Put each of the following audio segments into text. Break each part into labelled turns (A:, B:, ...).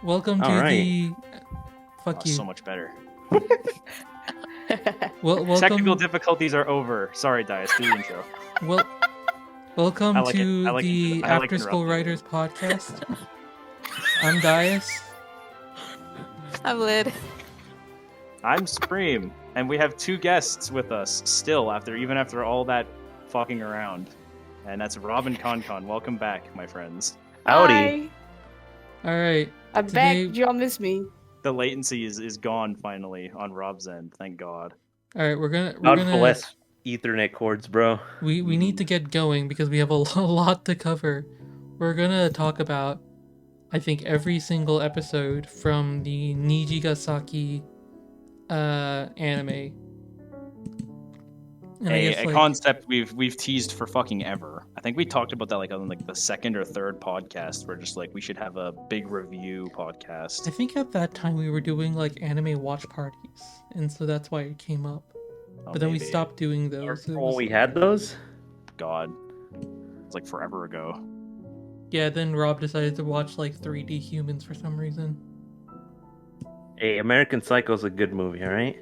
A: Welcome
B: All
A: to
B: right.
A: the fuck you.
C: So much better.
A: Welcome.
C: Technical difficulties are over. Sorry, Dias. Do the intro.
A: Welcome
C: I like it.
A: to
C: I like
A: the
C: I like
A: After School
C: interrupting.
A: Writers podcast. I'm Dias.
D: I'm Lid.
C: I'm Supreme, and we have two guests with us still even after all that fucking around, and that's Rob and KanKan. Welcome back, my friends.
B: Howdy.
A: All right.
D: I'm
A: Today-
D: back. Did y'all miss me?
C: The latency is gone finally on Rob's end. Thank God.
A: All right. We're
B: God
A: gonna
B: bless Ethernet cords, bro.
A: we need to get going because we have a lot to cover. We're gonna talk about, I think, every single episode from the Nijigasaki anime. And I guess,
C: A concept we've teased for fucking ever. I think we talked about that on the second or third podcast. Where just we should have a big review podcast.
A: I think at that time we were doing anime watch parties, and so that's why it came up.
C: Oh,
A: But then we
C: maybe.
A: stopped doing those. It
B: When
A: was-
B: we had those?
C: God, it's forever ago.
A: Yeah, then Rob decided to watch 3D Humans for some reason.
B: Hey, American Psycho's a good movie, all right?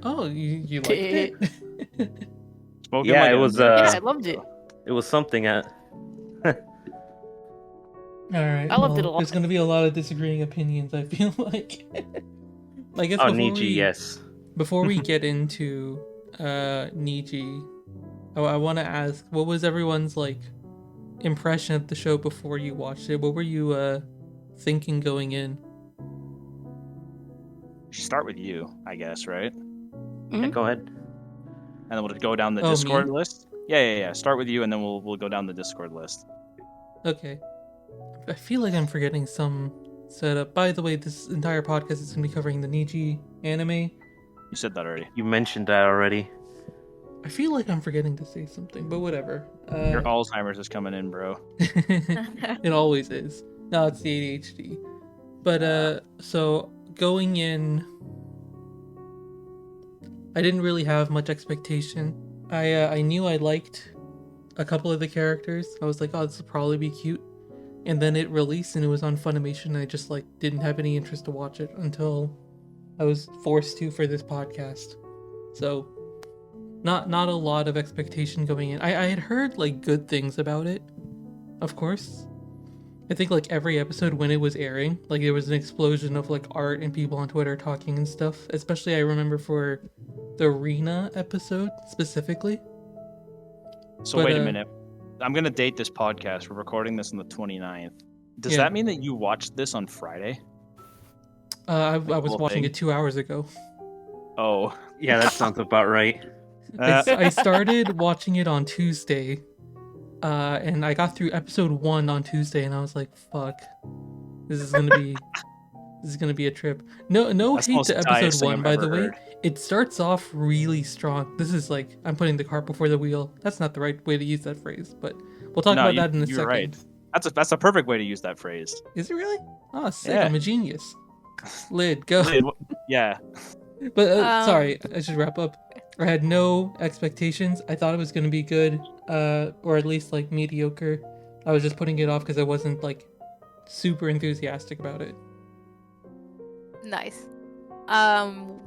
A: Oh, you liked it?
C: Spoken
B: Yeah,
C: like
B: it
C: an
B: was,
C: American
D: Yeah, I loved it.
B: It was something.
A: All right.
D: I loved it a lot.
A: There's gonna be a lot of disagreeing opinions. I feel like. I guess
B: Oh,
A: before
B: Niji, yes.
A: Before we get into Niji, I want to ask, what was everyone's impression of the show before you watched it? What were you thinking going in?
C: We should start with you, I guess, right?
B: Yeah, go ahead.
C: And then we'll just go down the
A: Oh,
C: Discord
A: me?
C: list. Yeah. Start with you, and then we'll go down the Discord list.
A: Okay. I feel like I'm forgetting some setup. By the way, this entire podcast is going to be covering the Niji anime.
C: You said that already.
B: You mentioned that already.
A: I feel like I'm forgetting to say something, but whatever.
C: Your Alzheimer's is coming in, bro.
A: It always is. No, it's the ADHD. But so going in, I didn't really have much expectation. I knew I liked a couple of the characters. I was like, oh, this will probably be cute. And then it released and it was on Funimation. And I just didn't have any interest to watch it until I was forced to for this podcast. So not a lot of expectation going in. I had heard good things about it, of course. I think every episode when it was airing, there was an explosion of art and people on Twitter talking and stuff. Especially I remember for the Rena episode specifically.
C: So
A: But,
C: wait a minute. I'm going to date this podcast. We're recording this on the 29th. Does
A: Yeah.
C: that mean that you watched this on Friday?
A: I was
C: whole
A: watching
C: thing?
A: it 2 hours ago.
C: Oh.
B: Yeah, that sounds about right.
A: I started watching it on Tuesday, and I got through episode 1 on Tuesday, and I was like, "Fuck, this is gonna be a trip." No
C: That's the
A: hate
C: most
A: to
C: Dias
A: episode
C: thing
A: 1,
C: I've
A: by
C: ever
A: the way.
C: heard.
A: It starts off really strong. This is I'm putting the cart before the wheel. That's not the right way to use that phrase, but we'll talk
C: No,
A: about that in a
C: you're
A: second.
C: right. That's a perfect way to use that phrase.
A: Is it really? Oh, sick!
C: Yeah.
A: I'm a genius. Lid, go.
C: Yeah.
A: But
D: Um,
A: sorry, I should wrap up. I had no expectations. I thought it was gonna be good, or at least mediocre. I was just putting it off because I wasn't super enthusiastic about it.
D: Nice.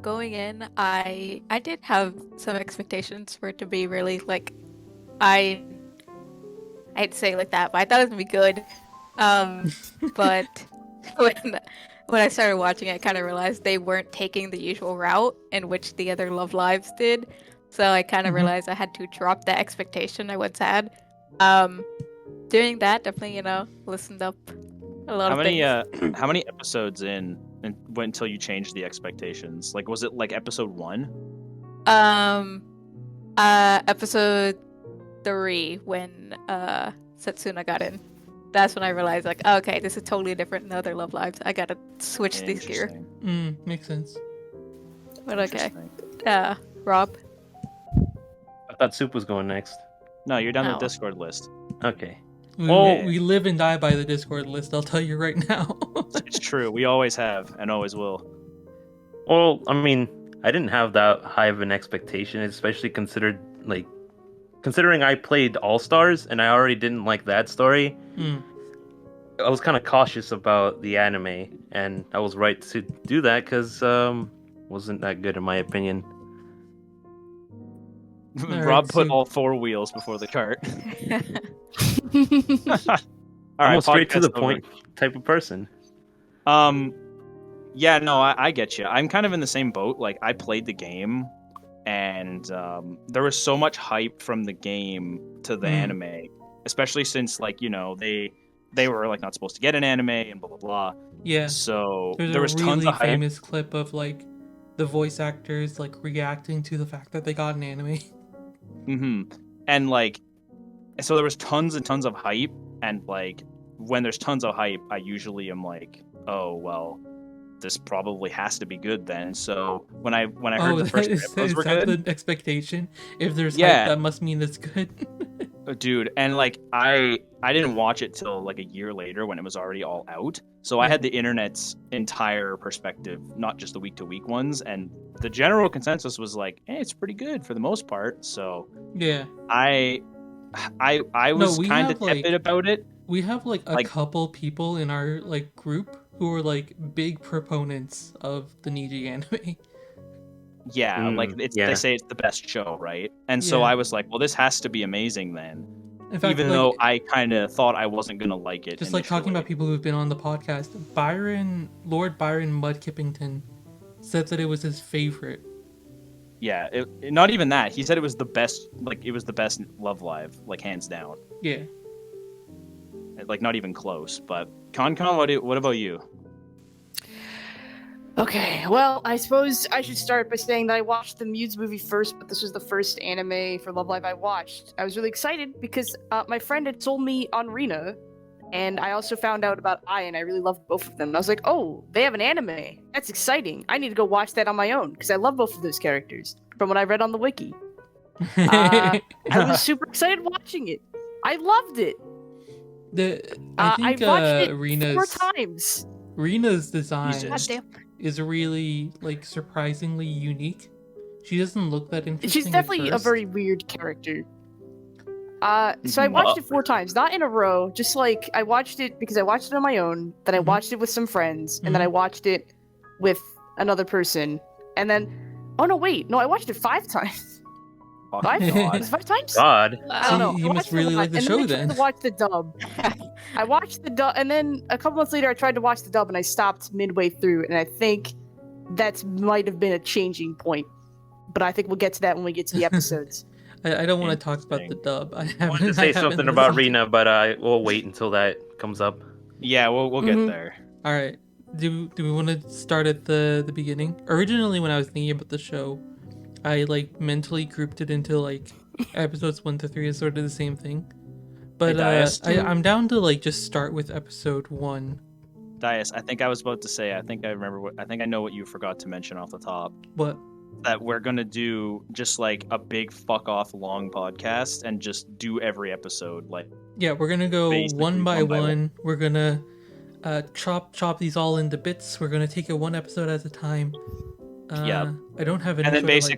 D: Going in, I did have some expectations for it to be really I hate to say it like that, but I thought it was gonna be good. But when I started watching it, I kind of realized they weren't taking the usual route in which the other Love Lives did. So I kind of
A: Mhm.
D: realized I had to drop the expectation I once had. Doing that, definitely, listened up a lot
C: How
D: of
C: many
D: things.
C: how many episodes in and went until you changed the expectations? Was it episode 1?
D: Episode 3 when Setsuna got in. That's when I realized okay, this is totally different than other Love Lives. I gotta switch this gear.
C: Interesting.
A: Makes sense.
D: But okay.
C: Interesting.
D: Rob.
B: I thought Soup was going next.
C: No, you're down the
D: Oh.
C: Discord list.
B: Okay.
A: We live and die by the Discord list. I'll tell you right now.
C: It's true. We always have and always will.
B: Well, I mean, I didn't have that high of an expectation, especially considering I played All Stars and I already didn't like that story.
A: Hmm.
B: I was kind of cautious about the anime, and I was right to do that because wasn't that good in my opinion.
A: Alright,
C: Rob put
A: so-
C: all four wheels before the cart. All
B: I'm
C: right,
B: a straight to the
C: podcast over.
B: point type of person.
C: Yeah, no, I get you. I'm kind of in the same boat. Like, I played the game, and there was so much hype from the game to the anime, especially since, like, you know, they were like not supposed to get an anime and blah blah blah.
A: Yeah.
C: So
A: There's
C: there
A: a
C: was tons
A: really
C: of hype.
A: famous clip of like the voice actors like reacting to the fact that they got an anime.
C: And like, so there was tons and tons of hype, and like when there's tons of hype, I usually am like, oh well, this probably has to be good then. So when I heard the first episodes were
A: that
C: good,
A: the expectation? If there's
C: Yeah.
A: hype, that must mean it's good.
C: dude, and like I didn't watch it till like a year later when it was already all out. So I had the internet's entire perspective, not just the week to week ones, and the general consensus was like, hey, it's pretty good for the most part. So
A: Yeah.
C: I was
A: we
C: kind
A: have,
C: of tepid
A: like-
C: about it.
A: We have like a
C: Like-
A: couple people in our like group who are like big proponents of the Niji anime.
C: Yeah, like they
B: yeah.
C: say it's the best show, right? And so
A: Yeah.
C: I was like, well, this has to be amazing then.
A: In fact,
C: Even
A: like,
C: though I kind of thought I wasn't gonna like it.
A: just like talking
C: initially.
A: about people who've been on the podcast, Lord Byron Mudkippington said that it was his favorite.
C: Yeah, not even that. He said it was the best. Like it was the best Love Live, like hands down.
A: Yeah.
C: Like not even close. But KanKan, what about you?
E: Okay, well, I suppose I should start by saying that I watched the Muse movie first, but this was the first anime for Love Live I watched. I was really excited because my friend had told me on Rena, and I also found out about Ai, and I really loved both of them. And I was like, oh, they have an anime. That's exciting. I need to go watch that on my own, because I love both of those characters, from what I read on the wiki. I was super excited watching it. I loved it.
A: I think
E: I watched it
A: Rena's
E: 4 times.
A: Rena's design
C: Jesus.
D: Goddamn.
A: is really like surprisingly unique. She doesn't look that interesting.
E: She's
A: at
E: definitely a
A: first.
E: very weird character. So I watched it 4 times, not in a row. Just like I watched it because I watched it on my own. Then I
A: Mhm.
E: watched it with some friends, and then I watched it with another person. And then, oh no, wait, no, I watched it 5 times.
C: Oh,
E: 5?
C: God.
E: Was it 5 times?
B: God.
E: I don't know.
A: So you
E: I
A: must
E: watched it a
A: really
E: lot,
A: like the
E: and
A: show
E: then I tried
A: then.
E: to watch the dub. I watched the dub, and then a couple months later, I tried to watch the dub, and I stopped midway through. And I think that might have been a changing point. But I think we'll get to that when we get to the episodes.
A: I don't want to talk about the
C: Interesting.
A: dub.
B: I wanted to say something about Rena, but we'll wait until that comes up.
C: Yeah, we'll get
E: Mhm.
C: there.
A: All right. Do we want to start at the beginning? Originally, when I was thinking about the show, I like mentally grouped it into like episodes 1 to 3 is sort of the same thing. But
C: Dias.
A: I'm down to like just start with episode 1.
C: Dias, I think I was about to say. I think I know what you forgot to mention off the top.
A: What?
C: That we're gonna do just like a big fuck off long podcast and just do every episode. Like,
A: Yeah, we're gonna go
C: Basically,
A: one by
C: one by
A: one. We're gonna chop these all into bits. We're gonna take it one episode at a time.
C: Yeah.
A: I don't have any.
C: and then
A: sort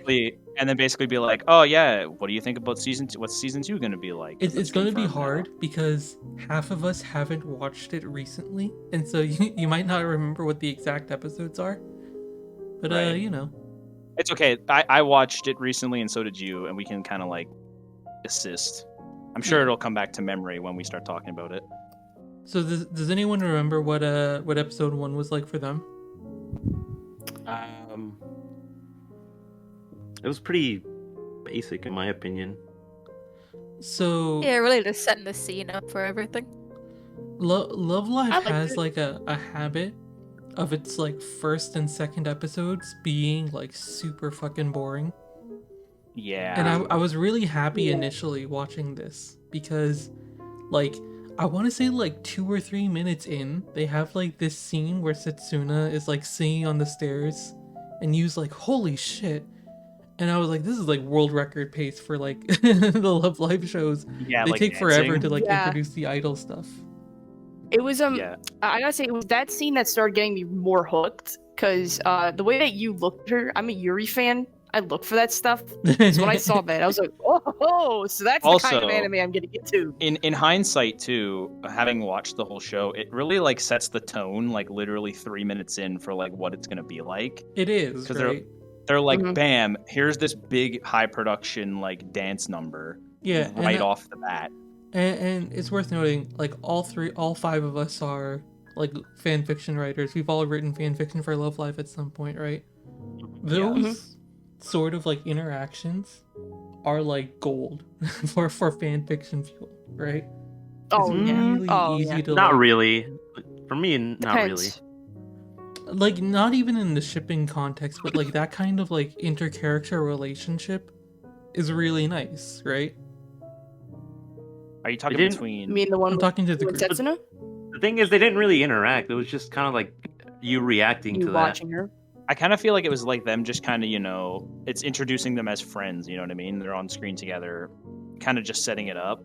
A: of,
C: basically be like, oh yeah, what do you think about season 2? What's season 2 gonna be like?
A: It's
C: Let's
A: going to be
C: confirm now.
A: hard because half of us haven't watched it recently, and so you might not remember what the exact episodes are. But
C: Right.
A: you know,
C: It's okay. I watched it recently, and so did you, and we can kind of like assist. I'm sure
A: Yeah.
C: it'll come back to memory when we start talking about it.
A: so does anyone remember what episode 1 was like for them?
B: It was pretty basic in my opinion.
A: So
D: Yeah, really just setting the scene up for everything.
A: Love Live
E: I liked
A: has
E: it.
A: like a habit of its like first and second episodes being like super fucking boring.
C: Yeah.
A: And I was really happy initially watching this because, like, I want to say like 2 or 3 minutes in, they have like this scene where Setsuna is like singing on the stairs, and Yu's like, "Holy shit!" And I was like, "This is like world record pace for like the Love Live shows.
C: yeah,
A: They
C: like
A: take forever
C: dancing.
A: to like
E: Yeah.
A: introduce the idol stuff."
E: It was
C: Yeah.
E: I gotta say, it was that scene that started getting me more hooked. Cause the way that you looked at her, I'm a Yuri fan. I look for that stuff. So when I saw that, I was like, oh, So that's the kind of
C: Also-
E: anime I'm gonna get to.
C: In hindsight too, having watched the whole show, it really like sets the tone like literally 3 minutes in for like what it's gonna be like.
A: It is,
C: 'Cause
A: right?
C: They're like,
E: Mhm.
C: bam, here's this big high production like dance number
A: Yeah,
C: right off the bat.
A: and it's worth noting, like all five of us are like fan fiction writers. We've all written fan fiction for Love Live at some point, right? Those sort of like interactions are like gold for fan fiction fuel, right?
E: Oh
A: it's
E: yeah.
A: really
E: Oh
A: easy
E: yeah.
A: to
B: Not
A: like,
B: really. For me, not really.
E: Depends.
A: like not even in the shipping context, but like that kind of like intercharacter relationship is really nice, right?
C: Are you talking
B: didn't-
E: You
C: between?
E: mean the one
A: I'm talking to the
E: with
A: group.
E: Setsuna?
B: The thing is, they didn't really interact. It was just kind of like you reacting
E: You
B: to that.
E: watching her?
C: I kind of feel like it was like them just kind of, it's introducing them as friends. You know what I mean? They're on screen together, kind of just setting it up.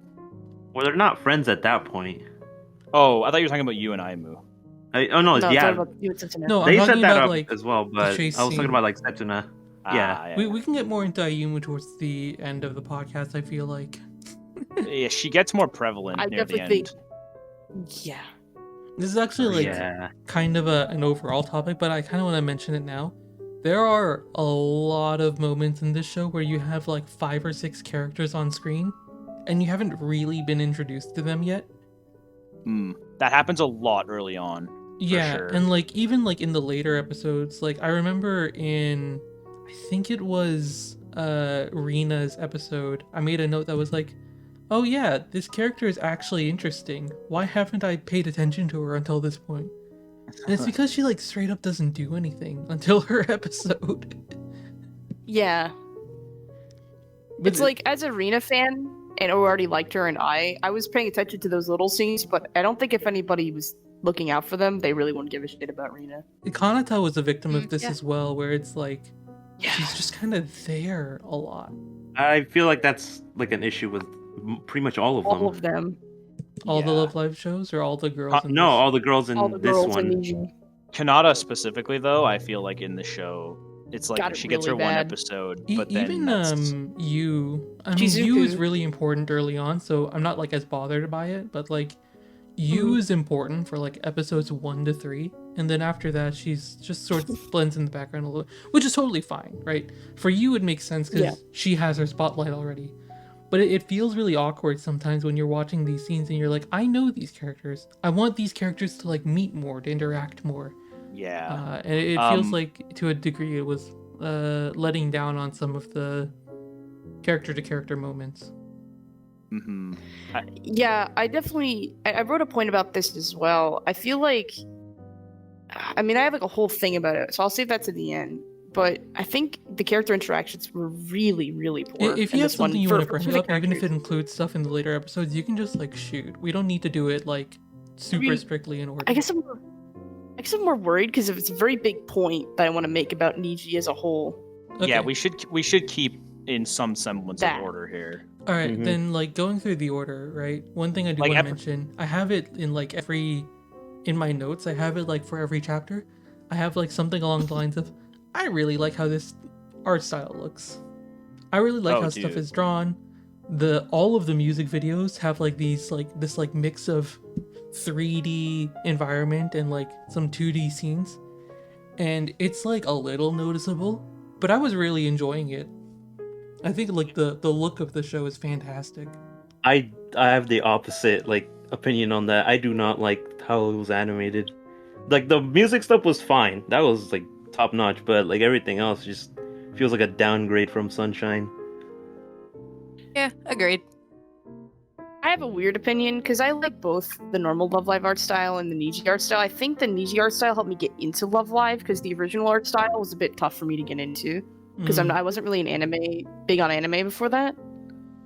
B: Well, they're not friends at that point.
C: Oh, I thought you were talking about you and Aimu.
B: Oh no,
E: No, I'm
B: yeah,
E: talking about you with Setsuna.
A: No, I'm
B: they set
A: talking
B: that
A: about
B: up
A: like
B: as well. But I
A: chase
B: was talking
A: scene.
B: about like Setsuna. Yeah.
C: Ah,
A: we can get more into Ayumu towards the end of the podcast, I feel like.
C: yeah, she gets more prevalent
E: I
C: near the
E: definitely
C: end.
E: think. Yeah.
A: This is actually like
B: Yeah.
A: kind of an overall topic, but I kind of want to mention it now. There are a lot of moments in this show where you have like 5 or 6 characters on screen, and you haven't really been introduced to them yet.
C: That happens a lot early on.
A: Yeah,
C: sure.
A: and like even like in the later episodes, like I remember in, I think it was Rena's episode, I made a note that was like, oh yeah, this character is actually interesting. Why haven't I paid attention to her until this point? And it's because she like straight up doesn't do anything until her episode.
E: Yeah.
A: But
E: It's like, as a Rena fan, and who already liked her, and I was paying attention to those little scenes, but I don't think if anybody was looking out for them, they really wouldn't give a shit about Rena.
A: Kanata was a victim of this
D: yeah.
A: as well, where it's like
E: Yeah.
A: she's just kind of there a lot.
B: I feel like that's like an issue with pretty much all of them.
E: All of them.
A: All the
C: Yeah.
A: Love Live shows, or all the girls? In
B: No,
A: this?
B: all the girls in
E: All the
B: this
E: girls
B: one.
E: in Niji.
C: Kanata specifically, though, I feel like in the show, it's like
E: Got it
C: she gets
E: really
C: her one
E: bad.
C: episode, but then
A: Even
C: that's...
A: Yu, I mean, Yu is
E: Shizuku.
A: really important early on, so I'm not like as bothered by it. But like, Yu is important for like episodes 1 to 3, and then after that, she's just sort of blends in the background a little, which is totally fine, right? For you, it makes sense because
E: Yeah.
A: she has her spotlight already. But it feels really awkward sometimes when you're watching these scenes and you're like, I know these characters. I want these characters to like meet more, to interact more.
C: Yeah.
A: And it feels like to a degree it was letting down on some of the character to character moments.
C: hmm
E: Yeah, I wrote a point about this as well. I feel like, I mean, I have like a whole thing about it, so I'll save that to the end. But I think the character interactions were really, really poor.
A: If
E: in
A: you have
E: this one
A: something you
E: for-
A: want to
E: for
A: bring
E: the
A: up, even if it
E: characters.
A: includes stuff in the later episodes, you can just like shoot. We don't need to do it like super
E: mean,
A: strictly in order.
E: I guess I'm more worried because it's a very big point that I want to make about Niji as a whole.
C: Yeah,
A: Okay.
C: we should keep in some semblance
E: That.
C: of order here.
A: All right,
B: Mhm.
A: then like going through the order, right? One thing I do
C: Like
A: want to
C: ep-
A: mention, I have it in like in my notes. I have it like for every chapter. I have like something along the lines of, I really like how this art style looks. I really like
C: Oh,
A: how stuff
C: dude.
A: is drawn. All of the music videos have like this mix of 3D environment and like some 2D scenes, and it's like a little noticeable, but I was really enjoying it. I think like the look of the show is fantastic.
B: I have the opposite like opinion on that. I do not like how it was animated. Like the music stuff was fine. That was like top notch, but like everything else just feels like a downgrade from Sunshine.
D: Yeah, agreed.
E: I have a weird opinion because I like both the normal Love Live art style and the Niji art style. I think the Niji art style helped me get into Love Live because the original art style was a bit tough for me to get into because
A: Mm.
E: I wasn't really big on anime before that.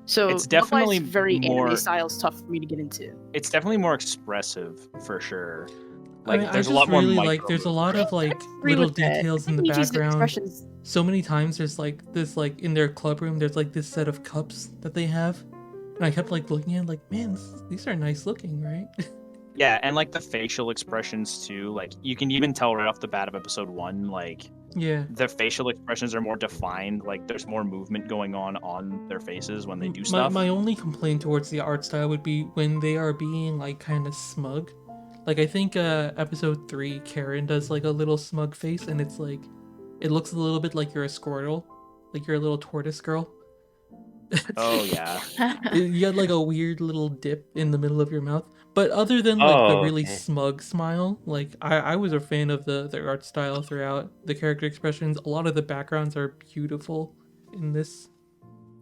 E: So
C: It's
E: Love
C: definitely
E: Live's very
C: more-
E: anime style is tough for me to get into.
C: It's definitely more expressive for sure.
A: I
C: Like
A: mean, I
C: there's a
A: just
C: lot more
A: really
C: micro
A: like. There's a lot of like
E: agree
A: little
E: with that.
A: details
E: I
A: in the
E: think Niji's
A: background.
E: expressions-
A: So many times there's like this like in their club room. There's like this set of cups that they have, and I kept like looking at it, like, man, these are nice looking, right?
C: Yeah, and like the facial expressions too. Like you can even tell right off the bat of episode 1, like
A: Yeah.
C: their facial expressions are more defined. Like there's more movement going on their faces when they do
A: My
C: stuff.
A: my only complaint towards the art style would be when they are being like kind of smug. Like I think episode 3 Karen does like a little smug face and it's like it looks a little bit like you're a Squirtle, like you're a little tortoise girl.
C: Oh yeah.
A: You got like a weird little dip in the middle of your mouth. But other than like the
B: Oh,
A: really
B: okay.
A: smug smile, like I was a fan of the art style throughout, the character expressions. A lot of the backgrounds are beautiful in this.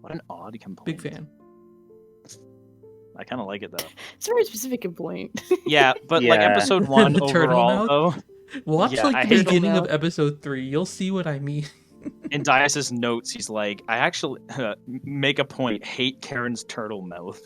C: What an odd complaint.
A: Big fan.
C: I kind of like it though.
E: It's a very specific complaint.
C: Yeah, but like
B: Yeah.
C: episode 1
A: The turtle
C: overall
A: mouth?
C: though,
A: Watch
C: Yeah, I
A: like the
C: hate them
A: beginning of
E: now.
A: episode 3. You'll see what I mean.
C: in Dias's notes, he's like, I actually make a point, hate Karen's turtle mouth.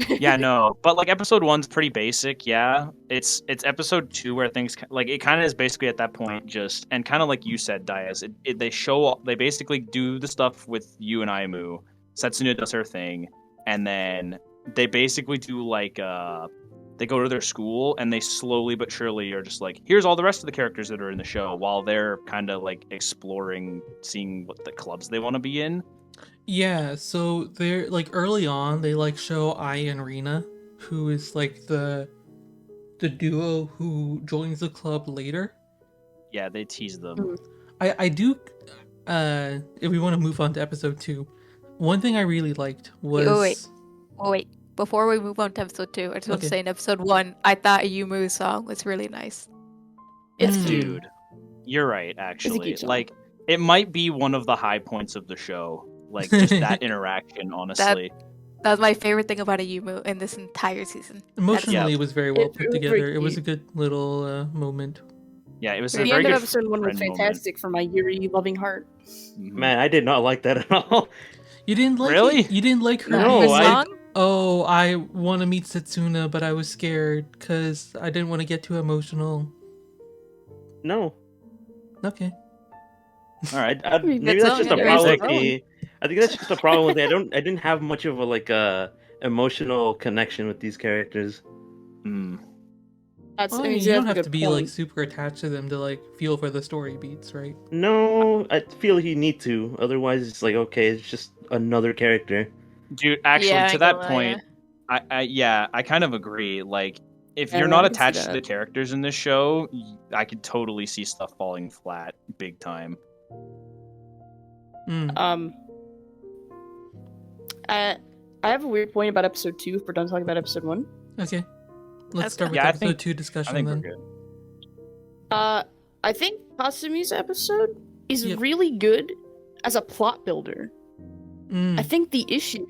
C: Yeah, no, but like episode 1's pretty basic. Yeah, it's episode 2 where things like it kind of is basically at that point just and kind of like you said, Dias. They basically do the stuff with you and Aimu. Setsuna does her thing, and then they basically do like they go to their school and they slowly but surely are just like, here's all the rest of the characters that are in the show while they're kind of like exploring, seeing what the clubs they want to be in.
A: Yeah, so they're like early on they like show Ai and Rina, who is like the duo who joins the club later.
C: Yeah, they tease them.
E: Mm.
A: I do if we want to move on to episode 2, one thing I really liked was
D: wait. Oh wait, before we move on to episode 2, I just want to
A: Okay.
D: say in episode 1, I thought Yumu's song was really nice.
E: It's
A: Mm.
E: cute.
C: Dude, you're right, actually.
E: cute song.
C: Like, it might be one of the high points of the show. Like, just that interaction, honestly.
D: That was my favorite thing about a Yumu in this entire season.
A: emotionally it was very well
E: It
A: put
E: was very
A: together. It was a
E: cute.
A: good little moment.
C: Yeah, it was a
E: The
C: very
E: end of
C: good
E: episode 1 was
C: friend moment.
E: fantastic for my Yuri loving heart.
C: Mhm.
B: Man, I did not like that at all.
A: You didn't like
C: Really?
A: it? You didn't like her?
B: No,
D: the
A: being
B: I-
A: like,
D: song?
A: oh, I want to meet Setsuna, but I was scared because I didn't want to get too emotional.
B: No.
A: Okay.
C: All right.
E: mean,
B: Maybe
E: that's
B: that's just a
E: all-
B: problem
C: Basic.
B: with me. I think that's just a problem with me. I didn't have much of a like emotional connection with these characters.
C: Mm.
E: That's
A: Well,
E: I mean,
A: you don't
E: that's a
A: have
E: good
A: to be like
E: point.
A: super attached to them to like feel for the story beats, right?
B: No, I feel you need to. Otherwise, it's like okay, it's just another character.
C: Dude, actually,
D: Yeah, I
C: to
D: ain't
C: that
D: gonna lie,
C: point, I kind of agree. Like, if
E: Yeah,
C: you're
E: I
C: not
E: can see
C: attached to
E: that.
C: the characters in this show, I could totally see stuff falling flat big time.
A: Mm.
E: I have a weird point about episode 2 if we're done talking about episode 1.
A: Okay. Let's
D: That's
A: start with
C: Yeah, I
A: episode
C: think-
A: 2
C: I
A: discussion
C: think we're
A: then.
C: good.
E: I think Kasumi's episode is
A: Yep.
E: really good as a plot builder.
A: Mm.
E: I think the issue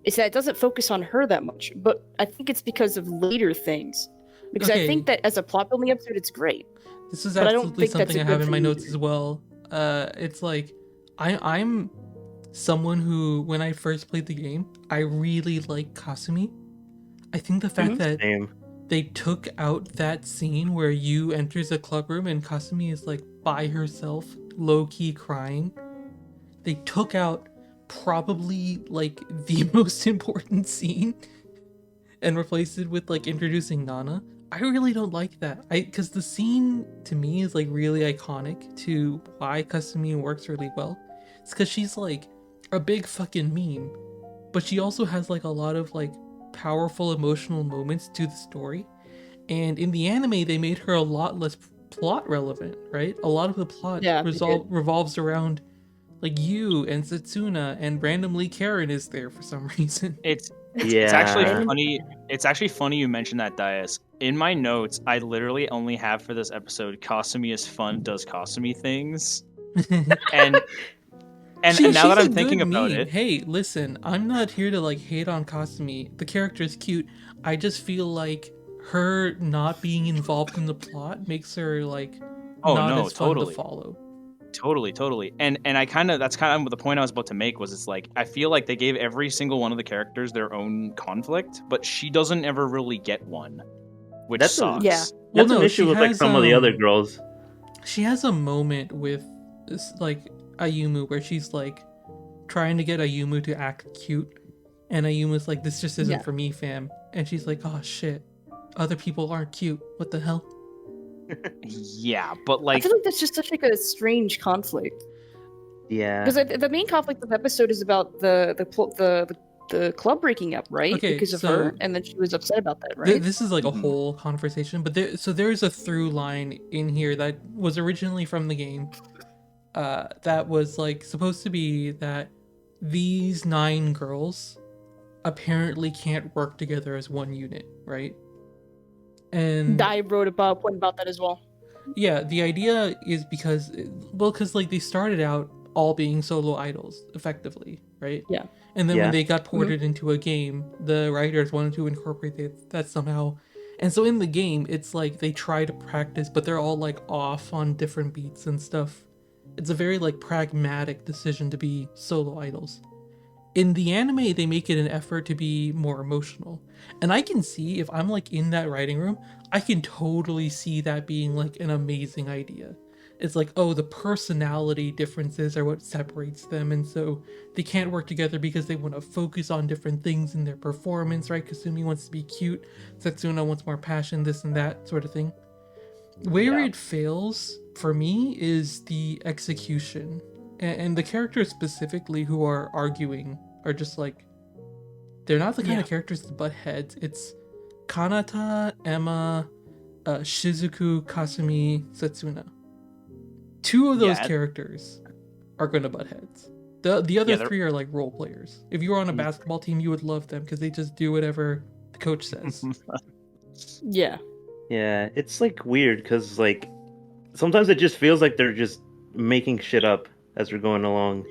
E: is that it doesn't focus on her that much, but I think it's because of later things. Because
A: Okay.
E: I think that as a plot building episode, it's great.
A: This is
E: But I don't
A: absolutely
E: think that's
A: something
E: a
A: I
E: good
A: have in my
E: thing
A: notes
E: either.
A: as well. It's like I'm someone who, when I first played the game, I really liked Kasumi. I think the fact
E: Mhm.
A: that
B: Same.
A: they took out that scene where Yu enters a club room and Kasumi is like by herself, low key crying. They took out probably like the most important scene and replaced it with like introducing Nana. I really don't like that. Because the scene to me is like really iconic to why Kasumi works really well. It's because she's like a big fucking meme, but she also has like a lot of like powerful emotional moments to the story. And in the anime, they made her a lot less plot relevant, right? A lot of the plot
E: Yeah, they did.
A: revolves around like you and Setsuna, and randomly Karen is there for some reason.
C: It's
B: Yeah.
C: actually funny. It's actually funny you mentioned that, Dias. In my notes, I literally only have for this episode, Kasumi is fun, does Kasumi things. And and now
A: She's
C: that
A: a
C: I'm thinking
A: good
C: about
A: meme.
C: it,
A: Hey, listen, I'm not here to like hate on Kasumi. The character is cute. I just feel like her not being involved in the plot makes her like
C: Oh,
A: not
C: no,
A: as fun
C: totally.
A: to follow.
C: totally. And I kind of that's kind of the point I was about to make was it's like I feel like they gave every single one of the characters their own conflict, but she doesn't ever really get one, which
B: That's a-
C: sucks.
E: Yeah.
A: Well,
B: That's
A: no,
B: an issue
A: she
B: with like
A: has,
B: some of the other girls.
A: She has a moment with this, like Ayumu where she's like trying to get Ayumu to act cute, and Ayumu's like, "This just isn't
E: Yeah.
A: for me, fam." And she's like, "Oh shit, other people aren't cute. What the hell?"
C: Yeah, but
E: I
C: like,
E: feel like that's just such like a strange conflict.
B: Yeah.
E: Because the main conflict of the episode is about the club breaking up, right?
A: Okay,
E: Because of
A: so
E: her, and then she was upset about that, right?
A: this is like a
C: Mhm.
A: whole conversation, but there's a through line in here that was originally from the game. That was like supposed to be that these 9 girls apparently can't work together as one unit, right? And
E: I wrote about a point about that as well.
A: yeah, the idea is because like they started out all being solo idols effectively, right?
E: Yeah.
A: And then when
B: Yeah.
A: they got ported into a game, the writers wanted to incorporate that somehow. And so in the game, it's like they try to practice, but they're all like off on different beats and stuff. It's a very like pragmatic decision to be solo idols. In the anime, they make it an effort to be more emotional. And I can see if I'm like in that writing room, I can totally see that being like an amazing idea. It's like, oh, the personality differences are what separates them, and so they can't work together because they want to focus on different things in their performance, right? Kasumi wants to be cute, Setsuna wants more passion, this and that sort of thing. Where
C: Yeah.
A: it fails for me is the execution. And the characters specifically who are arguing are just like, they're not the kind of characters to butt heads. It's Kanata, Emma, Shizuku, Kasumi, Setsuna. 2 of those
C: Yeah.
A: characters are gonna butt heads. The other
C: Yeah, they're-
A: 3 are like role players. If you were on a basketball team, you would love them because they just do whatever the coach says.
E: Yeah.
B: Yeah, it's like weird because like sometimes it just feels like they're just making shit up as we're going along,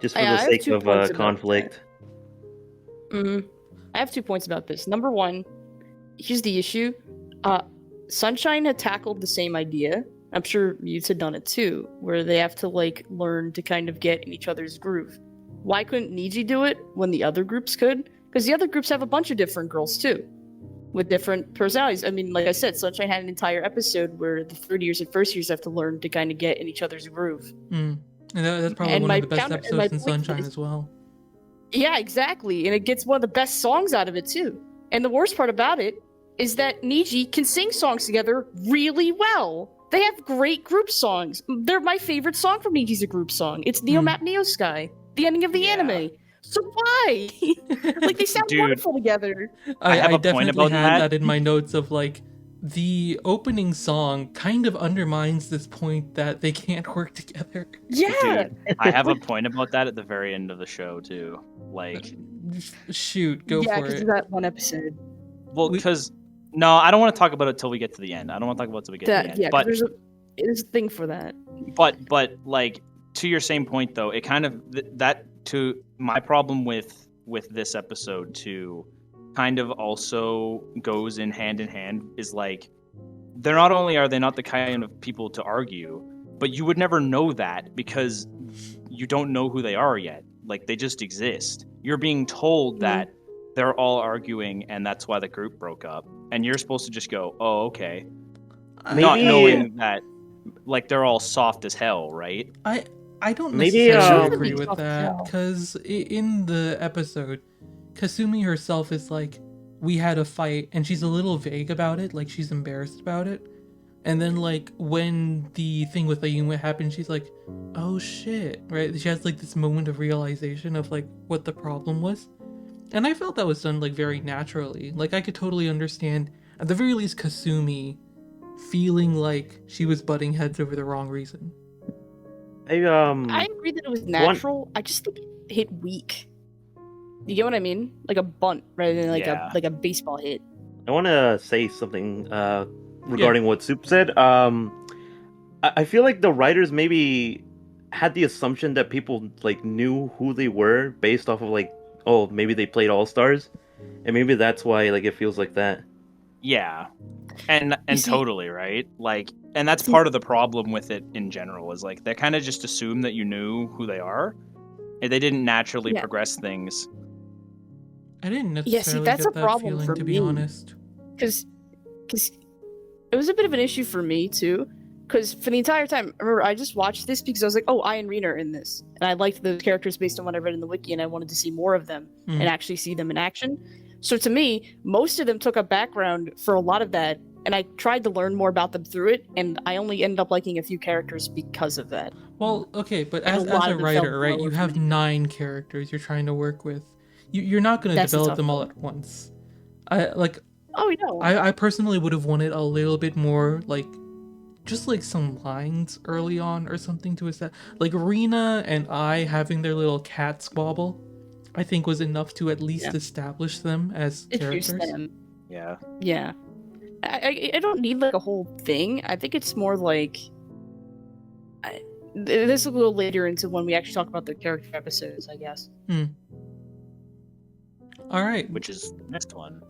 B: just for
E: Yeah,
B: the
E: I have
B: sake
E: 2
B: of
E: points about
B: conflict.
E: I have 2 points about this. Number one, here's the issue. Sunshine had tackled the same idea. I'm sure you had done it too, where they have to like learn to kind of get in each other's groove. Why couldn't Niji do it when the other groups could? Because the other groups have a bunch of different girls too, with different personalities. I mean, like I said, Sunshine had an entire episode where the third years and first years have to learn to kind of get in each other's groove.
A: And that's probably
E: And
A: one
E: my
A: of the best
E: counter- and my
A: episodes in
E: point
A: Sunshine
E: is-
A: as well.
E: Yeah, exactly. And it gets one of the best songs out of it too. And the worst part about it is that Niji can sing songs together really well. They have great group songs. They're my favorite song from Niji's a group song. It's Neo Map Neo Sky, the ending of the
C: Yeah.
E: anime. So why? Like they sound
C: Dude.
E: wonderful together.
C: I have a point
A: definitely
C: about
A: had
C: that.
A: that in my notes of like the opening song kind of undermines this point that they can't work together.
E: Yeah.
C: Dude, I have a point about that at the very end of the show too. Like,
A: Shoot, go
E: yeah,
A: for
E: because
A: it.
E: of that one episode.
C: well,
A: We-
C: because no, I don't want to talk about it till we get to the end. I don't want to talk about it till we get to the end.
E: Yeah, 'cause
C: But
E: there's a thing for that.
C: but like to your same point though, it kind of that to my problem with this episode too kind of also goes in hand is like they're not only are they not the kind of people to argue, but you would never know that because you don't know who they are yet. Like they just exist. You're being told that they're all arguing and that's why the group broke up. And you're supposed to just go, "Oh, okay." Not
B: Maybe-
C: knowing that like they're all soft as hell, right?
A: I don't
B: Maybe,
A: necessarily
B: um,
A: agree with
E: Soft
A: that
E: hell.
A: because in the episode, Kasumi herself is like, we had a fight, and she's a little vague about it, like she's embarrassed about it. And then like when the thing with Ayuma happened, she's like, oh shit, right? She has like this moment of realization of like what the problem was. And I felt that was done like very naturally. Like I could totally understand, at the very least, Kasumi feeling like she was butting heads over the wrong reason.
E: I agree that it was natural. I just think it hit weak. You get what I mean? Like a bunt rather than
C: Yeah.
E: like a baseball hit.
B: I want to say something regarding what Soup said. I feel like the writers maybe had the assumption that people like knew who they were based off of like, oh, maybe they played All Stars, and maybe that's why like it feels like that.
C: Yeah. And
E: see-
C: totally, right? Like and that's part of the problem with it in general is like they kind of just assume that you knew who they are. And they didn't naturally
E: Yeah.
C: progress things.
A: I didn't
E: Yeah,
A: necessarily
E: see, that's
A: get
E: a
A: that
E: problem
A: feeling,
E: for
A: to be
E: me.
A: honest.
E: Because it was a bit of an issue for me too. Because for the entire time, remember, I just watched this because I was like, oh, I and Rena are in this. And I liked those characters based on what I read in the wiki, and I wanted to see more of them and actually see them in action. So to me, most of them took a background for a lot of that and I tried to learn more about them through it, and I only ended up liking a few characters because of that.
A: Well, okay, but
E: And
A: as
E: a lot
A: a
E: of them felt
A: writer, right, you
E: lower for
A: have
E: me.
A: 9 characters you're trying to work with. You're not going to
E: That's the
A: develop
E: tough
A: them all
E: part.
A: at once. I
E: No.
A: I personally would have wanted a little bit more, like, just like some lines early on or something to establish. Like Rena and I having their little cat squabble, I think was enough to at least
E: Yeah.
A: establish them as
E: Introduce
A: characters.
E: them.
C: Yeah.
E: Yeah. I don't need like a whole thing. I think it's more like this will go later into when we actually talk about the character episodes, I guess.
A: All right,
C: Which is the next one.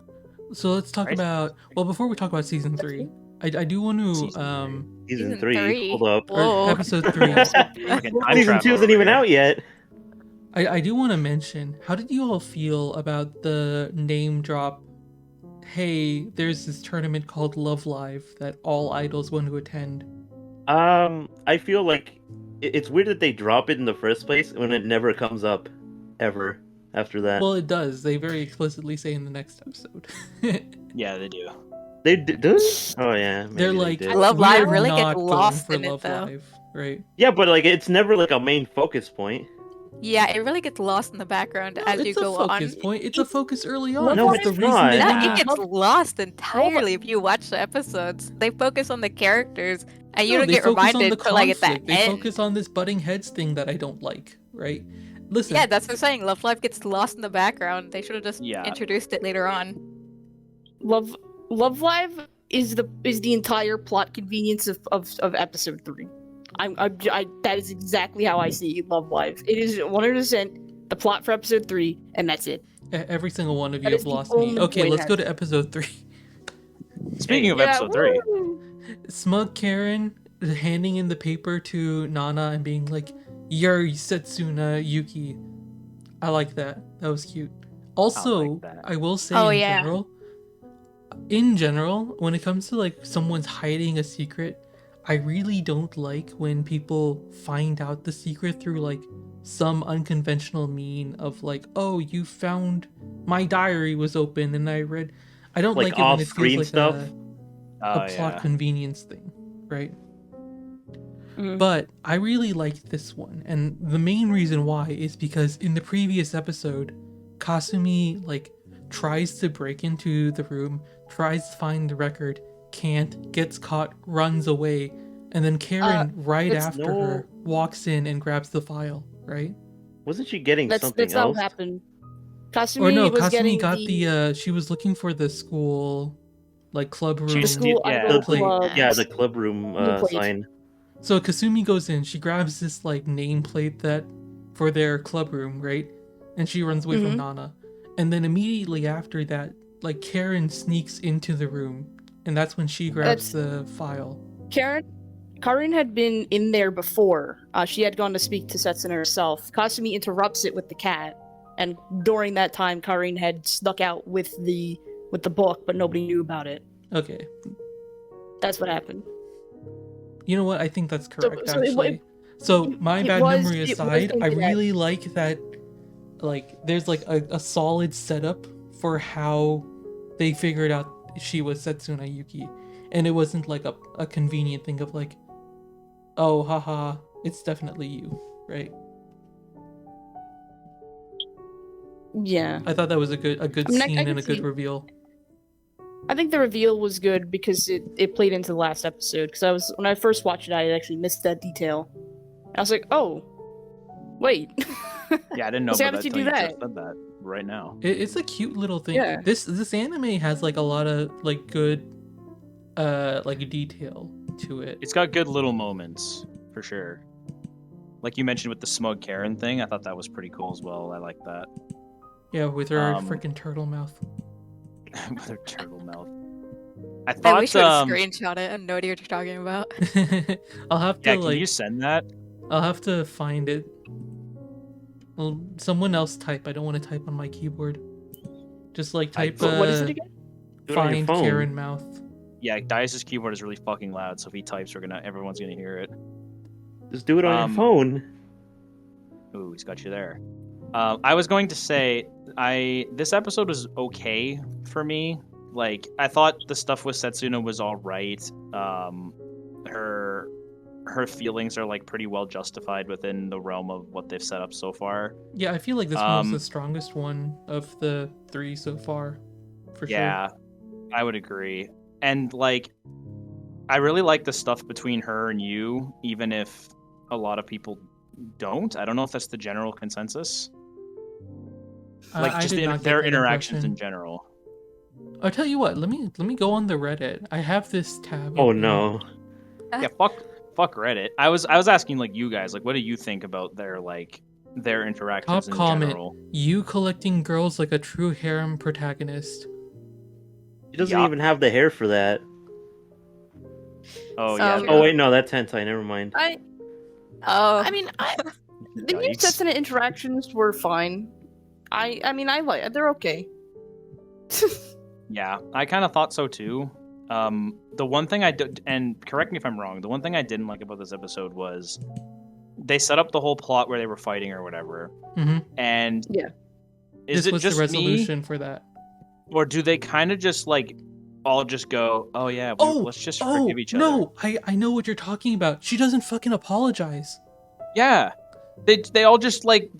A: so let's talk
C: Right.
A: about. Well, before we talk about season 3, I do want to
C: Season
B: Season 3. Hold up.
A: or
D: Whoa.
A: episode 3.
C: Fucking time
B: Season
C: travel
B: 2 isn't
C: over
B: even
C: here.
B: out yet.
A: I do want to mention, how did you all feel about the name drop? Hey, there's this tournament called Love Live that all idols want to attend.
B: I feel like it's weird that they drop it in the first place when it never comes up ever after that.
A: Well, it does. They very explicitly say in the next episode.
C: Yeah, they do.
B: They do it? Oh yeah, maybe
A: They're
B: they
A: like,
B: did.
D: Love
A: "We
D: Live
A: are
D: really get
A: not going
D: lost
A: for
D: in it,
A: Love
D: though."
A: Live, right?
B: Yeah, but like it's never like a main focus point.
D: Yeah, it really gets lost in the background
A: No,
D: as you
A: it's a
D: go on.
A: focus point. It's a focus early
E: Love
A: on.
B: No,
A: It's the
B: it's
A: reason
B: not.
A: they
D: That
A: want
D: it
A: to.
D: gets lost entirely if you watch the episodes. They focus on the characters, and you
A: No,
D: don't
A: they
D: get
A: focus on
D: reminded
A: the
D: till like at the
A: conflict. They
D: end.
A: focus on this butting heads thing that I don't like, right? Listen,
D: Yeah, that's what I'm saying. Love Live gets lost in the background. They should have just
C: Yeah.
D: introduced it later on.
E: Love Live is the entire plot convenience of episode 3. That is exactly how I see Love Live. It is 100% the plot for episode 3, and that's it.
A: every single one of you
E: That
A: have
E: is the
A: lost me.
E: only
A: Okay,
E: point
A: let's
E: it
A: go
E: has.
A: to episode 3.
C: Speaking of
E: Yeah,
C: episode 3,
E: woo!
A: Smug Karen handing in the paper to Nana and being like, "You're Setsuna Yuki." I like that. That was cute. Also,
C: that.
A: I will say
D: Oh,
A: in
D: yeah.
A: general, when it comes to like someone's hiding a secret, I really don't like when people find out the secret through like some unconventional mean of like, "Oh, you found my diary was open and I read." I don't
B: Like
A: like it when it
B: off-screen
A: feels like
B: stuff?
A: a
C: oh
A: plot
C: yeah,
A: convenience thing, right?
E: Mhm.
A: But I really liked this one, and the main reason why is because in the previous episode, Kasumi like tries to break into the room, tries to find the record, can't, gets caught, runs away, and then Karen right
E: it's
A: after her walks in and grabs the file, right?
B: Wasn't she getting
E: That's
B: something
E: not
B: else?
E: what happened. Kasumi
A: Or no,
E: was
A: Kasumi
E: getting
A: got the she was looking for the school like club room
C: She
E: the
C: was
E: school
C: yeah.
E: idol
A: plate.
E: club.
B: Yeah, the club room
E: Nameplate.
B: sign.
A: So Kasumi goes in, she grabs this like nameplate that for their club room, right? And she runs away from
E: Mhm.
A: Nana. And then immediately after that, like Karen sneaks into the room, and that's when she grabs the file.
E: Karin had been in there before. She had gone to speak to Setsuna herself. Kasumi interrupts it with the cat, and during that time, Karin had snuck out with the book, but nobody knew about it.
A: Okay.
E: That's what happened.
A: You know what? I think that's correct
E: so it-
A: actually. So my
E: it
A: bad
E: was-
A: memory
E: it was
A: aside, I
E: hinted at.
A: really like that like there's like a solid setup for how they figured out she was Setsuna Yuki. And it wasn't like a convenient thing of like, oh haha, it's definitely you, right?
E: Yeah.
A: I thought that was a good
E: I mean, I
A: scene
E: can
A: and a good
E: see-
A: reveal.
E: I think the reveal was good because it played into the last episode. Because when I first watched it, I had actually missed that detail. I was like, oh, wait.
C: Yeah, I didn't know
E: So how
C: about
E: did
C: that
E: you
C: till
E: do
C: you
E: that?
C: just said that right now.
A: It's a cute little thing.
E: Yeah.
A: This anime has like a lot of like good like detail to it.
C: It's got good little moments for sure. Like you mentioned with the smug Karen thing, I thought that was pretty cool as well. I like that.
A: Yeah, with her
C: Um,
A: freaking turtle mouth.
C: With her turtle mouth. I
D: Hey, we
C: thought
D: should screenshot it and know what you're talking about.
A: I'll have to
C: yeah, can
A: like
C: you send that?
A: I'll have to find it. Well, someone else type. I don't want to type on my keyboard. Just like type
E: What is it again?
B: Do it on your
A: find
B: phone.
A: Karen mouth.
C: Yeah, Dias' keyboard is really fucking loud, so if he types everyone's gonna hear it.
B: Just do it on
C: Um,
B: your phone.
C: Ooh, he's got you there. I was going to say, this episode was okay for me. Like, I thought the stuff with Setsuna was all right. Her feelings are like pretty well justified within the realm of what they've set up so far.
A: Yeah, I feel like this one was the strongest one of the 3 so far, for
C: Yeah,
A: sure.
C: I would agree. And like, I really like the stuff between her and you, even if a lot of people don't. I don't know if that's the general consensus. Like,
A: I
C: just
A: did not get
C: their
A: that
C: interactions in
A: impression.
C: general.
A: I'll tell you what. Let me go on the Reddit. I have this tab.
B: Oh
A: open.
B: no.
C: Yeah, fuck Reddit. I was asking like you guys, like, what do you think about their interactions
A: Top
C: in
A: comment:
C: general?
A: you collecting girls like a true harem protagonist.
B: He doesn't
C: Yup.
B: even have the hair for that.
C: Oh
E: So
C: yeah.
E: true.
B: Oh wait, no, that's hentai. Never mind.
D: Oh,
E: I mean, the new
C: Yikes.
E: Setsuna interactions were fine. I mean, I like they're okay.
C: Yeah, I kind of thought so too. The one thing I did, and correct me if I'm wrong, the one thing I didn't like about this episode was they set up the whole plot where they were fighting or whatever.
A: Mm-hmm.
C: And
E: Yeah.
C: is
A: This
C: it
A: was
C: just
A: the resolution for that.
C: me, or do they kind of just like all just go, oh yeah, let's just forgive each other?
A: No, I know what you're talking about. She doesn't fucking apologize.
C: Yeah. They all just like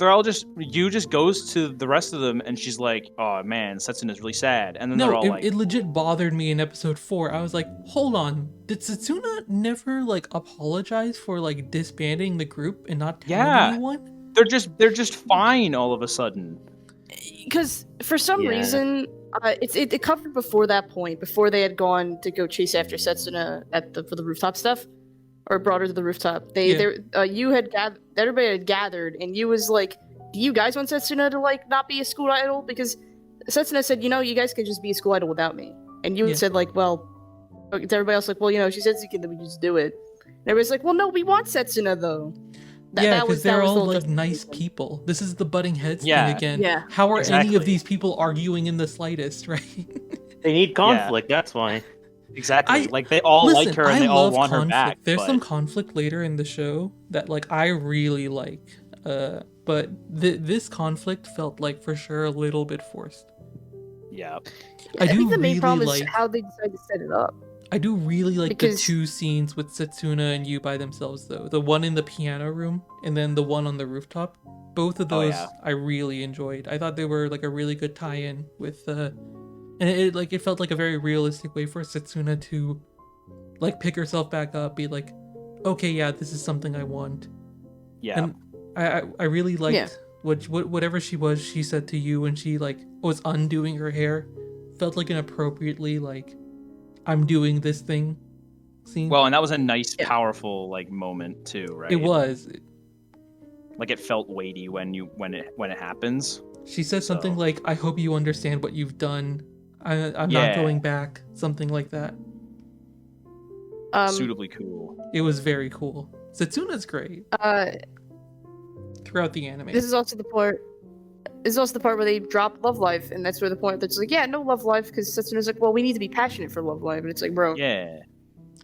C: you just goes to the rest of them and she's like, oh man, Setsuna's really sad, and then they're
A: No,
C: all like,
A: it legit bothered me in episode 4. I was like, hold on, did Setsuna never like apologize for like disbanding the group and not telling
C: Yeah.
A: anyone?
C: they're just fine all of a sudden.
E: Because for some
B: Yeah.
E: reason, it covered before that point, before they had gone to go chase after Setsuna for the rooftop stuff, or brought her to the rooftop. Everybody had gathered, and you was like, "Do you guys want Setsuna to like not be a school idol?" Because Setsuna said, you guys can just be a school idol without me. And you
A: Yeah.
E: said like, well, to everybody else like, well, she said you can, then we just do it. And everybody's like, well, no, we want Setsuna though.
A: Yeah, because they're all
E: the
A: like
E: justification.
A: nice people. This is the butting heads
C: Yeah.
A: thing again.
E: Yeah.
A: How are any
C: Exactly.
A: of these people arguing in the slightest, right?
B: They need conflict. That's why.
C: Exactly.
A: I-
C: Like they all
A: Listen,
C: like her and
A: I
C: they all
A: love
C: want
A: conflict.
C: her back.
A: There's
C: but...
A: some conflict later in the show that like I really like. But this conflict felt like for sure a little bit forced.
C: Yeah.
A: I do
E: think the main
A: really
E: problem
A: like-
E: is how they decide to set it up.
A: I do really like
E: Because-
A: the 2 scenes with Setsuna and you by themselves though. The one in the piano room and then the one on the rooftop. Both of
C: Oh,
A: those
C: yeah.
A: I really enjoyed. I thought they were like a really good tie-in with and it felt like a very realistic way for Setsuna to like pick herself back up, be like, okay, yeah, this is something I want.
C: Yeah.
A: And I really liked
E: Yeah.
A: whatever she said to you when she like was undoing her hair. Felt like an appropriately like I'm doing this thing scene.
C: Well, and that was a nice,
E: Yeah.
C: powerful like moment too, right?
A: it was.
C: Like it felt weighty when it happens.
A: She said something
C: So-
A: like, "I hope you understand what you've done. I'm not
C: Yeah.
A: going back." Something like that.
C: Suitably cool.
A: It was very cool. Setsuna's great throughout the anime.
E: This is also the part. This is also the part where they drop Love Life, and that's where the point that's like, yeah, no Love Life, because Setsuna's like, well, we need to be passionate for Love Life, and it's like, bro,
C: Yeah.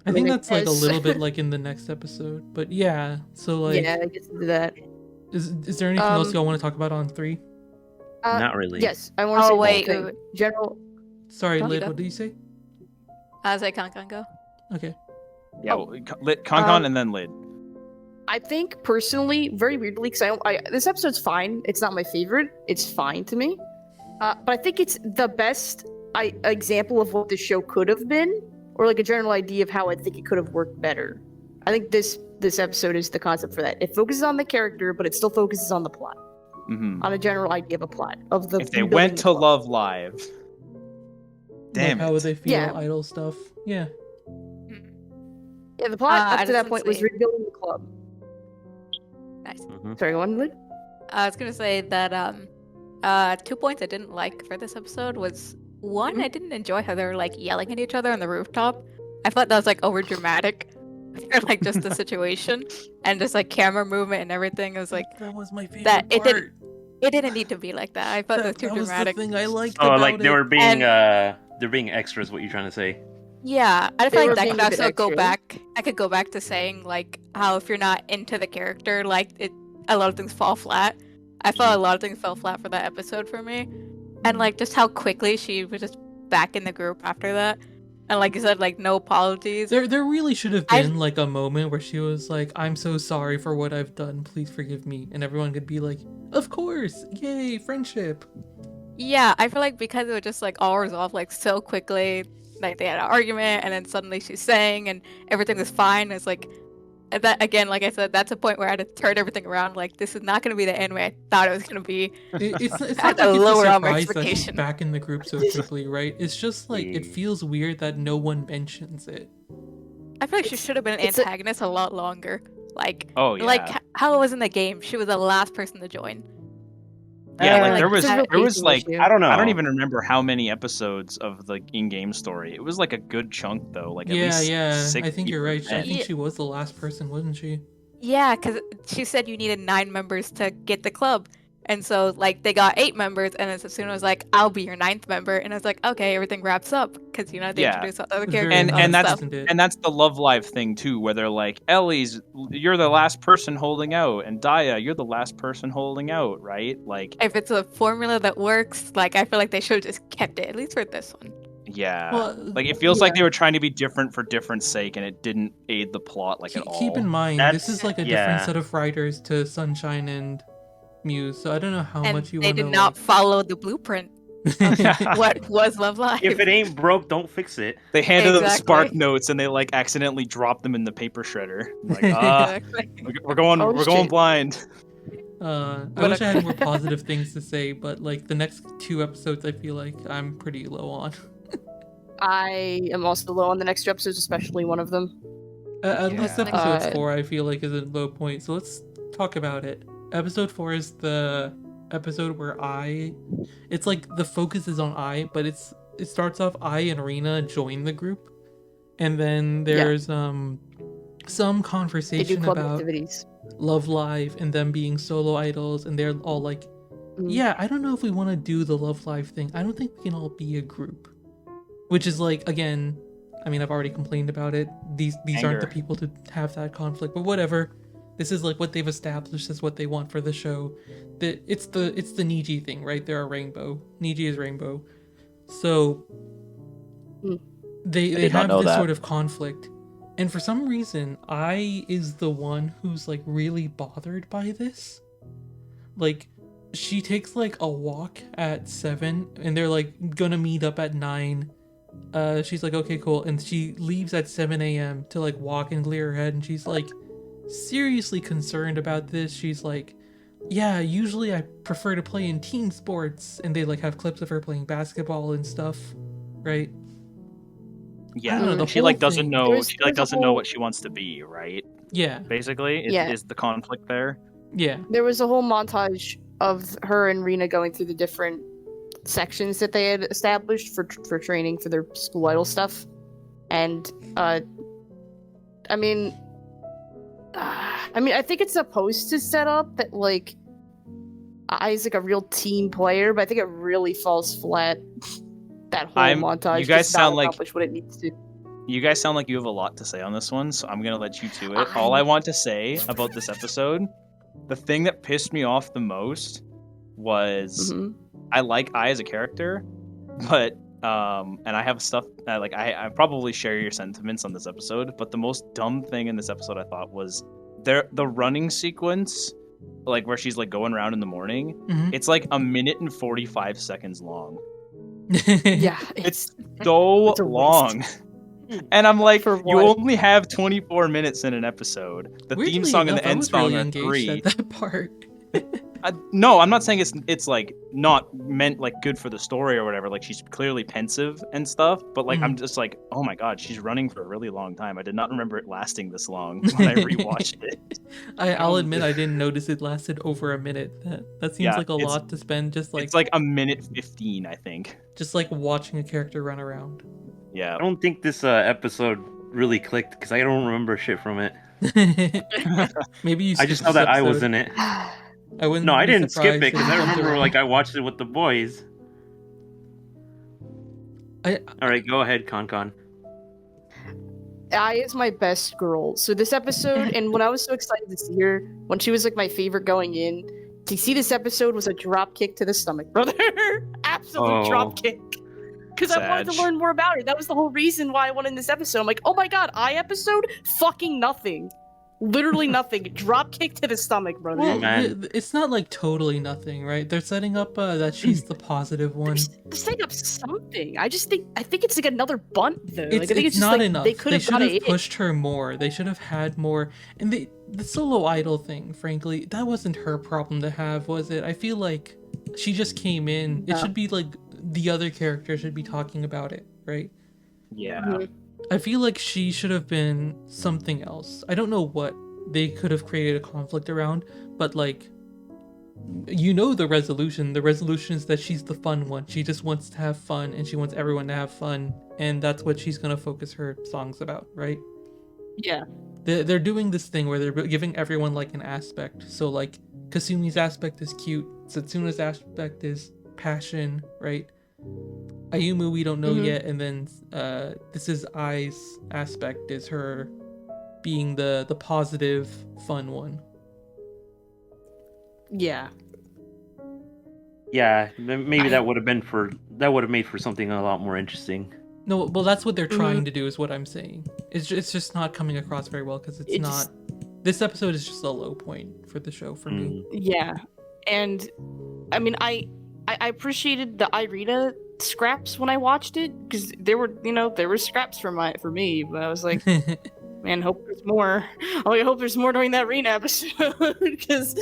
A: I think
E: mean,
A: that's like a
E: yes.
A: little bit like in the next episode, but yeah. So like,
E: yeah, I guess into that.
A: is there anything else
E: Um,
A: y'all want to talk about on 3?
B: Not really.
E: Yes, I want to say
D: Oh,
E: one
D: wait,
E: thing.
D: wait.
E: General.
A: Sorry,
E: Huh?
A: Lid. What did you say?
D: I was like, KanKan go.
A: Okay.
C: Yeah.
E: Oh.
C: Well, KanKan
E: Um,
C: and then Lid.
E: I think personally, very weirdly, because this episode's fine. It's not my favorite. It's fine to me, but I think it's the best example of what the show could have been, or like a general idea of how I think it could have worked better. I think this episode is the concept for that. It focuses on the character, but it still focuses on the plot,
C: Hmm.
E: on a general idea of a plot of the.
C: If they
E: rebuilding
C: went
E: the
C: to
E: plot.
C: Love Live, damn
A: Like, how would
C: it.
A: they feel?
E: Yeah.
A: Idol stuff. Yeah.
E: Yeah, the plot
D: I
E: up to
D: just
E: that
D: wanna
E: point was
D: say-
E: rebuilding the club.
D: Nice.
B: Mhm.
E: Sorry, go on, Lid.
D: I was gonna say that 2 points I didn't like for this episode was one, I didn't enjoy how they were like yelling at each other on the rooftop. I thought that was like over dramatic for like just the situation and just like camera movement and everything. It was like
A: that was my favorite
D: that it
A: part.
D: it didn't need to be like that. I thought it was
A: That,
D: too
A: that was
D: dramatic.
A: the thing I liked
B: Oh,
A: about
B: like they
A: it.
B: were being
D: And-
B: they're being extras. What you trying to say?
D: Yeah, I
E: They
D: feel
E: were
D: like that
E: being
D: could
E: a bit
D: also go
E: extra.
D: back. I could go back to saying like how if you're not into the character, like a lot of things fall flat. I felt a lot of things fell flat for that episode for me, and like just how quickly she was just back in the group after that. And like you said, like no apologies.
A: There really should have
D: I-
A: been like a moment where she was like, "I'm so sorry for what I've done. Please forgive me," and everyone could be like, "Of course, yay, friendship."
D: Yeah, I feel like because it was just like all resolved like so quickly, like they had an argument and then suddenly she sang and everything was fine. It's like and that again, like I said, that's a point where I had to turn everything around. Like this is not going to be the anime I thought it was going to be.
A: It's
D: I
A: not
D: had
A: like
D: to
A: it's a
D: lower all my
A: surprise that she's
D: expectation.
A: back in the group so quickly, right? It's just like it feels weird that no one mentions it.
D: I feel like she should have been an
E: it's a-
D: antagonist a lot longer. Like,
C: Oh, yeah.
D: like how it was in the game. She was the last person to join.
C: Yeah, like
D: like,
C: there was
D: it's a real
C: there was
E: pacing
C: like
E: issue.
B: I don't know.
C: I don't even remember how many episodes of the in-game story. It was like a good chunk though, like at least
A: I think you're right. I
C: 60%.
A: think she was the last person, wasn't she?
D: Yeah, because she said you needed 9 members to get the club. And so, like, they got 8 members, and then Setsuna was like, I'll be your 9th member. And I was like, okay, everything wraps up. Because, you know, they
C: Yeah.
D: introduced all the other
A: It was very
D: characters
C: and
D: and all
C: that's
D: that stuff.
A: isn't it?
C: and that's the Love Live thing too, where they're like, Ellie's, you're the last person holding out, and Daya, you're the last person holding out, right? Like,
D: If it's a formula that works, like, I feel like they should have just kept it, at least for this one.
C: yeah,
A: Well,
C: like it feels like
E: yeah.
C: they were trying to be different for different sake, and it didn't aid the plot like at all.
A: keep in mind,
B: That's-
A: this is like a
B: yeah.
A: different set of writers to Sunshine and Muse, so I don't know how
D: And
A: much you
D: they
A: want to.
D: did not follow the blueprint of what was Love Live.
B: If it ain't broke, don't fix it.
C: They handed them
D: Exactly.
C: Spark Notes, and they like accidentally dropped them in the paper shredder. Like, ah,
D: Exactly.
C: we're going
E: Oh,
C: we're going
E: shit.
C: blind.
A: I
D: But
A: wish I had more positive things to say, but like the next 2 episodes, I feel like I'm pretty low on.
E: I am also low on the next 2 episodes, especially one of them.
A: At least
C: Yeah.
A: episode
E: Uh,
A: 4, I feel like is a low point. So let's talk about it. Episode 4 is the episode where it's like the focus is on but it starts off and Rina join the group, and then there's some
E: They do
A: conversation
E: club
A: about
E: activities.
A: Love Live and them being solo idols, and they're all like,
E: Mhm.
A: yeah, I don't know if we want to do the Love Live thing. I don't think we can all be a group. Which is like, again, I mean, I've already complained about it. These aren't the
C: Anger.
A: people to have that conflict, but whatever. This is like what they've established as what they want for the show. It's the Niji thing, right? They're a rainbow. Niji is rainbow. So
E: Hmm.
A: they
F: did not
A: have
F: know
A: this
F: that.
A: sort of conflict. And for some reason, is the one who's like really bothered by this. Like, she takes like a walk at 7 and they're like gonna meet up at 9. She's like, okay, cool. And she leaves at 7 a.m. to like walk and clear her head, and she's like seriously concerned about this. She's like, yeah, usually I prefer to play in team sports, and they like have clips of her playing basketball and stuff, right?
C: Yeah,
A: I don't know, the
C: she
A: whole
C: like doesn't
A: thing-
C: know.
E: There's-
C: She like
E: there's a
C: doesn't know
E: whole-
C: what she wants to be, right?
A: Yeah,
C: Basically,
E: Yeah.
C: is the conflict there?
A: yeah.
E: There was a whole montage of her and Rina going through the different sections that they had established for training for their school idol stuff, and I mean, I think it's supposed to set up that like Ai's like a real team player, but I think it really falls flat. That whole montage.
C: you guys
E: does not
C: sound like-
E: accomplish what it needs to.
C: You guys sound like you have a lot to say on this one, so I'm gonna let you to it. All I want to say about this episode, the thing that pissed me off the most was
E: Mhm.
C: I like I as a character, but and I have stuff like I probably share your sentiments on this episode, but the most dumb thing in this episode I thought was the running sequence, like where she's like going around in the morning.
A: Mhm.
C: It's like a minute and 45 seconds long.
E: Yeah,
C: It's so
E: It's a waste.
C: long. And I'm like,
E: For
C: you
E: what?
C: only have 24 minutes in an episode. The theme
A: Weirdly
C: song and
A: enough,
C: the
A: I
C: end
A: was
C: song
A: really
C: are
A: engaged
C: 3.
A: at that part.
C: No, I'm not saying it's like not meant like good for the story or whatever. Like she's clearly pensive and stuff, but like I'm just like, oh my god, she's running for a really long time. I did not remember it lasting this long when I rewatched it.
A: I'll admit I didn't notice it lasted over a minute. That seems
C: Yeah,
A: like a
C: it's-
A: lot to spend just like
C: It's like a minute 15, I think.
A: watching a character run around.
C: Yeah.
B: I don't think this episode really clicked because I don't remember shit from it.
A: Maybe you.
B: I just know
A: skipped
B: that
A: this
B: I was
A: episode.
B: in it.
A: I wouldn't.
B: No, I
A: be
B: didn't skip it
A: surprised
B: because
A: if
B: I
A: you jumped
B: remember
A: around.
B: like I watched it with the boys.
A: I
B: All right, go ahead, KanKan.
E: Ai is my best girl. So this episode, and when I was so excited to see her, when she was like my favorite going in, to see this episode was a drop kick to the stomach, brother. Absolute
B: Oh.
E: drop kick. Because I wanted to
C: Sag.
E: learn more about her. That was the whole reason why I wanted this episode. I'm like, oh my god, episode? Fucking nothing. Literally nothing. Drop kick to the stomach, brother.
A: Well,
B: man.
A: it's not like totally nothing, right? They're setting up that she's the positive one.
E: They're setting up something. I think it's like another bunt though.
A: It's,
E: like, I think
A: it's
E: just
A: not
E: like
A: enough.
E: they could
A: They
E: have
A: should
E: got
A: have
E: it.
A: pushed her more. They should have had more. And the solo idol thing, frankly, that wasn't her problem to have, was it? I feel like she just came in. It
E: No.
A: should be like the other character should be talking about it, right?
C: Yeah.
E: Mhm.
A: I feel like she should have been something else. I don't know what they could have created a conflict around, but like, you know, the resolution. The resolution is that she's the fun one. She just wants to have fun, and she wants everyone to have fun, and that's what she's gonna focus her songs about, right?
E: Yeah.
A: They're doing this thing where they're giving everyone like an aspect. So like, Kasumi's aspect is cute. Satsuna's aspect is passion, right? Ayumu we don't know
E: Mhm.
A: yet, and then this is Ai's aspect is her being the positive, fun one.
E: Yeah.
B: Yeah, maybe that would have made for something a lot more interesting.
A: No, well, that's what they're
E: Mhm.
A: trying to do, is what I'm saying. It's just not coming across very well because it's
E: It
A: not.
E: just-
A: This episode is just a low point for the show for me.
E: Yeah. And I mean, I appreciated the Irina scraps when I watched it because there were scraps for me, but I was like, man, hope there's more. Oh, I hope there's more during that Rena episode because.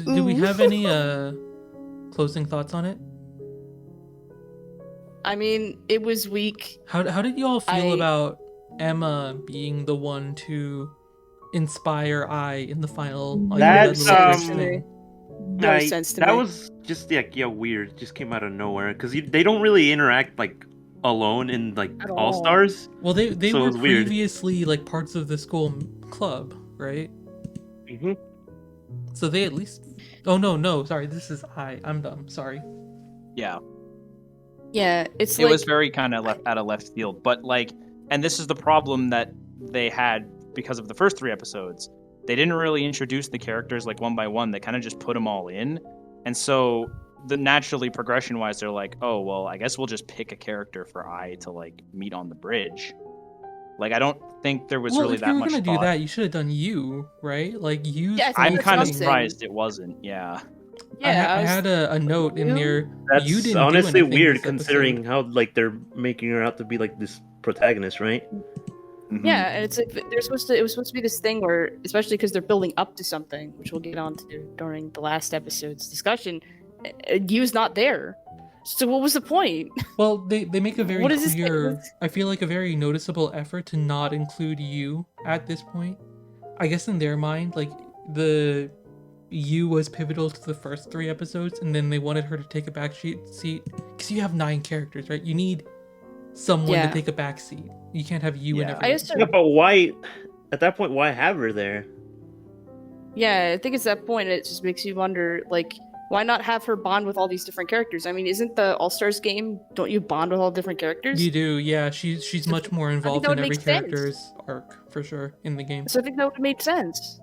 A: Do we have any closing thoughts on it?
E: I mean, it was weak.
A: How did you all feel
E: I-
A: about Emma being the one to inspire Ai in the final? Like,
B: That's,
A: that little
E: sense to
A: thing?
E: me. No sense to me.
B: That was just weird. It just came out of nowhere because they don't really interact like alone in like
E: At all.
B: All Stars.
A: Well, they
B: So it
A: were
B: was weird.
A: previously like parts of the school club, right?
B: Mm-hmm.
A: So they at least. Oh no, sorry. This is Ai. I'm dumb. Sorry.
C: Yeah.
E: Yeah, it's
C: It was very kind of out of left field, but like, and this is the problem that they had because of the first 3 episodes. They didn't really introduce the characters like one by one. They kind of just put them all in, and so the naturally progression wise, they're like, oh well, I guess we'll just pick a character for Ai to like meet on the bridge. Like, I don't think there was
A: Well,
C: really
A: if
C: that
A: you were
C: much
A: gonna do
C: thought.
A: that, you should have done you, right? Like you.
E: Yeah, I think
C: I'm
E: that's
C: kind
E: what
C: of
E: I'm
C: surprised it wasn't. Yeah.
A: I had a note in
E: You?
A: there.
B: That's
A: you didn't do
B: honestly
A: anything
B: weird
A: this episode.
B: considering how like they're making her out to be like this protagonist, right?
C: Mhm.
E: Yeah, and it's like it was supposed to be this thing where, especially because they're building up to something, which we'll get onto during the last episode's discussion. Yu's not there, so what was the point?
A: Well, they make a very
E: What is this
A: clear.
E: thing?
A: I feel like a very noticeable effort to not include you at this point. I guess in their mind, like the you was pivotal to the first 3 episodes, and then they wanted her to take a backseat seat because you have 9 characters, right? You need someone
E: Yeah.
A: to take a back seat. You can't have you in
C: Yeah.
A: every.
E: I just
B: Yeah, but why? At that point, why have her there?
E: Yeah, I think it's that point. It just makes you wonder, like, why not have her bond with all these different characters? I mean, isn't the All Stars game? Don't you bond with all different characters?
A: You do, yeah. She's
E: So
A: much more involved
E: that
A: in
E: would
A: every
E: make sense.
A: character's arc for sure in the game.
E: So I think that would have made sense.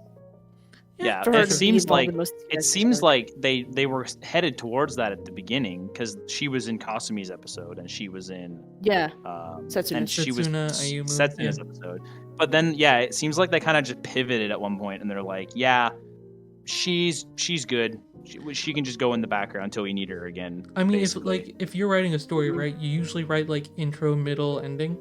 C: Yeah,
E: For her
C: it
E: to be
C: seems
E: involved
C: like
E: in most of the
C: it
E: characters'
C: seems
E: arc.
C: like they were headed towards that at the beginning because she was in Kasumi's episode and she was in
E: Yeah,
C: and she was
A: Setsuna, Ayumu,
C: Setsuna's
A: yeah.
C: episode. But then yeah, it seems like they kind of just pivoted at one point and they're like, yeah, she's good. She can just go in the background until we need her again.
A: I mean,
C: basically.
A: if you're writing a story, right, you usually write like intro, middle, ending.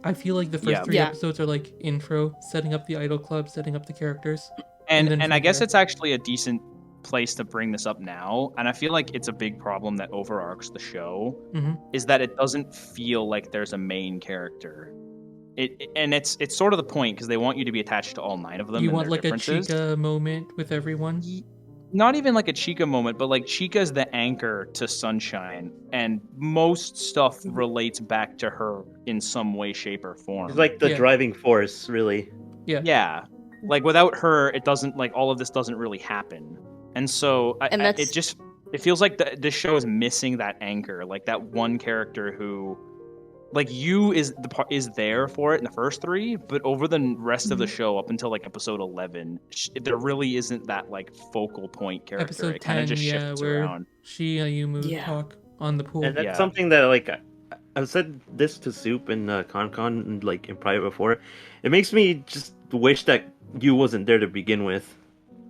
A: I feel like the first
C: Yeah.
A: 3
E: Yeah.
A: episodes are like intro, setting up the idol club, setting up the characters.
C: and
A: then
C: and I
A: from
C: guess
A: there-
C: it's actually a decent place to bring this up now, and I feel like it's a big problem that overarches the show
A: Mhm.
C: is that it doesn't feel like there's a main character. It's sort of the point because they want you to be attached to all 9 of them.
A: You
C: and
A: want
C: their
A: like a
C: differences.
A: Chica moment with everyone.
C: Not even like a Chica moment, but like Chica's the anchor to Sunshine, and most stuff relates back to her in some way, shape, or form.
B: She's like the
A: Yeah.
B: driving force, really.
C: Yeah, like without her, it doesn't like all of this doesn't really happen. And so
E: And that's-
C: it feels like the show is missing that anchor, like that one character who, like you is there for it in the first 3, but over the rest of the show up until like episode 11, there really isn't that like focal point character.
A: Episode
C: It kind
A: 10,
C: of just
A: yeah,
C: shifts
A: where
C: around.
A: she, Ayumu
E: Yeah.
A: talk. on the pool.
B: And that's
C: Yeah.
B: something that like I've said this to Soup and KanKan and like in private before. It makes me just wish that you wasn't there to begin with.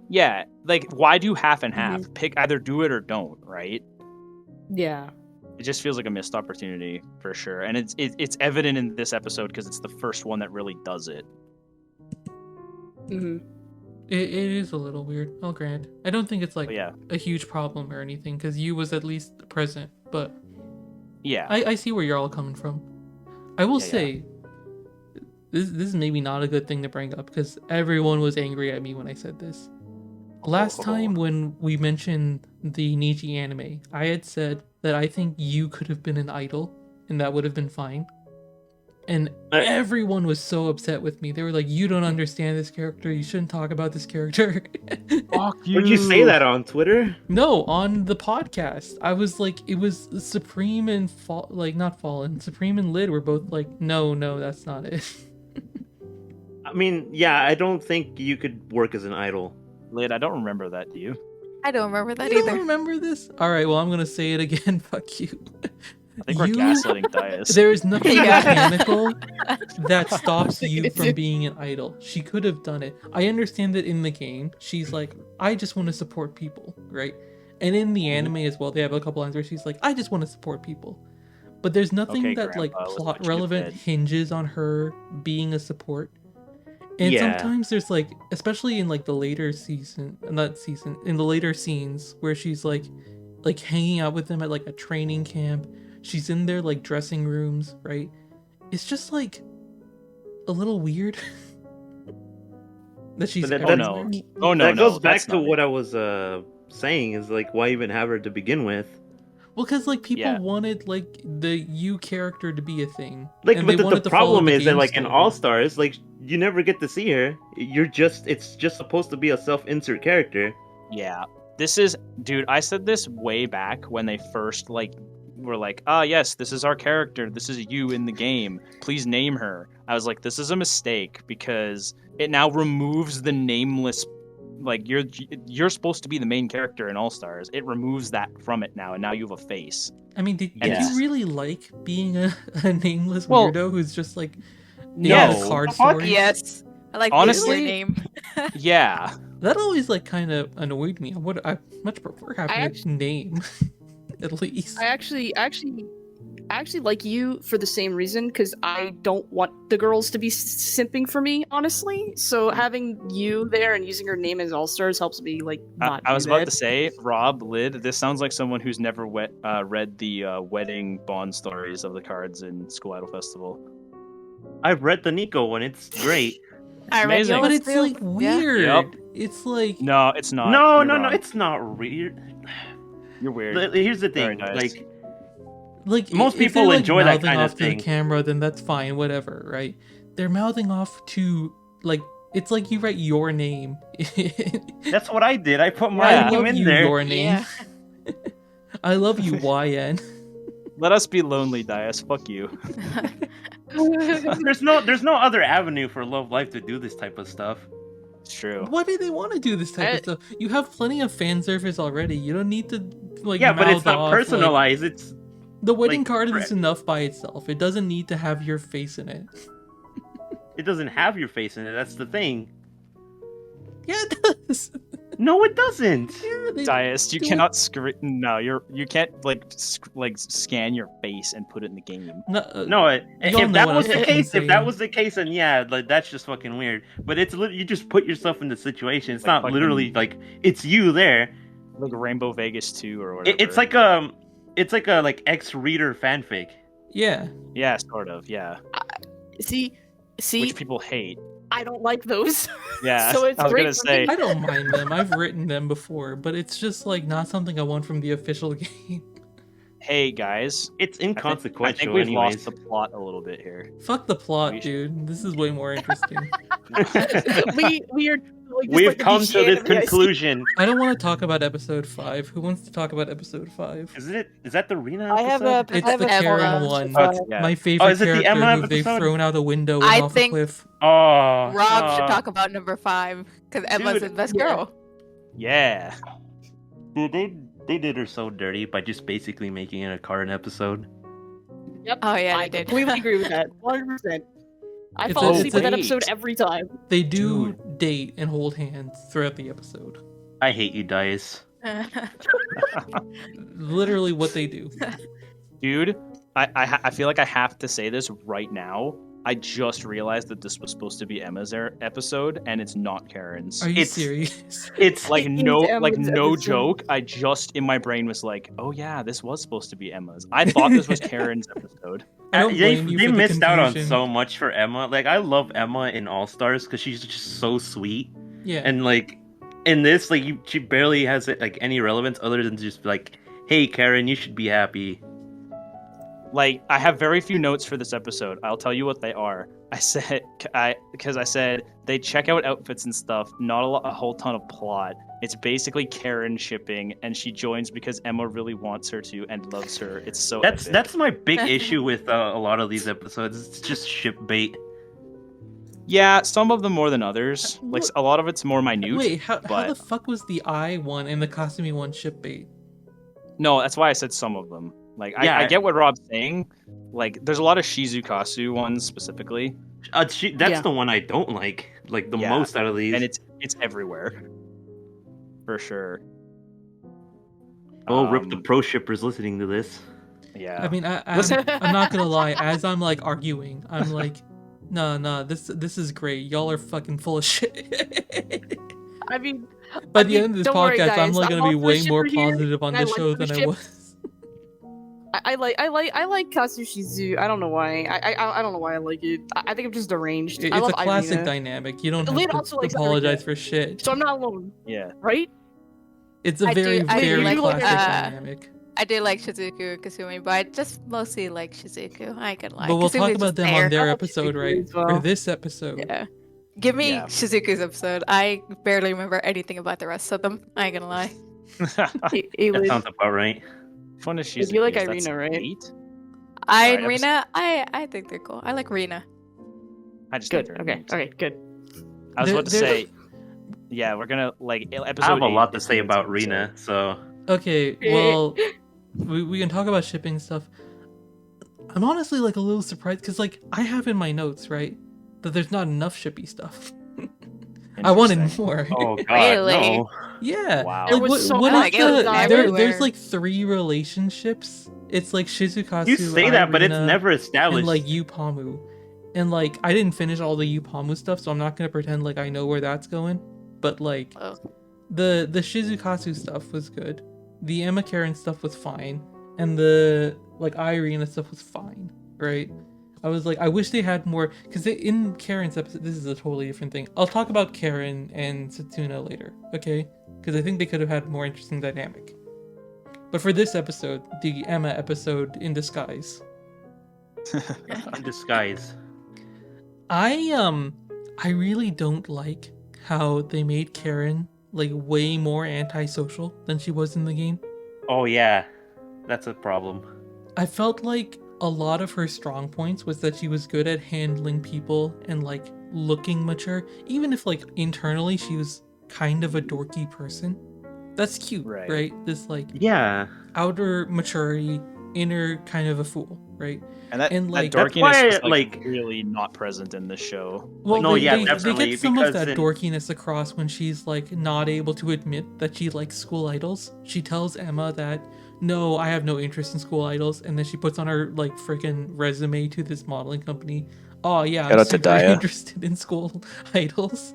C: Yeah, like why do half and half? Pick either do it or don't, right?
E: Yeah.
C: It just feels like a missed opportunity for sure, and it's evident in this episode because it's the first one that really does it.
E: hmm
A: It is a little weird. I'll grant. I don't think it's like
C: But yeah,
A: a huge problem or anything because you was at least present. But
C: yeah,
A: I see where you're all coming from. I will
C: Yeah, yeah.
A: say, this is maybe not a good thing to bring up because everyone was angry at me when I said this. Last time when we mentioned the Niji anime, I had said that I think you could have been an idol and that would have been fine. And everyone was so upset with me. They were like, "You don't understand this character. You shouldn't talk about this character."
C: Fuck you.
B: Would you say that on Twitter?
A: No, on the podcast, I was like, it was Supreme and not Fallen. Supreme and Lid were both like, no, that's not it.
B: I mean, yeah, I don't think you could work as an idol.
C: Lid, I don't remember that. Do you?
D: I don't remember that
A: You
D: either.
A: don't remember this? All right, well, I'm gonna say it again. Fuck you.
C: I think we're gaslighting Dias.
A: There is nothing
D: Yeah.
A: mechanical that stops you from being an idol. She could have done it. I understand that in the game, she's like, I just want to support people, right? And in the anime as well, they have a couple lines where she's like, I just want to support people. But there's nothing
C: Okay,
A: that like
C: Grandpa, let's
A: plot
C: put you to
A: relevant
C: bed.
A: hinges on her being a support. And
B: Yeah.
A: sometimes there's like, especially in like the later season, not season, in the later scenes where she's like hanging out with them at like a training camp. She's in their like dressing rooms, right? It's just like a little weird that she's.
B: But
C: Oh
A: everywhere.
C: no! Oh no!
B: That
C: no,
B: goes back
C: that's
B: to
C: not
B: what
C: it.
B: I was saying is like, why even have her to begin with?
A: Well, because like people
C: Yeah.
A: wanted like the you character to be a thing.
B: Like,
A: and
B: but
A: they
B: the
A: wanted to follow
B: problem
A: the
B: is that
A: game
B: like in
A: story.
B: All Stars, like you never get to see her. It's just supposed to be a self-insert character.
C: Yeah, this is, dude. I said this way back when they first like were like, ah, yes, this is our character. This is you in the game. Please name her. I was like, this is a mistake because it now removes the nameless. Like you're supposed to be the main character in All Stars. It removes that from it now, and now you have a face.
A: I mean, did
C: Yeah.
A: you really like being a nameless
C: Well,
A: weirdo who's just like
C: No,
A: the card
B: the fuck?
A: story?
D: Yes. I like
C: Honestly-
D: your name.
C: Yeah,
A: That always like kind of annoyed me. I much prefer having
E: I
A: a name, at least.
E: I actually like you for the same reason because I don't want the girls to be simping for me, honestly. So having you there and using her name as All Stars helps me like not.
C: I was
E: do
C: about
E: that.
C: to say, Rob, Lid. This sounds like someone who's never read the wedding bond stories of the cards in School Idol Festival.
B: I've read the Nico one. It's great.
D: I read
C: amazing.
D: yours
A: But it's
D: too.
A: like
D: Yeah.
A: weird.
C: Yep.
A: It's like
C: No, it's not.
B: No,
C: You're
B: no,
C: wrong.
B: it's not weird.
C: You're weird.
B: Here's the
C: Very
B: thing,
C: nice.
B: like most
A: if
B: people
A: they're, like,
B: enjoy that
A: mouthing
B: kind of
A: off to
B: thing.
A: the camera, then that's fine, whatever, right? They're mouthing off to like it's like you write your name.
B: That's what I did. I put my
C: Yeah.
A: I
B: name
A: love
B: in
A: you,
B: there.
A: your name.
D: Yeah.
A: I love you, YN.
C: Let us be lonely, Dias. Fuck you.
B: There's no other avenue for Love Life to do this type of stuff.
C: It's true.
A: Why do they want to do this type of stuff? You have plenty of fan service already. You don't need to like
B: Yeah, but it's
A: mouth
B: not
A: off, like-
B: personalized. It's
A: the wedding
B: like,
A: card
B: right.
A: is enough by itself. It doesn't need to have your face in it.
B: it doesn't have your face in it. That's the thing.
A: Yeah, it does.
B: No, it doesn't.
A: Yeah, they-
C: Dias, you
A: do
C: cannot No, you can't like scan your face and put it in the game.
A: No,
B: No,
A: Y'all
B: if
A: know
B: that
A: what
B: was
A: I'm
B: the
A: fucking
B: case, if that
A: saying.
B: was the case, then yeah, like that's just fucking weird. But it's you just put yourself in the situation. It's
C: Like
B: not
C: fucking-
B: literally like it's you there.
C: Like Rainbow Vegas 2 or whatever.
B: It's like a like ex-reader fanfic.
A: yeah.
C: Yeah, sort of. Yeah,
E: See,
C: which people hate.
E: I don't like those.
C: Yeah,
E: So it's
C: I was
E: great
C: gonna
E: for
C: say.
E: me.
A: I don't mind them. I've written them before, but it's just like not something I want from the official game.
C: Hey guys,
B: It's
C: I
B: inconsequential,
C: think we've
B: anyways.
C: lost the plot a little bit here.
A: Fuck the plot,
C: We
A: dude. This is way more interesting.
E: we are. Like, just
B: We've
E: like the
B: come
E: DC
B: to this
E: anime I see.
B: conclusion.
A: I don't want to talk about episode 5. Who wants to talk about episode 5?
B: Is that the Rena
F: I have
B: episode?
F: a.
A: It's
F: I have
A: the
F: a
A: Karen
F: Emma.
A: one.
C: Oh, yeah.
A: My favorite
B: is it the
A: character
B: Emma
A: who they've
B: episode?
A: thrown out a window and
D: I
A: off
D: think-
A: a cliff.
B: Oh,
D: Rob should talk about number 5 because Emma's
B: Dude,
D: the best
E: yeah.
D: girl.
C: Yeah.
B: Dude, They did her so dirty by just basically making it a Karen episode.
E: Yep.
D: Oh yeah,
E: I
D: they did.
E: completely agree with that. 100%. I
A: It's
E: fall
A: a-
E: asleep
A: it's
E: with
A: a-
E: that episode every time.
A: They do date and hold hands throughout the episode.
B: I hate you, Dice.
A: Literally what they do.
C: Dude, I feel like I have to say this right now. I just realized that this was supposed to be Emma's episode, and it's not Karen's.
A: Are you
B: It's-
A: serious?
B: It's
C: Like
E: It's
C: no,
E: Emma's
C: no
E: episode.
C: joke. I just in my brain was like, oh yeah, this was supposed to be Emma's. I thought this was Karen's episode.
A: I don't
B: they
A: blame you
B: they
A: for the
B: missed out on
A: confusion.
B: so much for Emma. Like I love Emma in All Stars because she's just so sweet,
A: Yeah.
B: and like in this, like she barely has like any relevance other than just like, hey Karen, you should be happy.
C: Like I have very few notes for this episode. I'll tell you what they are. I said they check out outfits and stuff. Not a whole ton of plot. It's basically Karen shipping, and she joins because Emma really wants her to and loves her. It's so epic.
B: That's my big issue with a lot of these episodes. It's just ship bait.
C: Yeah, some of them more than others. Like a lot of it's more minute.
A: Wait, how
C: but-
A: the fuck was the eye one and the costumey one ship bait?
C: No, that's why I said some of them. Like
B: Yeah.
C: I get what Rob's saying. Like there's a lot of Shizukasu ones specifically,
B: That's
E: Yeah.
B: the one I don't like the
C: Yeah,
B: most out of these.
C: and it's everywhere, for sure.
B: Oh, rip the
C: Um,
B: pro shippers listening to this.
C: Yeah.
A: I mean,
C: Listen-
A: I'm not gonna lie. As I'm like arguing, I'm like, nah, this is great. Y'all are fucking full of shit.
E: I mean,
A: By the end of this
E: don't worry,
A: podcast, I'm
E: guys,
A: like
E: I'm
A: gonna be
E: all for
A: way more
E: shipper here,
A: positive on
E: and I
A: this
E: like
A: show
E: the
A: than I
E: ship.
A: was.
E: I like Katsushizu. I don't know why. I don't know why I like it. I think I'm just deranged. I
A: It's
E: love
A: a classic
E: Irina,
A: dynamic. You don't
E: Lynn
A: have
E: also
A: to
E: likes
A: apologize
E: Irina.
A: for shit.
E: so I'm not alone,
C: yeah.
E: right?
A: It's a
D: I do-
A: very,
D: I
A: very
E: do like,
A: classic dynamic.
D: I do like Shizuku and Kasumi, but I just mostly like Shizuku. I can like.
A: But we'll talk
D: Kasumi's
A: about
D: just
A: them
D: there.
A: on their
E: I like
A: episode,
E: Shizuku
A: right?
E: as well.
A: For this episode.
D: Yeah. Give me
C: Yeah.
D: Shizuku's episode. I barely remember anything about the rest of them. I ain't gonna lie.
E: It
B: That
E: was,
B: sounds about right.
C: Fun as
E: You
C: she's.
E: like Irina, right?
C: 8?
D: I
C: Alright,
D: and Rina, I think they're cool. I like Rina.
C: I just
E: good.
C: think they're
E: Okay.
C: neat.
E: Okay. Good.
C: I was about to
A: They're-
C: say. Yeah, we're gonna like episode.
B: I have a
C: 8
B: lot to
C: is
B: say
C: the
B: about
C: episode.
B: Rina, so
A: Okay, well, we can talk about shipping stuff. I'm honestly like a little surprised because like I have in my notes, right, that there's not enough shippy stuff. I wanted
C: Interesting.
A: more.
B: oh god,
D: Really?
B: no.
A: Yeah.
C: Wow.
E: There
A: Like,
E: was
A: what,
E: so
A: what
D: much
A: is the,
D: going
A: there's
D: everywhere.
A: like 3 relationships. It's like Shizukasu.
B: You say that, but it's
A: Irina,
B: never established.
A: and like Yupamu. And like I didn't finish all the Yupamu stuff, so I'm not gonna pretend like I know where that's going. But like
D: Oh.
A: the Shizukasu stuff was good. The Emma Karen stuff was fine. And the like Irina stuff was fine, right? I was like, I wish they had more because in Karen's episode, this is a totally different thing. I'll talk about Karen and Satsuna later, okay? Because I think they could have had more interesting dynamic. But for this episode, the Emma episode in disguise,
B: in disguise.
A: I really don't like how they made Karen like way more antisocial than she was in the game.
B: Oh yeah, that's a problem.
A: I felt like a lot of her strong points was that she was good at handling people and like looking mature, even if like internally she was kind of a dorky person. That's cute,
C: Right.
A: right? This like
B: Yeah,
A: outer maturity, inner kind of a fool, right?
C: And that,
A: And, like,
C: that
B: that's
C: dorkiness
B: why,
C: is
B: like-
C: really not present in this show.
A: Well,
B: No,
A: they,
B: yeah,
A: they
B: definitely,
A: get some of
B: because
A: that
B: in-
A: dorkiness across when she's like not able to admit that she likes school idols. She tells Emma that no, I have no interest in school idols, and then she puts on her like freaking resume to this modeling company. Oh yeah,
C: Shout
A: I'm
C: out to
A: super
C: Daya.
A: interested in school idols.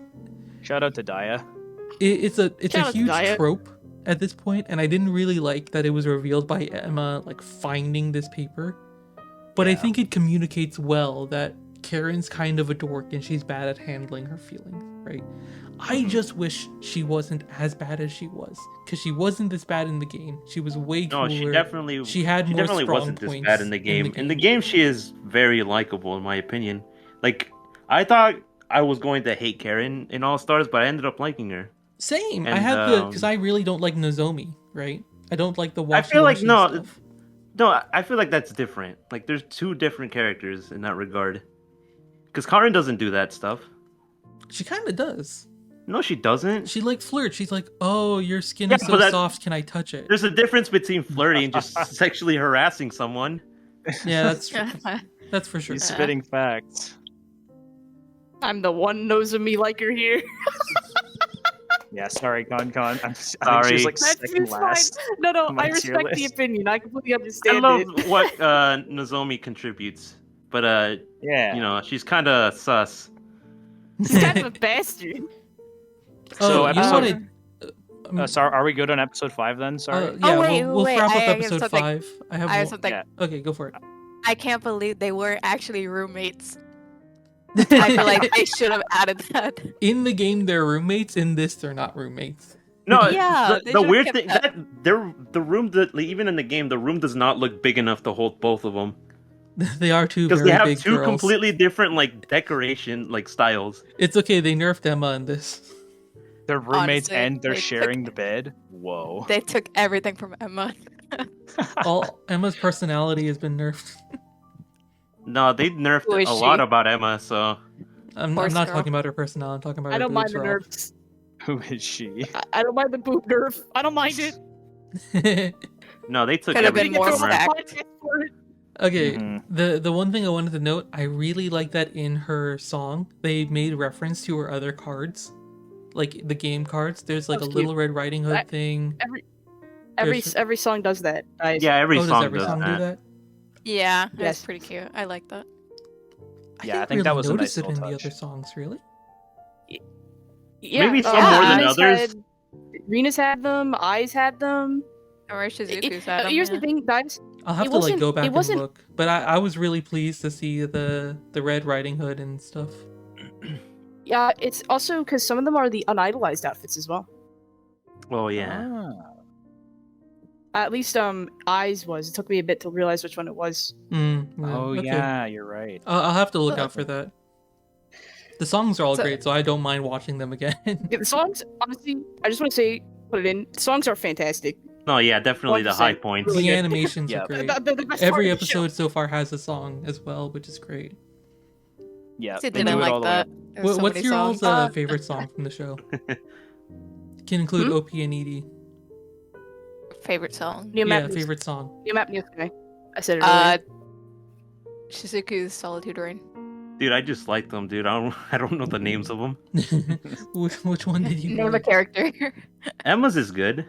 C: Shout out to Daya.
A: It's a
E: Shout out to
A: huge
E: Daya.
A: trope at this point, and I didn't really like that it was revealed by Emma like finding this paper. But I
C: Yeah.
A: think it communicates well that Karen's kind of a dork and she's bad at handling her feelings, right? I just wish she wasn't as bad as she was, because she wasn't this bad in the game. She was way
B: no,
A: cooler.
B: she definitely
A: She had more
B: definitely
A: strong
B: wasn't this
A: points
B: bad in the game. In the game, she is very likable in my opinion. Like I thought I was going to hate Karen in All Stars, but I ended up liking her.
A: Same. I
B: And,
A: had the because I really don't like Nozomi, right? I don't like the
B: I feel like
A: wishy-washy
B: no,
A: stuff.
B: no, I feel like that's different. Like there's 2 different characters in that regard. Because Karen doesn't do that stuff.
A: She kind of does.
B: No, she doesn't.
A: She like flirts. She's like, "Oh, your skin
B: Yeah,
A: is so
B: but that-
A: soft. Can I touch it?"
B: There's a difference between flirting and just sexually harassing someone.
A: Yeah, that's true. That's for sure.
C: He's spitting facts.
E: I'm the one knows of me like her here.
C: Yeah, sorry, KanKan. I think
B: Sorry.
C: she's like
E: That's
C: second
E: fine.
C: last.
E: No,
C: on my
E: I
C: tier
E: respect the
C: list.
E: opinion. I completely
B: I
E: understand
B: love
E: it.
B: what Nozomi contributes, but
C: Yeah.
B: you know, she's kind of sus.
E: She's kind of a bastard.
C: So
A: Oh, you know
C: episode-
A: what?
C: Sorry, are we good on episode 5 then? Sorry.
A: Yeah,
D: wait,
A: we'll
D: wait,
A: wrap up
D: I have
A: episode
D: something.
A: 5. I have
D: I have
A: one-
D: something.
C: Yeah.
A: Okay, go for it.
D: I can't believe they were actually roommates. I feel like they should have added that.
A: In the game, they're roommates. In this, they're not roommates.
B: No,
D: Yeah, they
B: the
D: should've
B: weird
D: kept
B: thing
D: that.
B: that the room that like, even in the game, the room does not look big enough to hold both of them
A: They are two
B: because
A: very
B: they have
A: big
B: two
A: girls.
B: completely different like decoration like styles.
A: It's okay. They nerfed Emma in this.
C: They're roommates
D: Honestly,
C: and they're
D: they
C: sharing
D: took-
C: the bed. Whoa.
D: They took everything from Emma.
A: All Emma's personality has been nerfed.
B: No, they nerfed
D: Who is
B: a lot
D: she?
B: about Emma. So
A: I'm
D: Poor
A: not
D: girl.
A: talking about her personality. I'm talking about
E: I
A: her
E: don't mind
A: boobs,
E: the
A: Rob.
E: nerfs.
C: Who is she?
E: I don't mind the boob nerf. I don't mind it.
B: no, they took
D: Could've been
B: everything
D: more
B: from her.
D: stacked.
A: Okay,
C: Mhm.
A: the one thing I wanted to note, I really like that in her song, they made reference to her other cards. Like the game cards. There's like
E: That's
A: a
E: cute.
A: Little Red Riding Hood
E: I-
A: thing.
E: Every every song does that, guys.
B: Yeah, every
A: Oh, does
B: song
A: every
B: does
A: song do
B: that.
A: that?
D: Yeah,
E: Yes.
D: it's pretty cute. I like that.
C: Yeah, I
A: didn't
C: think that
A: really
C: was a
A: notice
C: nice
A: it in
C: little
A: the
C: touch.
A: other songs, really.
E: Yeah,
B: Maybe some
D: more than
E: Rena's
B: others.
E: Had, Rena's had them. Eyes had them.
D: Or Shizuku's had 'em,
E: Here's
D: yeah.
E: the thing, guys.
A: I'll have
E: It
A: to like
E: wasn't-
A: go
E: it
A: back and
E: wasn't-
A: look. But I was really pleased to see the Red Riding Hood and stuff.
E: Yeah, it's also because some of them are the unidolized outfits as well.
B: Oh yeah.
C: Ah.
E: At least Eyes was. It took me a bit to realize which one it was.
A: Yeah,
C: Oh
A: okay.
C: yeah, you're right.
A: I'll have to look out for that. The songs are all
D: So-
A: great, so I don't mind watching them again.
E: Yeah, the songs, honestly, I just want to say, put it in. The songs are fantastic.
B: No, yeah, definitely the high
E: 100%.
B: points.
A: The
E: good.
A: animations
C: Yeah.
A: are great.
E: The best part
A: Every
E: of the show.
A: episode so far has a song as well, which is great.
C: Yeah,
D: I
C: they
D: didn't
C: do it
D: like
C: all the way
D: that.
C: up.
D: There's so
A: What's
D: many
A: your
D: songs.
A: all's favorite song from the show? Can include OP and ED.
D: Favorite song?
E: New
A: Yeah,
E: map,
A: favorite song.
E: New map, new sky. I said it
D: Uh,
E: earlier.
D: Shizuku's Solitude Rain.
B: Dude, I just like them, dude. I don't know the names of them.
A: Which one did you
D: Name a
A: like?
D: character.
B: Emma's is good.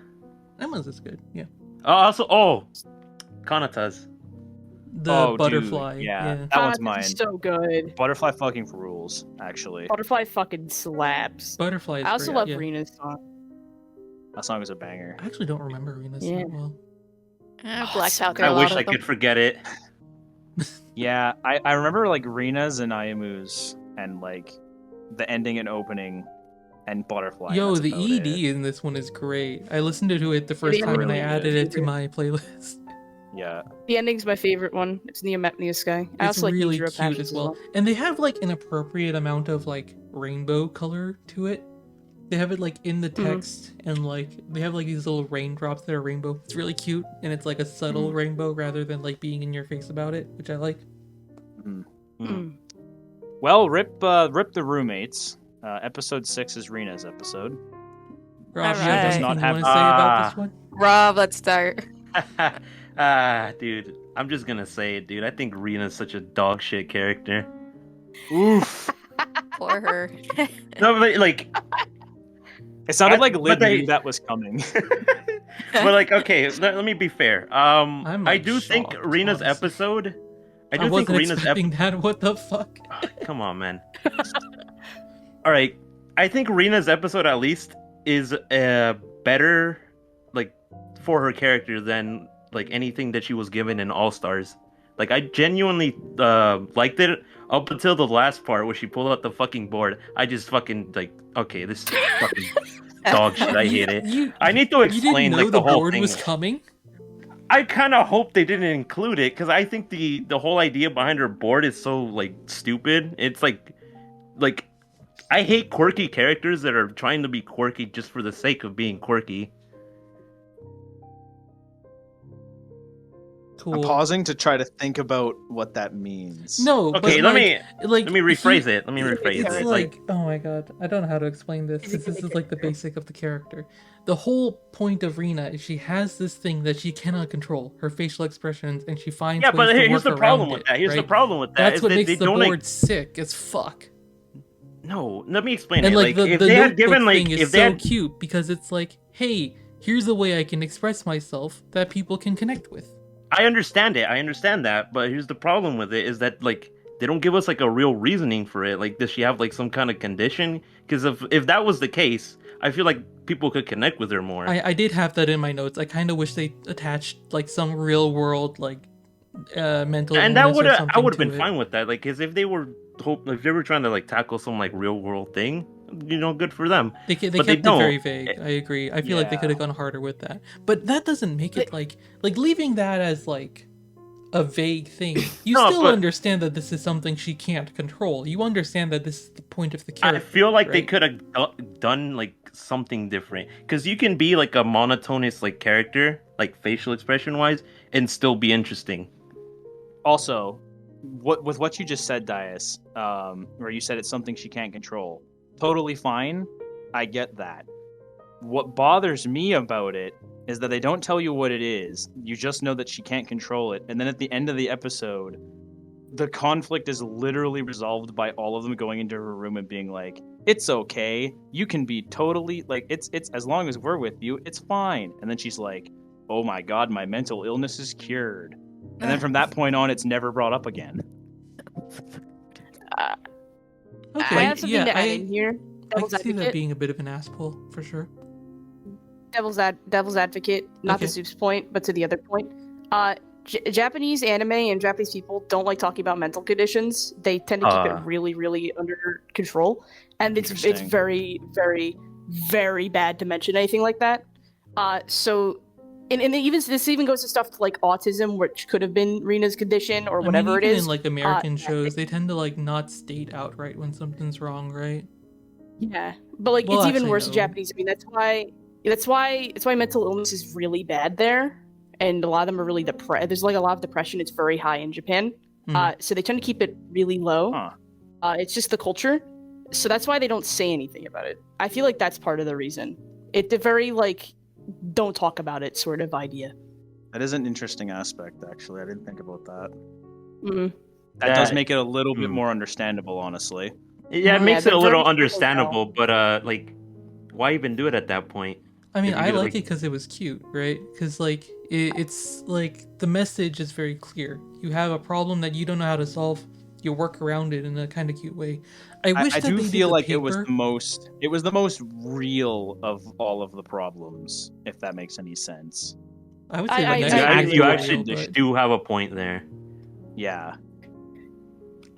A: Emma's is good. Yeah.
B: Kanata's.
A: The
C: Oh, dude,
A: butterfly.
C: yeah.
A: Yeah.
C: That one's
E: This
C: mine.
E: is so good.
C: Butterfly fucking rules, actually.
E: Butterfly fucking slaps.
A: Butterfly. Is
E: I also
A: great,
E: love
A: yeah.
E: Rena's song.
C: That song is a banger.
A: I actually don't remember Rena's
E: Yeah.
A: that well.
D: I
E: Oh,
D: blacked
E: so
D: out
E: good.
D: through
B: I
D: a lot
B: wish
D: of
B: I
D: them.
B: could forget it.
C: Yeah, I remember like Rena's and Ayamu's and like the ending and opening and Butterfly. and
A: Yo,
C: that's
A: the
C: about
A: ED
C: it.
A: in this one is great. I listened to it the first
E: Yeah,
A: time and I
C: really
A: added
E: good.
A: it to my playlist.
C: Yeah.
E: The ending's my favorite one. It's Neo Map, Neo Sky. I
A: It's
E: also like
A: really
E: Nijiro
A: cute
E: Passions
A: as well. And they have like an appropriate amount of like rainbow color to it. They have it like in the text and like they have like these little raindrops that are rainbow. It's really cute and it's like a subtle rainbow rather than like being in your face about it, which I like.
E: Mm.
C: Well, rip the roommates. Episode 6 is Rena's episode.
A: Rob, you
D: Alright.
A: have
D: Does
A: anything
C: not
A: you
C: have-
A: want to say about this one?
D: Rob, let's start.
B: Dude, I'm just gonna say it, dude. I think Rena's such a dog shit character.
C: Oof.
D: For her.
B: No, but like,
C: It sounded
B: I-
C: like
B: but
C: Lid
B: they-
C: knew that was coming.
B: but like, okay, let me be fair.
A: I'm,
B: I
A: like,
B: do think
A: shocked,
B: Rena's
A: honestly.
B: episode. I
A: I
B: do think
A: wasn't
B: Rena's
A: expecting that. What the fuck?
B: Come on, man. All right, I think Rena's episode at least is better, like, for her character than like anything that she was given in All Stars. Like, I genuinely liked it up until the last part where she pulled out the fucking board. I just fucking like, okay, this is fucking dog shit. I hate it.
A: You,
B: I need to
A: you
B: explain
A: didn't know
B: like
A: the
B: the whole
A: board
B: thing.
A: was coming?
B: I kind of hope they didn't include it because I think the whole idea behind her board is so like stupid. It's like I hate quirky characters that are trying to be quirky just for the sake of being quirky.
A: cool.
C: I'm pausing to try to think about what that means.
A: No,
B: Okay,
A: but
B: let me rephrase it. Let me
E: It's
B: rephrase
A: It's
B: it.
A: like, oh my god, I don't know how to explain this
E: Is it
A: because this
E: gonna
A: is like the
E: character?
A: basic of the character. The whole point of Rina is she has this thing that she cannot control, her facial expressions, and she finds
B: Yeah,
A: ways
B: but
A: to
B: here's
A: work
B: the
A: around
B: problem with
A: it.
B: that. Here's the
A: right?
B: problem with that
A: That's
B: is
A: what
B: that
A: makes
B: they
A: the
B: don't
A: board sick as fuck.
B: No, let me explain
A: And
B: it.
A: like
B: Like if
A: the
B: they had
A: notebook
B: given like
A: thing is
B: if they
A: so
B: had
A: cute because it's like, hey, here's a way I can express myself that people can connect with.
B: I understand it. I understand that, but here's the problem with it is that like they don't give us like a real reasoning for it. Like does she have like some kind of condition? Because if that was the case, I feel like people could connect with her more.
A: I did have that in my notes. I kind of wish they attached like some real world like mental
B: And that
A: illness
B: would
A: or
B: I
A: something
B: would have
A: to
B: been
A: it.
B: fine with that. Like, cause if they were trying to like tackle some like real world thing, good for them.
A: They
B: But
A: kept it
B: don't.
A: very vague. I agree. I feel like they could have gone harder with that. But that doesn't make it like leaving that as like a vague thing. You
B: No,
A: still
B: but-
A: understand that this is something she can't control. You understand that this is the point of the
B: I
A: character.
B: feel like they
A: right?
B: could have done like something different. Cause you can be like a monotonous like character, like facial expression wise, and still be interesting.
C: Also, with what you just said, Dias, where you said it's something she can't control, totally fine. I get that. What bothers me about it is that they don't tell you what it is. You just know that she can't control it, and then at the end of the episode, the conflict is literally resolved by all of them going into her room and being like, "It's okay. You can be totally like it's as long as we're with you, it's fine." And then she's like, "Oh my god, my mental illness is cured." And then from that point on, it's never brought up again.
E: I
A: Okay,
E: have something to add in here.
A: I
E: Devil's
A: can see that
E: advocate.
A: being a bit of an asshole for sure.
E: Devil's advocate, not
A: Okay.
E: to Soup's point, but to the other point. Japanese anime and Japanese people don't like talking about mental conditions. They tend to keep it really, really under control, and it's
C: Interesting.
E: very, very, very bad to mention anything like that. So, and even this even goes to stuff like autism, which could have been Rina's condition or whatever
A: I mean,
E: it
A: even
E: is.
A: in like American shows, they tend to like not state outright when something's wrong, right?
E: Yeah, but like
A: Well,
E: it's even
A: actually,
E: worse in
A: no.
E: Japanese. I mean, that's why mental illness is really bad there, and a lot of them are really depressed. There's like a lot of depression. It's very high in Japan, so they tend to keep it really low.
C: Huh.
E: It's just the culture, so that's why they don't say anything about it. I feel like that's part of the reason. It's a very like don't talk about it sort of idea.
C: That is an interesting aspect, actually. I didn't think about that.
E: Mm.
C: That does
B: That-
C: make it a little bit
B: Hmm.
C: more understandable, honestly.
B: Yeah, it
E: Yeah,
B: makes it
E: they're
B: a
E: very
B: little
E: subtle
B: understandable, but like, why even do it at that point?
A: I mean,
B: If you
A: I
B: could,
A: like
B: like-
A: it because it was cute, right? Because like it's like the message is very clear. You have a problem that you don't know how to solve. You work around it in a kind of cute way. I wish
C: I
A: that
C: do
A: they
C: feel
A: did the
C: like
A: paper.
C: it was the most real of all of the problems, if that makes any sense.
A: I would say
E: I-
A: the
E: I-
A: next
E: I
A: one
E: agree
A: is
E: with
B: You
A: more
E: you.
B: actually
A: real, but
B: do have a point there.
C: Yeah.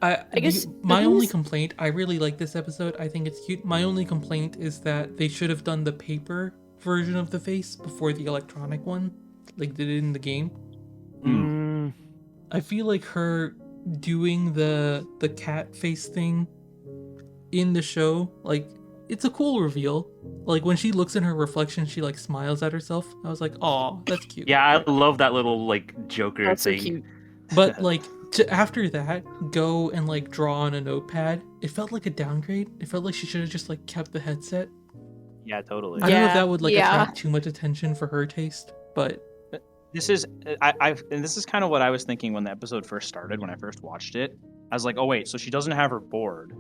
E: I guess
A: my
E: the
A: only
E: thing is-
A: complaint. I really like this episode. I think it's cute. My only complaint is that they should have done the paper version of the face before the electronic one, like they did in the game.
B: Mm,
A: I feel like her doing the cat face thing in the show, like it's a cool reveal. Like when she looks in her reflection, she like smiles at herself. I was like, "Oh, that's cute."
B: yeah, I love that little like Joker
E: That's so
B: thing.
E: cute.
A: But like after that, go and like draw on a notepad. It felt like a downgrade. It felt like she should have just like kept the headset.
C: Yeah, totally.
A: I don't know if
E: Yeah.
A: that would like
D: Yeah.
A: attract too much attention for her taste, but
C: This is and this is kind of what I was thinking when the episode first started, when I first watched it. I was like, oh wait, so she doesn't have her board.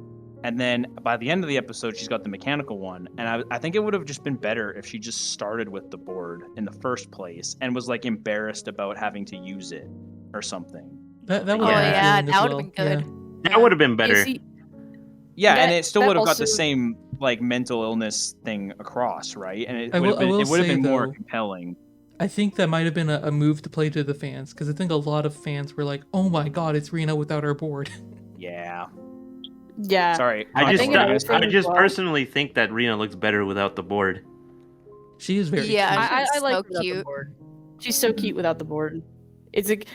C: And then by the end of the episode, she's got the mechanical one. And I think it would have just been better if she just started with the board in the first place and was like embarrassed about having to use it or something.
A: that was
B: Oh,
A: my
D: yeah,
A: feeling as
D: that would've
A: well.
D: been good.
A: Yeah.
B: That would have been
E: You
B: better.
E: see,
C: Yeah, and
E: That-
C: it still
E: that
C: would have got the
E: also-
C: same like mental illness thing across, right? And it
A: I
C: would have
A: will
C: been,
A: say,
C: more
A: though,
C: compelling.
A: I think that might have been a move to play to the fans because I think a lot of fans were like, "Oh my god, it's Rena without her board."
C: Yeah.
E: yeah.
C: Sorry.
B: I
E: think
B: just,
E: another thing
B: I
E: as
B: just
E: well-
B: personally think that Rena looks better without the board.
A: She is very
D: Yeah,
A: cute.
E: I
D: She's
E: like
D: so
E: her without the
D: cute.
E: board. She's so cute without the board. It's like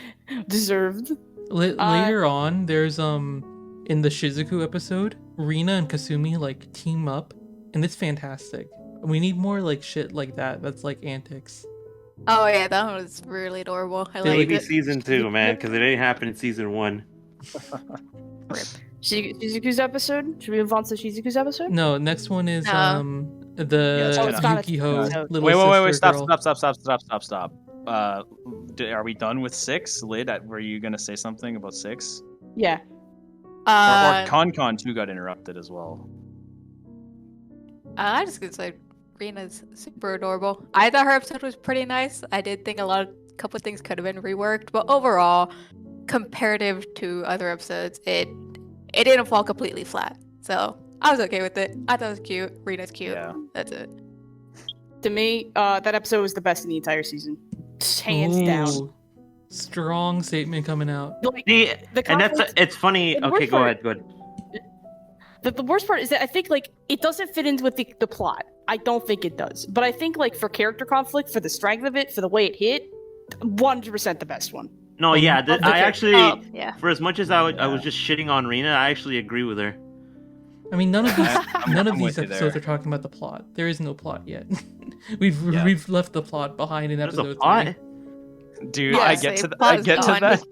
E: deserved.
A: Later on, there's in the Shizuku episode, Rina and Kasumi like team up, and it's fantastic. We need more like shit like that. That's like antics.
D: Oh yeah, that one was really adorable. I liked
B: Maybe
D: it.
B: season 2, man, because it didn't happen in season 1.
E: Shizuku's episode? Should we move on to Shizuku's episode?
A: No, next one is
D: No.
A: the
E: Oh, it's not
A: Yukiho
E: episode.
A: little
C: Wait,
A: sister
C: stop. Are we done with 6? Lid, were you gonna say something about 6?
E: Yeah.
C: Or KanKan 2 got interrupted as well.
D: I just gonna say Rina's super adorable. I thought her episode was pretty nice. I did think a couple of things could have been reworked, but overall, comparative to other episodes, it didn't fall completely flat. So I was okay with it. I thought it was cute. Rina's cute.
C: Yeah.
D: That's it.
E: To me, that episode was the best in the entire season. Hands down.
A: Ooh, strong statement coming out.
E: Like,
B: See,
E: the
B: and that's
E: conflict-
B: it's funny.
E: the
B: Okay,
E: worst
B: go
E: part-
B: ahead.
E: the worst part is that I think like it doesn't fit in with the plot. I don't think it does. But I think like for character conflict, for the strength of it, for the way it hit, 100% the best one.
B: No, yeah,
E: Of the
B: I actually,
D: Oh, yeah.
B: for as much as I was just shitting on Rina, I actually agree with her.
A: I mean, none of these
C: I'm
A: these
C: with you
A: episodes
C: there.
A: are talking about the plot. There is no plot yet. we've
C: Yeah.
A: we've left the plot behind in
B: There's a
A: episode
B: plot.
A: 3.
C: Dude,
D: Yeah,
C: I
D: same.
C: get to
D: Plot
C: I
D: is
C: get to
D: gone.
C: that.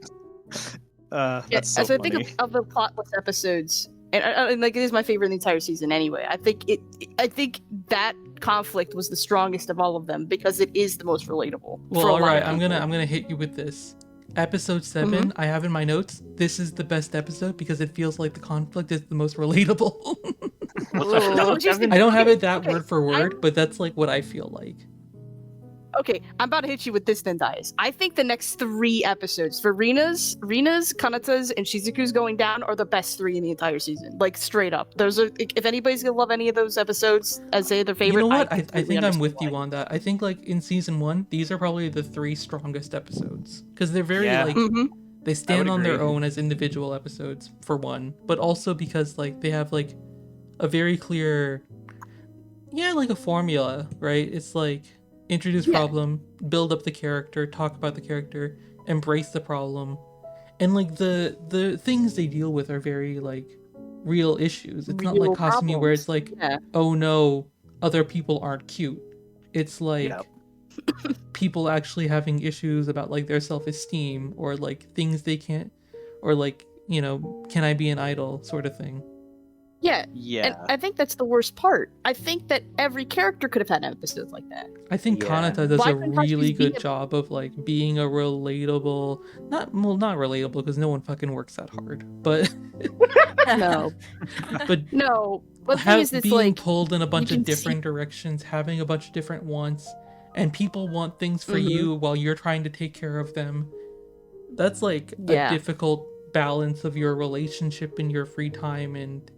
C: That's so
E: As I think
C: funny.
E: of the plotless episodes, and like it is my favorite in the entire season anyway. I think that conflict was the strongest of all of them because it is the most relatable.
A: Well,
E: for a
A: all
E: lot
A: right,
E: of
A: I'm
E: people.
A: gonna hit you with this. Episode 7, I have in my notes. This is the best episode because it feels like the conflict is the most relatable.
B: What's up?
E: No, just the-
A: I don't have it that
E: Okay,
A: word for word, but that's like what I feel like.
E: Okay, I'm about to hit you with this then, Dias. I think the next 3 episodes for Rina's, Kanata's, and Shizuku's going down are the best 3 in the entire season. Like, straight up. Those are, if anybody's gonna love any of those episodes as their favorite,
A: You know what? I
E: completely
A: think I'm with
E: understand
A: you
E: why.
A: on that. I think like in season 1, these are probably the 3 strongest episodes because they're very
C: Yeah.
A: like
E: Mhm.
A: they stand on their
C: agree.
A: own as individual episodes for one, but also because like they have like a very clear, like a formula, right? It's like introduce
E: Yeah.
A: problem, build up the character, talk about the character, embrace the problem, and like the things they deal with are very like real issues. It's not
E: Real
A: like Kasumi where it's
E: problems.
A: like,
E: Yeah.
A: oh no, other people aren't cute. It's like
C: Yep.
A: people actually having issues about like their self-esteem or like things they can't, or like, can I be an idol sort of thing.
E: Yeah.
C: Yeah.
E: And I think that's the worst part. I think that every character could have had an episode like that.
A: I think
C: Yeah.
A: Kanata does
E: Why
A: a
E: couldn't Kasumi
A: really
E: be
A: good
E: a-
A: job of like being a relatable, not relatable because no one fucking works that hard, but
E: No.
A: but
E: No. But the thing is, it's
A: being
E: like
A: pulled in a bunch
E: can
A: of
E: see-
A: different directions, having a bunch of different wants, and people want things for
E: Mhm.
A: you while you're trying to take care of them. That's like
E: Yeah.
A: a difficult balance of your relationship and your free time and,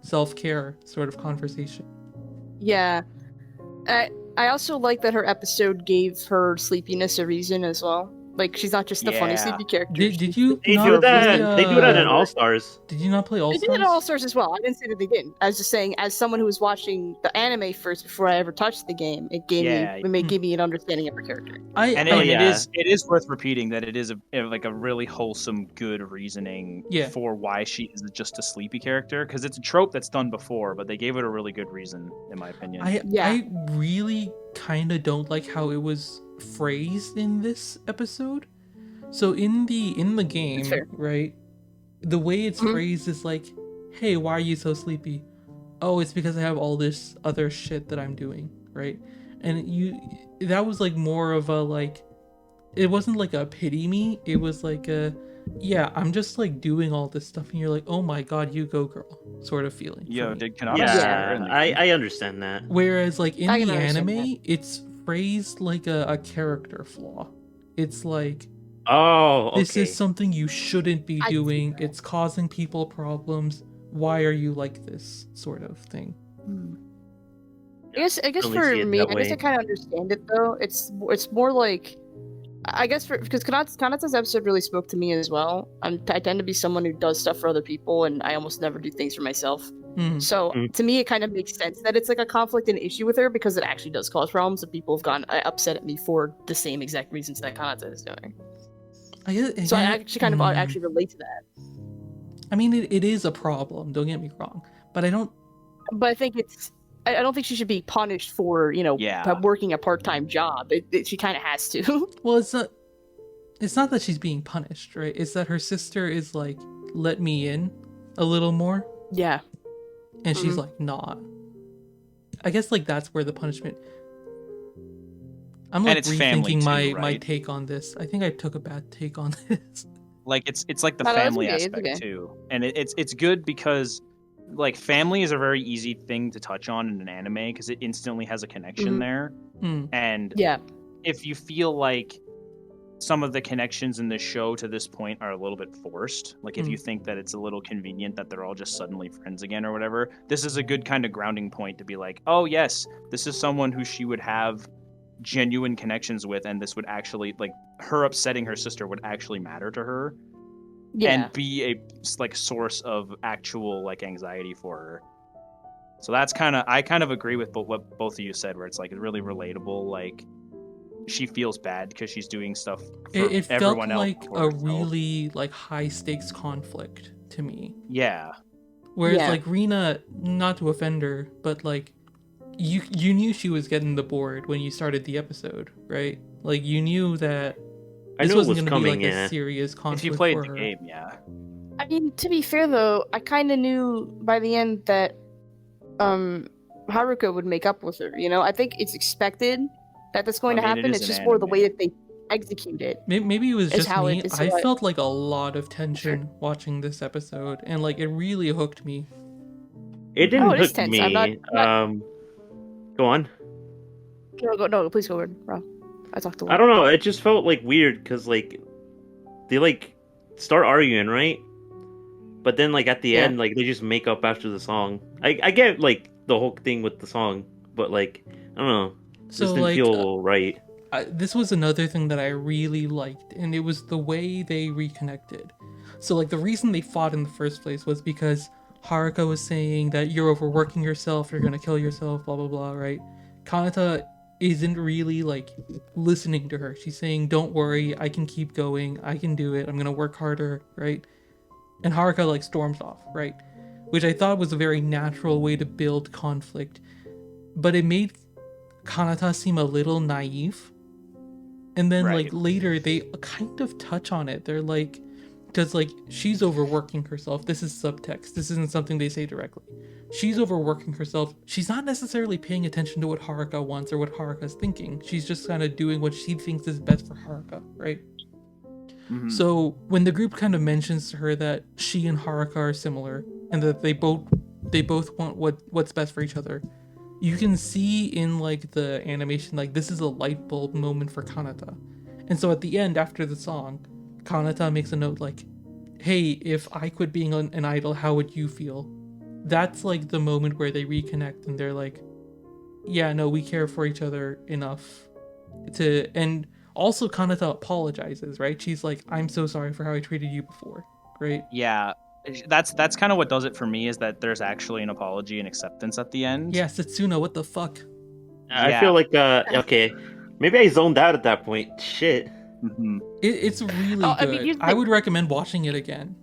A: self-care sort of conversation.
E: Yeah. I also like that her episode gave her sleepiness a reason as well. Like, she's not just the funny
C: Yeah.
E: sleepy character.
A: Did you
B: They
A: not
B: do that.
A: play,
B: They do that in
A: uh,
B: All Stars.
A: Did you not play All
E: They
A: Stars?
E: did it in All Stars as well. I didn't say that they didn't. I was just saying, as someone who was watching the anime first before I ever touched the game, it gave me an understanding of her character.
C: And
B: Oh,
C: it
B: yeah.
C: is worth repeating that it is a really wholesome, good reasoning
A: Yeah.
C: for why she is just a sleepy character, because it's a trope that's done before, but they gave it a really good reason, in my opinion.
A: I really kind of don't like how it was phrased in this episode. So in the game,
E: fair.
A: right? The way it's
E: Mhm.
A: phrased is like, "Hey, why are you so sleepy?" "Oh, it's because I have all this other shit that I'm doing," right? And that was like more of a like, it wasn't like a pity me. It was like a, yeah, I'm just like doing all this stuff, and you're like, "Oh my god, you go girl," sort of feeling. for
C: Yo,
A: me.
C: did Kanata
B: Yeah,
C: swear in the game?
B: I understand that.
A: Whereas, like in
E: I
A: the
E: can understand
A: anime, it's phrased like a character flaw. It's like,
B: Oh, okay.
A: this is something you shouldn't be
E: I see
A: doing.
E: that.
A: It's causing people problems. Why are you like this? Sort of thing.
E: I guess
B: Really
E: for
B: see it
E: me,
B: that
E: I guess
B: way.
E: I kind of understand it though. It's more like, I guess because Kanata's episode really spoke to me as well. I tend to be someone who does stuff for other people, and I almost never do things for myself.
A: Mhm.
E: So
B: Mm.
E: to me, it kind of makes sense that it's like a conflict and issue with her because it actually does cause problems, and people have gotten upset at me for the same exact reasons that Kanata is doing.
A: I guess,
E: So I actually kind of
A: mm,
E: actually relate to that.
A: I mean, it is a problem. Don't get me wrong, but I don't.
E: But I think I don't think she should be punished for
C: Yeah.
E: working a part-time job. She kind of has to.
A: Well, it's not that she's being punished, right? It's that her sister is like, let me in a little more,
E: Yeah.
A: and she's
E: Mhm.
A: like, nah. I guess like that's where the punishment. I'm
C: And
A: like
C: it's family
A: rethinking
C: too,
A: my
C: right?
A: take on this. I think I took a bad take on this.
C: Like it's like the
E: No, that's
C: family
E: okay, it's
C: aspect
E: okay.
C: too, and it's good because like family is a very easy thing to touch on in an anime because it instantly has a connection
E: Mhm.
C: there,
A: Hmm.
C: and
E: Yeah.
C: if you feel like some of the connections in the show to this point are a little bit forced, like if you think that it's a little convenient that they're all just suddenly friends again or whatever, this is a good kind of grounding point to be like, oh yes, this is someone who she would have genuine connections with, and this would actually, like, her upsetting her sister would actually matter to her
E: Yeah.
C: and be a like source of actual like anxiety for her. So that's I kind of agree with what both of you said, where it's like really relatable. Like she feels bad because she's doing stuff for
A: It felt
C: everyone else
A: like
C: before
A: a
C: herself.
A: really like high stakes conflict to me.
C: Yeah.
A: Whereas
E: Yeah.
A: like Rina, not to offend her, but like you knew she was getting the board when you started the episode, right? Like you knew that
B: I
A: this
B: knew it
A: wasn't
B: was
A: going to
B: coming.
A: be like
B: Yeah.
A: a serious
C: If
A: conflict
C: you played
A: for
C: the
A: her.
C: game, yeah.
E: I mean, to be fair though, I kind of knew by the end that Haruka would make up with her. I think it's expected that that's going
C: I
E: to
C: mean, it
E: happen.
C: is
E: It's
C: an
E: just more the way
C: anime.
E: that they execute it.
A: Maybe it was
E: Is
A: just
E: how
A: me.
E: it is.
A: I felt like a lot of tension watching this episode, and like it really hooked me.
B: It didn't
E: it is
B: hook
E: tense.
B: me.
E: I'm not-
B: Go on.
E: No, please go, Rob. I talked to
B: I don't know. It just felt like weird because like they like start arguing, right? But then like at the
E: Yeah.
B: end, like they just make up after the song. I get like the whole thing with the song, but like I don't know.
A: So
B: This didn't
A: like
B: feel right.
A: this was another thing that I really liked, and it was the way they reconnected. So like the reason they fought in the first place was because Haruka was saying that you're overworking yourself, you're gonna kill yourself, blah blah blah, right? Kanata isn't really like listening to her. She's saying, "Don't worry, I can keep going. I can do it. I'm gonna work harder," right? And Haruka like storms off, right? Which I thought was a very natural way to build conflict, but it made Kanata seem a little naive. And then like
C: Right.
A: later they kind of touch on it. They're like, because like she's overworking herself. This is subtext. This isn't something they say directly. She's overworking herself. She's not necessarily paying attention to what Haruka wants or what Haruka's thinking. She's just kind of doing what she thinks is best for Haruka, right?
C: Mhm.
A: So when the group kind of mentions to her that she and Haruka are similar and that they both want what's best for each other, you can see in like the animation like this is a light bulb moment for Kanata. And so at the end after the song, Kanata makes a note like, "Hey, if I quit being an idol, how would you feel?" That's like the moment where they reconnect and they're like, "Yeah, no, we care for each other enough to." And also Kanata apologizes, right? She's like, "I'm so sorry for how I treated you before," right?
C: Yeah. That's kind of what does it for me, is that there's actually an apology and acceptance at the end.
A: Yeah, Setsuna, what the fuck?
B: I
C: Yeah.
B: feel like okay, maybe I zoned out at that point. Shit.
C: Mhm.
A: It's really
E: Oh, I
A: good.
E: mean, here's the
A: I
E: thing.
A: would recommend watching it again.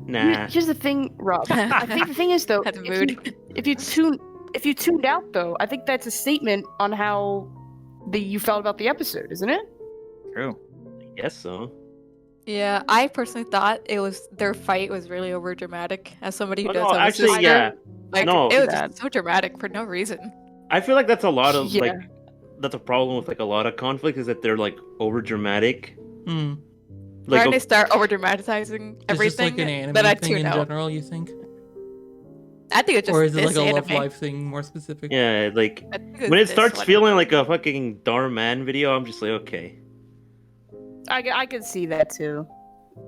B: Nah.
E: Here's the thing, Rob. I think the thing is though,
D: Had the
E: if you tuned out though, I think that's a statement on how you felt about the episode, isn't it?
C: True.
B: I guess so.
D: Yeah, I personally thought their fight was really over dramatic. As somebody who
B: Oh,
D: does
B: no,
D: have
B: actually,
D: a sister,
B: yeah.
D: like
B: No.
D: it was
E: That.
D: just so dramatic for no reason.
B: I feel like that's a lot of
E: Yeah.
B: like that's a problem with like a lot of conflict is that they're like over dramatic.
A: Hmm.
B: Like
D: When they start over dramatizing
A: It's
D: everything,
A: just like an anime
D: then I
A: thing in
D: tune out.
A: general, you think?
D: I think it's just
A: Or is it
D: this
A: like a
D: anime.
A: Love Life thing, more specific?
B: yeah, like
D: I think it's
B: when it
D: this
B: starts
D: one.
B: feeling like a fucking Dharma Man video, I'm just like, okay.
E: I could see that too.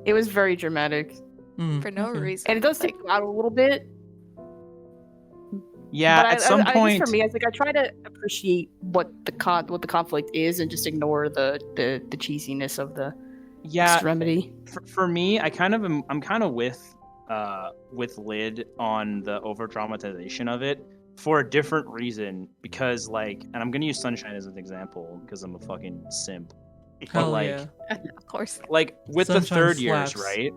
E: It was very dramatic,
A: Hmm,
D: for no
A: okay.
D: reason.
E: and it does take you out a little bit.
C: Yeah,
E: but
C: at some
E: I
C: point.
E: just for me, I was like, I try to appreciate what the conflict is, and just ignore the cheesiness of the
C: Yeah,
E: extremity.
C: for me, I'm kind of with Lid on the over dramatization of it for a different reason, because like, and I'm gonna use Sunshine as an example because I'm a fucking simp.
A: Hell
C: like,
A: yeah.
D: Of course.
C: Like with
A: Sunshine
C: the third years,
A: slaps.
C: right?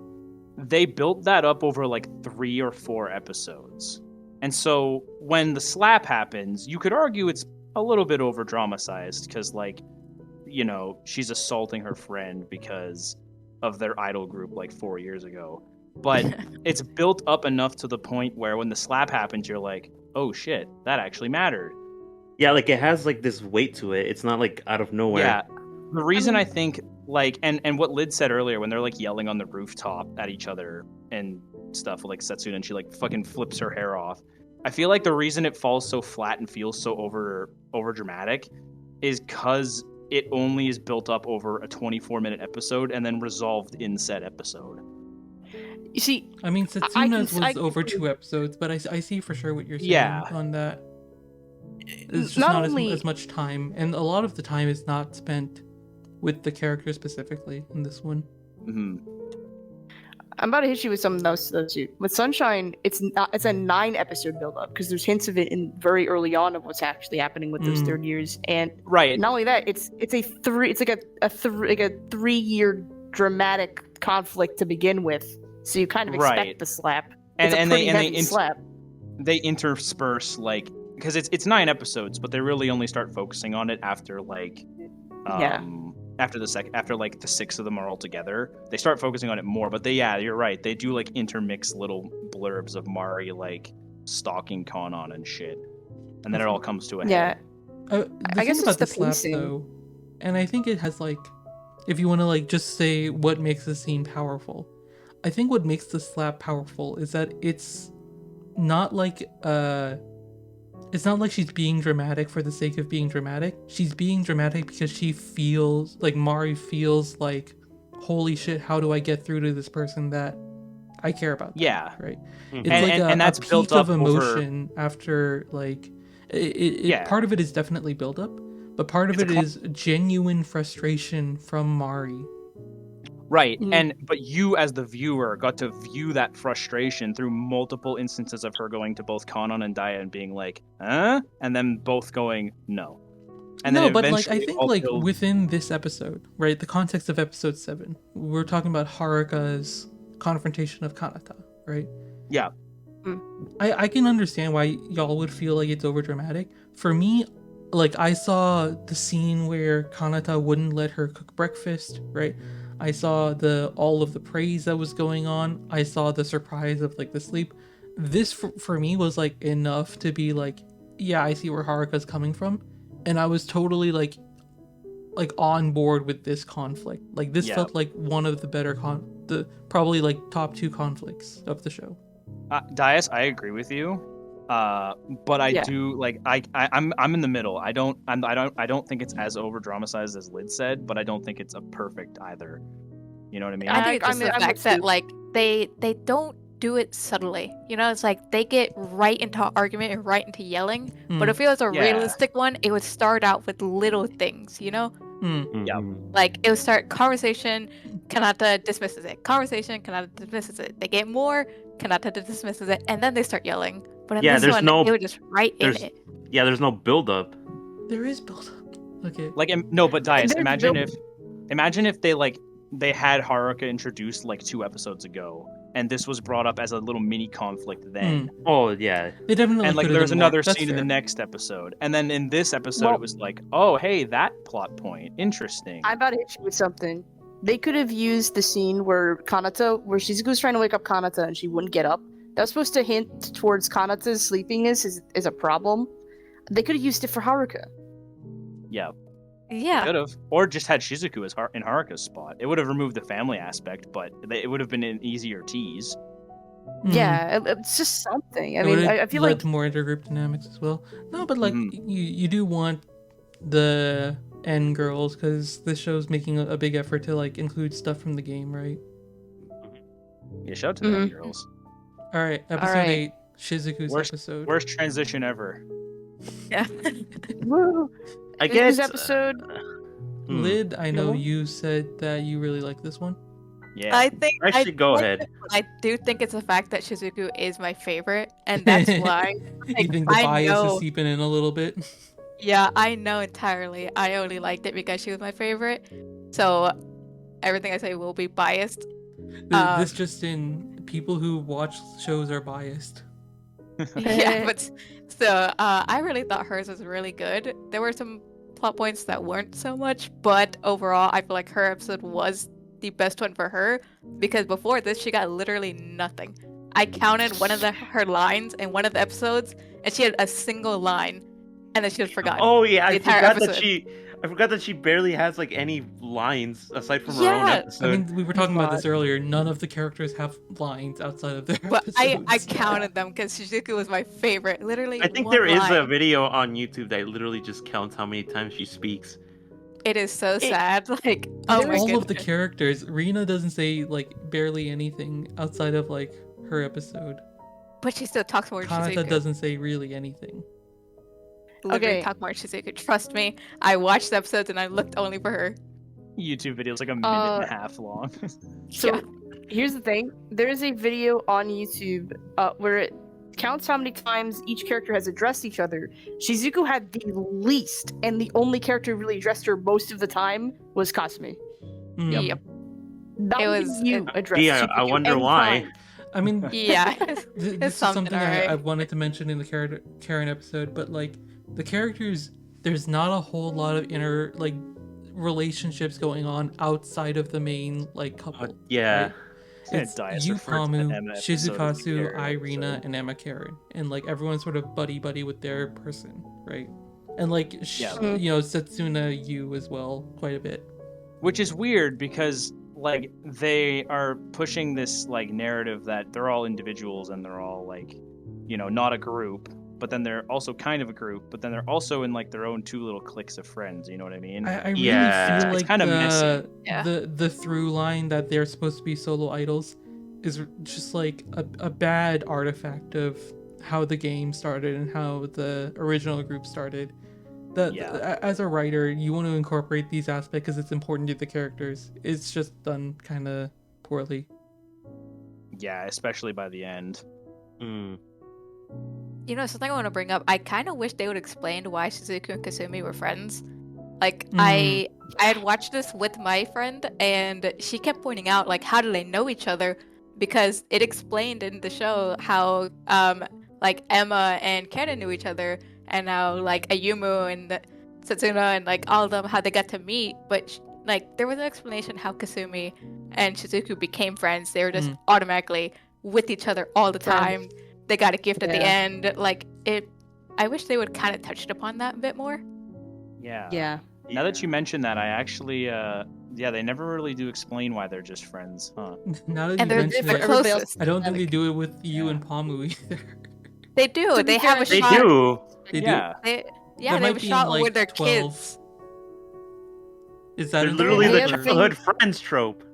C: They built that up over like 3 or 4 episodes. And so when the slap happens, you could argue it's a little bit over dramatized because, like, you know, she's assaulting her friend because of their idol group like 4 years ago. But it's built up enough to the point where when the slap happens, you're like, oh shit, that actually mattered.
B: Yeah, like it has like this weight to it. It's not like out of nowhere.
C: Yeah. The reason I think, like, and what Lid said earlier when they're like yelling on the rooftop at each other and stuff, like Setsuna, and she like fucking flips her hair off. I feel like the reason it falls so flat and feels so over dramatic is because it only is built up over a 24-minute episode and then resolved in said episode.
E: You see,
A: I mean, Setsuna's was
E: I
A: over 2 episodes, but I see for sure what you're saying
C: Yeah.
A: on that. It's just
E: Not
A: not
E: only-
A: as much time, and a lot of the time is not spent with the character specifically in this one.
C: Mm-hmm.
E: I'm about to hit you with something else though too. With Sunshine, it's a 9-episode build up because there's hints of it in very early on of what's actually happening with those third years, and
C: Right.
E: not only that, it's like a 3-year dramatic conflict to begin with, so you kind of expect
C: Right.
E: the slap.
C: And
E: It's a
C: and
E: pretty
C: they and
E: heavy
C: they
E: slap.
C: they intersperse, like, because it's 9 episodes, but they really only start focusing on it after like
E: Yeah.
C: after like the 6 of them are all together. They start focusing on it more, but you're right, they do like intermix little blurbs of Mari like stalking Kanan and shit, and then it all comes to a
E: Yeah.
C: head.
A: The
E: I
A: thing
E: guess
A: about
E: it's the
A: the slap
E: pacing.
A: though, and I think it has like, if you want to like just say what makes the scene powerful, I think what makes the slap powerful is that it's not like she's being dramatic for the sake of being dramatic. She's being dramatic because she feels like Mari feels like, holy shit, how do I get through to this person that I care about?
C: Yeah.
A: Right.
B: Mhm.
A: It's
C: And-
A: like
C: and that's
A: a peak
C: built
A: of
C: up over-
A: emotion after like
C: Yeah.
A: part of it is definitely build up, but part of
C: It's
A: it
C: a
A: is genuine frustration from Mari.
C: Right,
E: Mhm.
C: but you as the viewer got to view that frustration through multiple instances of her going to both Kanan and Daya and being like, "Huh?" and then both going, "No." And
A: No,
C: then
A: but like I
C: eventually
A: think
C: all
A: like
C: build-
A: within this episode, right, the context of episode 7, we're talking about Haruka's confrontation of Kanata, right?
C: Yeah.
A: I can understand why y'all would feel like it's over dramatic. For me, like I saw the scene where Kanata wouldn't let her cook breakfast, right? I saw all of the praise that was going on. I saw the surprise of like the sleep. This for me was like enough to be like, yeah, I see where Haruka's coming from, and I was totally like on board with this conflict. Like this
C: Yeah.
A: felt like one of the better probably like top 2 conflicts of the show.
C: Dias, I agree with you, but I
E: Yeah.
C: do like I'm in the middle. I don't think it's as over dramatized as Lid said, but I don't think it's a perfect either. You know what I mean?
E: I think
D: just the
E: I'm
D: fact
E: with
D: that
E: you.
D: like they don't do it subtly. You know, it's like they get right into argument and right into yelling. But if it was a
C: Yeah.
D: realistic one, it would start out with little things. You know,
C: Yeah.
B: Mhm.
D: like it would start conversation. Kanata dismisses it. Conversation. Kanata dismisses it. They get more. Kanata dismisses it, and then they start yelling. But in
B: Yeah,
D: this
B: there's
D: one,
B: no-
D: they were just right in
B: there's-
D: it.
B: Yeah, there's no build up.
A: There is build up. Okay.
C: Like no, but Dias,
E: There's
C: imagine
E: no-
C: if they had Haruka introduced like 2 episodes ago, and this was brought up as a little mini conflict then.
B: Oh yeah.
A: They definitely
C: And like
A: could've
C: there's
A: done more.
C: another
A: That's
C: scene in the
A: fair.
C: next episode, and then in this episode
E: Well-
C: it was like, oh hey, that plot point, interesting.
E: I'm about to hit you with something. They could have used the scene where Shizuku's trying to wake up Kanata and she wouldn't get up. That was supposed to hint towards Kanata's sleepiness is a problem. They could have used it for Haruka.
C: Yeah,
D: Yeah.
C: could have, or just had Shizuku as in Haruka's spot. It would have removed the family aspect, but it would have been an easier tease.
A: Mhm.
E: Yeah, it's just something. I
A: It
E: mean,
A: would've
E: I feel
A: led
E: like
A: to more intergroup dynamics as well. No, but like
C: Mhm.
A: you do want the end girls because this show's making a big effort to like include stuff from the game, right?
C: Yeah, shout out to them
E: Mhm.
C: girls.
A: All right, episode
E: right.
A: 8, Shizuku's
C: Worst-
A: episode.
C: Worst transition ever.
D: Yeah.
E: woo,
B: I
E: this
B: guess
E: episode.
A: Lid, I know
E: Yeah.
A: you said that you really like this one.
C: Yeah.
D: I think
B: Actually, go
D: like
B: ahead.
D: it, but I do think it's the fact that Shizuku is my favorite, and that's why.
A: You think the
D: I
A: bias
D: know.
A: is seeping in a little bit?
D: Yeah, I know entirely. I only liked it because she was my favorite. So everything I say will be biased.
A: This just in, people who watch shows are biased.
D: Yeah, but so I really thought hers was really good. There were some plot points that weren't so much, but overall, I feel like her episode was the best one for her because before this, she got literally nothing. I counted one of her lines in one of the episodes, and she had a single line, and then she was forgotten.
B: Oh yeah,
D: The entire episode.
B: I forgot that she barely has like any lines aside from her own
D: Yeah.
B: episode.
A: I mean, we were talking about this
E: Lot.
A: earlier. None of the characters have lines outside of their
D: But I
A: episodes.
D: counted them because Shizuku was my favorite. Literally,
B: I think
D: one
B: there is a
D: line.
B: video on YouTube that literally just counts how many times she speaks.
D: It is so sad. Like, oh
A: Of
D: my
A: all of the
D: goodness.
A: characters, Rina doesn't say like barely anything outside of like her episode.
D: But she still talks more
A: Kanata
D: Shizuku.
A: doesn't say really anything.
D: Literally
E: Okay.
D: talk more Shizuku. Trust me. I watched the episodes and I looked only for her.
C: YouTube videos like a minute and a half long.
E: So
D: Yeah.
E: here's the thing: there is a video on YouTube where it counts how many times each character has addressed each other. Shizuku had the least, and the only character who really addressed her most of the time was Kasumi.
A: Mm.
D: Yep.
E: Not
D: It
E: only
D: was-
E: you addressed.
B: Yeah, I
E: Shizuku
B: wonder
E: any
B: why.
E: time.
A: I mean,
D: Yeah.
A: this is
D: something,
A: something
D: alright.
A: I wanted to mention in the Karen episode, but like the characters, there's not a whole lot of inner like relationships going on outside of the main like couple.
B: Yeah.
A: right?
C: Yeah,
A: It's
C: Dias referred to the
A: Yukamu,
C: Emma episode as the
A: Shizukasu,
C: Karen
A: Irina,
C: episode.
A: and Emma Karen, and like everyone's sort of buddy with their person, right? And like
C: Yeah.
A: you know, Setsuna Yu as well, quite a bit.
C: Which is weird because like they are pushing this like narrative that they're all individuals and they're all like, you know, not a group, but then they're also kind of a group, but then they're also in like their own two little cliques of friends, you know what I mean?
A: I really
B: Yeah.
A: feel
C: It's
A: like
C: kinda messy.
D: Yeah.
A: the through line that they're supposed to be solo idols is just like a bad artifact of how the game started and how the original group started. As a writer, you want to incorporate these aspects because it's important to the characters. It's just done kind of poorly.
C: Yeah, especially by the end.
B: Mm.
D: You know, something I want to bring up. I kind of wish they would explain why Shizuku and Kasumi were friends. Like, I had watched this with my friend, and she kept pointing out, like, how do they know each other? Because it explained in the show how, like, Emma and Karen knew each other, and how, like, Ayumu and Setsuna and, like, all of them, how they got to meet. But, like, there was an explanation how Kasumi and Shizuku became friends. They were just automatically with each other all the time. They got a gift at the
E: Yeah.
D: end. Like, it. I wish they would kind of touched upon that a bit more.
C: Yeah.
E: Yeah.
C: Now that you mention that, I actually they never really do explain why they're just friends, huh?
A: Now that
D: And
A: you
D: they're
A: mention
D: the
A: it,
E: everybody else-
D: closest.
A: I don't think they do it with you
C: Yeah.
A: and Pamu either.
D: They do.
E: To be
D: They
E: fair,
D: have a
B: They
D: shot.
B: do.
A: They do.
C: Yeah.
D: They, yeah,
A: There
D: they have
A: might
D: a
A: be in,
D: shot
A: like,
D: with their
A: 12.
D: kids.
A: Is that
B: They're
A: in
B: literally
A: the
B: the
E: Yeah,
A: book or-
B: childhood friends trope.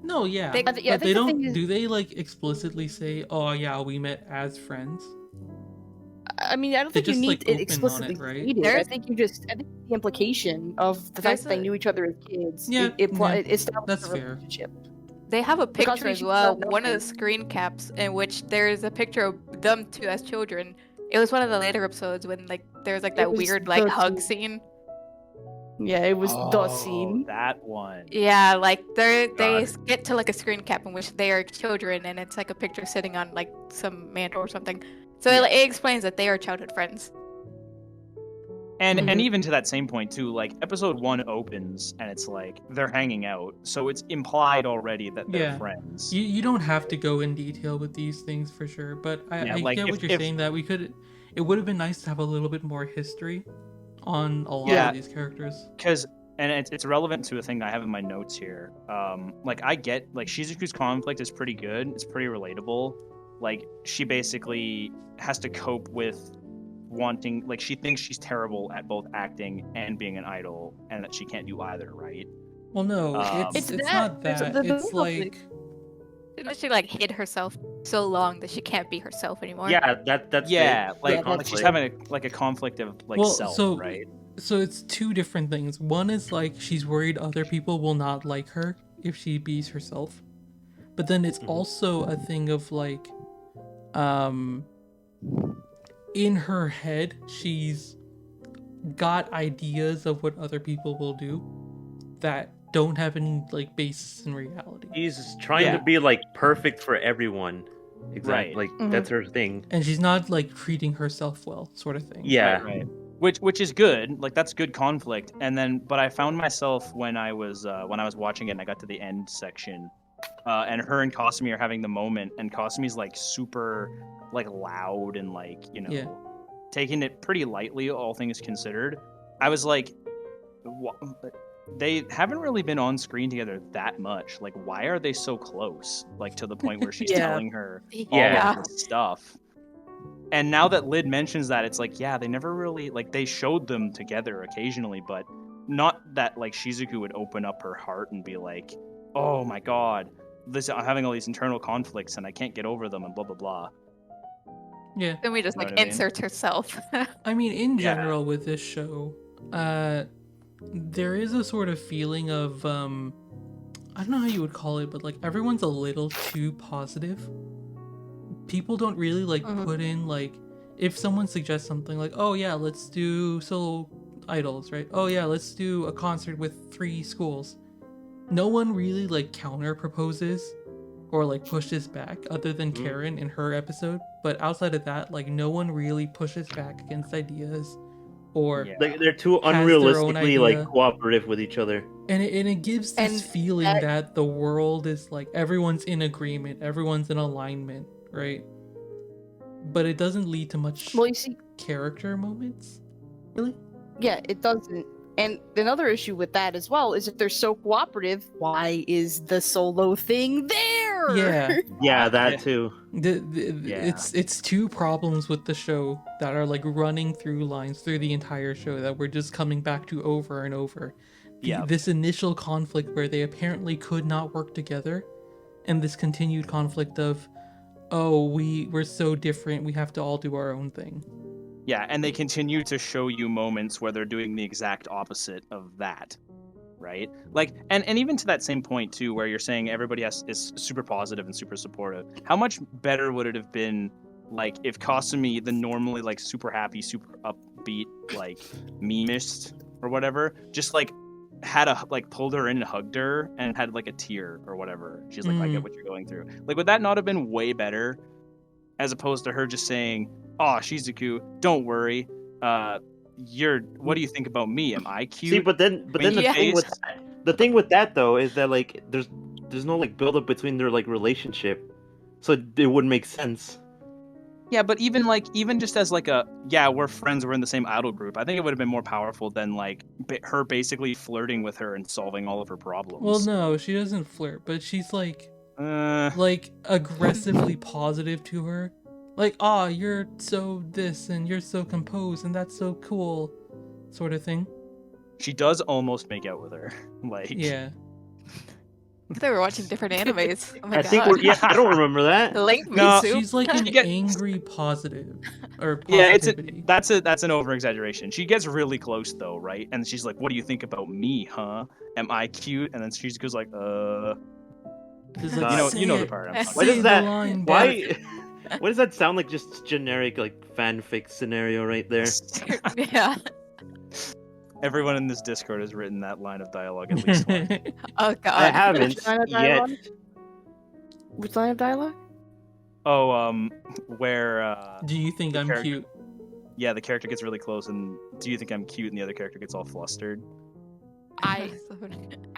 A: No, yeah,
D: They-
E: I
A: but
E: think
A: they
E: the
A: don't.
E: thing is-
A: Do they like explicitly say, "Oh yeah, we met as friends"?
E: I mean, I don't
A: They
E: think you
A: just,
E: need
A: like,
E: it
A: open on
E: explicitly
A: it, right?
E: stated. I
D: There's-
E: think the implication of the
D: There's
E: fact that they
D: a-
E: knew each other as kids.
A: Yeah,
E: it
A: yeah,
E: established
A: that's
E: a
A: fair.
E: relationship.
D: They have a
E: Because
D: picture
E: we
D: as
E: should
D: well.
E: know
D: One of the
E: nothing.
D: screen caps in which there is a picture of them two as children. It was one of the later episodes when like there was like
E: It
D: that
E: was
D: weird like
E: the
D: hug
E: scene.
D: scene.
E: Yeah, it was the
C: Oh,
E: scene.
C: that one.
D: Yeah, like they
B: God.
D: get to like a screen cap in which they are children, and it's like a picture sitting on like some mantle or something. So it explains that they are childhood friends.
C: And
E: Mhm.
C: even to that same point too, like episode 1 opens and it's like they're hanging out, so it's implied already that they're
A: Yeah.
C: friends.
A: You don't have to go in detail with these things for sure, but I
C: Yeah, like,
A: get what
C: if-
A: you're
C: if-
A: saying. That we could. It would have been nice to have a little bit more history on a lot
C: Yeah.
A: of these characters.
C: Because and it's relevant to a thing I have in my notes here. Like I get like Shizuku's conflict is pretty good. It's pretty relatable. Like she basically has to cope with wanting, like she thinks she's terrible at both acting and being an idol, and that she can't do either, right?
A: Well, no,
C: It's
A: it's
E: that.
A: not
E: There's
A: that.
E: the
A: It's
E: conflict.
A: like
D: Didn't she like hid herself so long that she can't be herself anymore?
B: Yeah, that's
C: Yeah,
B: the
C: like,
E: that's
C: like she's
B: conflict.
C: having a conflict of like
A: Well,
C: self,
A: so-
C: right?
A: so. It's two different things. One is like she's worried other people will not like her if she bees herself, but then it's
B: Mhm.
A: also a thing of like, in her head, she's got ideas of what other people will do that don't have any like basis in reality.
B: He's trying
C: Yeah.
B: to be like perfect for everyone. Exactly.
C: Right.
B: Like
E: Mhm.
B: that's her thing.
A: And she's not like treating herself well, sort of thing.
B: Yeah.
C: Right. Which is good. Like that's good conflict. And then, but I found myself when I was watching it and I got to the end section, and her and Kasumi are having the moment, and Kasumi's like super like loud and like
A: Yeah.
C: taking it pretty lightly, all things considered. I was like, they haven't really been on screen together that much. Like, why are they so close? Like to the point where she's
E: Yeah.
C: telling her all
B: Yeah.
C: of this stuff. And now that Lid mentions that, it's like, yeah, they never really like they showed them together occasionally, but not that like Shizuku would open up her heart and be like, "Oh my god, I'm having all these internal conflicts and I can't get over them," and blah blah blah.
A: Yeah.
D: Then we just
C: Know
D: like
C: what I mean?
D: insert herself.
A: I mean, in
C: Yeah.
A: general, with this show, there is a sort of feeling of I don't know how you would call it, but like everyone's a little too positive. People don't really like
E: Mhm.
A: put in like if someone suggests something like, oh yeah, let's do solo idols, right? Oh yeah, let's do a concert with 3 schools. No one really like counter proposes or like pushes back other than
B: Mhm.
A: Karen in her episode. But outside of that, like no one really pushes back against ideas or
C: Yeah.
B: Like they're too
A: Has their own
B: unrealistically like
A: idea.
B: cooperative with each other.
A: and it gives this
E: And
A: feeling
E: that-
A: that the world is like everyone's in agreement, everyone's in alignment, right? But it doesn't lead to much
E: Well, you see,
A: character moments. Really?
E: yeah, it doesn't. And another issue with that as well is if they're so cooperative, why is the solo thing there?
A: Yeah.
B: Yeah, that
C: Yeah.
B: too.
C: Yeah.
A: It's 2 problems with the show that are like running through lines through the entire show that we're just coming back to over and over.
C: Yeah.
A: This initial conflict where they apparently could not work together, and this continued conflict of, oh, we're so different, we have to all do our own thing.
C: Yeah, and they continue to show you moments where they're doing the exact opposite of that, right? Like, and even to that same point too, where you're saying everybody is super positive and super supportive. How much better would it have been, like, if Kasumi, the normally like super happy, super upbeat, like memist or whatever, just like had pulled her in and hugged her and had like a tear or whatever. She's like, I get what you're going through. Like, would that not have been way better, as opposed to her just saying, "Oh, Shizuku, don't worry. What do you think about me? Am I cute?"
B: See, but then the
D: Yeah.
B: thing with that though is that like there's no like build up between their like relationship, so it wouldn't make sense.
C: Yeah, but even just as like we're friends, we're in the same idol group. I think it would have been more powerful than like her basically flirting with her and solving all of her problems.
A: Well, no, she doesn't flirt, but she's like
C: Uh,
A: aggressively positive to her. Like, ah, you're so this and you're so composed and that's so cool, sort of thing.
C: she does almost make out with her. Like,
A: Yeah.
D: They were watching different animes. Oh my
B: I
D: god.
B: think I don't remember that.
D: Link me,
C: No,
D: Sue.
A: She's like an
C: You get-
A: angry positive or
C: yeah,
A: positivity.
C: that's an over exaggeration. She gets really close though, right? And she's like, "What do you think about me, huh? Am I cute?" And then she goes like,
A: It's
B: You
A: like,
B: know-
A: say
C: you know the
A: it.
C: part I'm talking
B: Why
A: Say
B: does
A: the
B: that?
A: line,
B: Why? Why does that sound like just generic like fanfic scenario right there?
D: Yeah.
C: Everyone in this Discord has written that line of dialogue at least once.
A: Beth.
D: Oh god.
B: I haven't
E: Which line of
B: yet.
E: dialogue? Which line of dialogue?
C: Oh, where
A: Do you think
C: The
A: I'm
C: character-
A: cute?
C: yeah, the character gets really close, and do you think I'm cute? And the other character gets all flustered.
E: I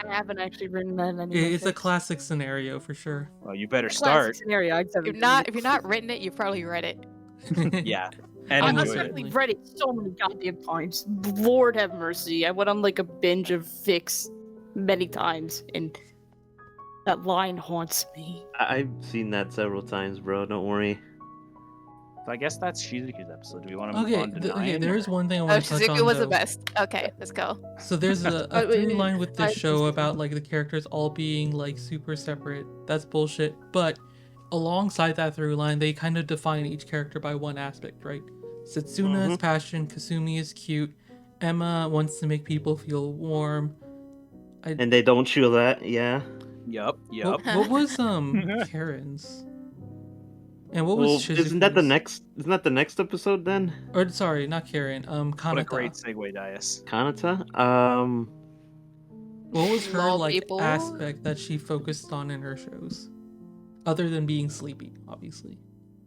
E: haven't actually written that in any
A: It's a
E: fics.
A: classic scenario for sure.
C: Well, you better
E: Classic
C: start.
E: scenario. I just haven't
D: If you're not written it, you've probably read it.
C: Yeah,
E: I've
A: Almost
C: enjoyed it.
E: certainly read it so many goddamn times. Lord have mercy. I went on like a binge of fics many times, and that line haunts me.
B: I've seen that several times, bro. Don't worry.
C: So I guess that's Shizuku's episode. Do we want to move
A: Okay,
C: on to
A: okay.
C: nine,
A: There is
C: or-
A: one thing I
D: Oh,
A: want to touch on.
D: Shizuku was the
A: though.
D: best. Okay, let's go.
A: So there's a
E: Oh, wait,
A: through line with this
E: I-
A: show about like the characters all being like super separate. That's bullshit. But alongside that through line, they kind of define each character by one aspect, right? Setsuna is passion, Kasumi is cute, Emma wants to make people feel warm.
B: And they don't show that, yeah.
C: Yup.
A: What was Karen's? And what
B: Well,
A: was
B: isn't that the
A: Shizuku's?
B: next? Isn't that the next episode then?
A: Or sorry, not Karen.
C: What a
A: Kanata.
C: great segue, Dias.
B: Kanata.
A: What was her
D: Lol
A: like
D: people.
A: aspect that she focused on in her shows? other than being sleepy, obviously.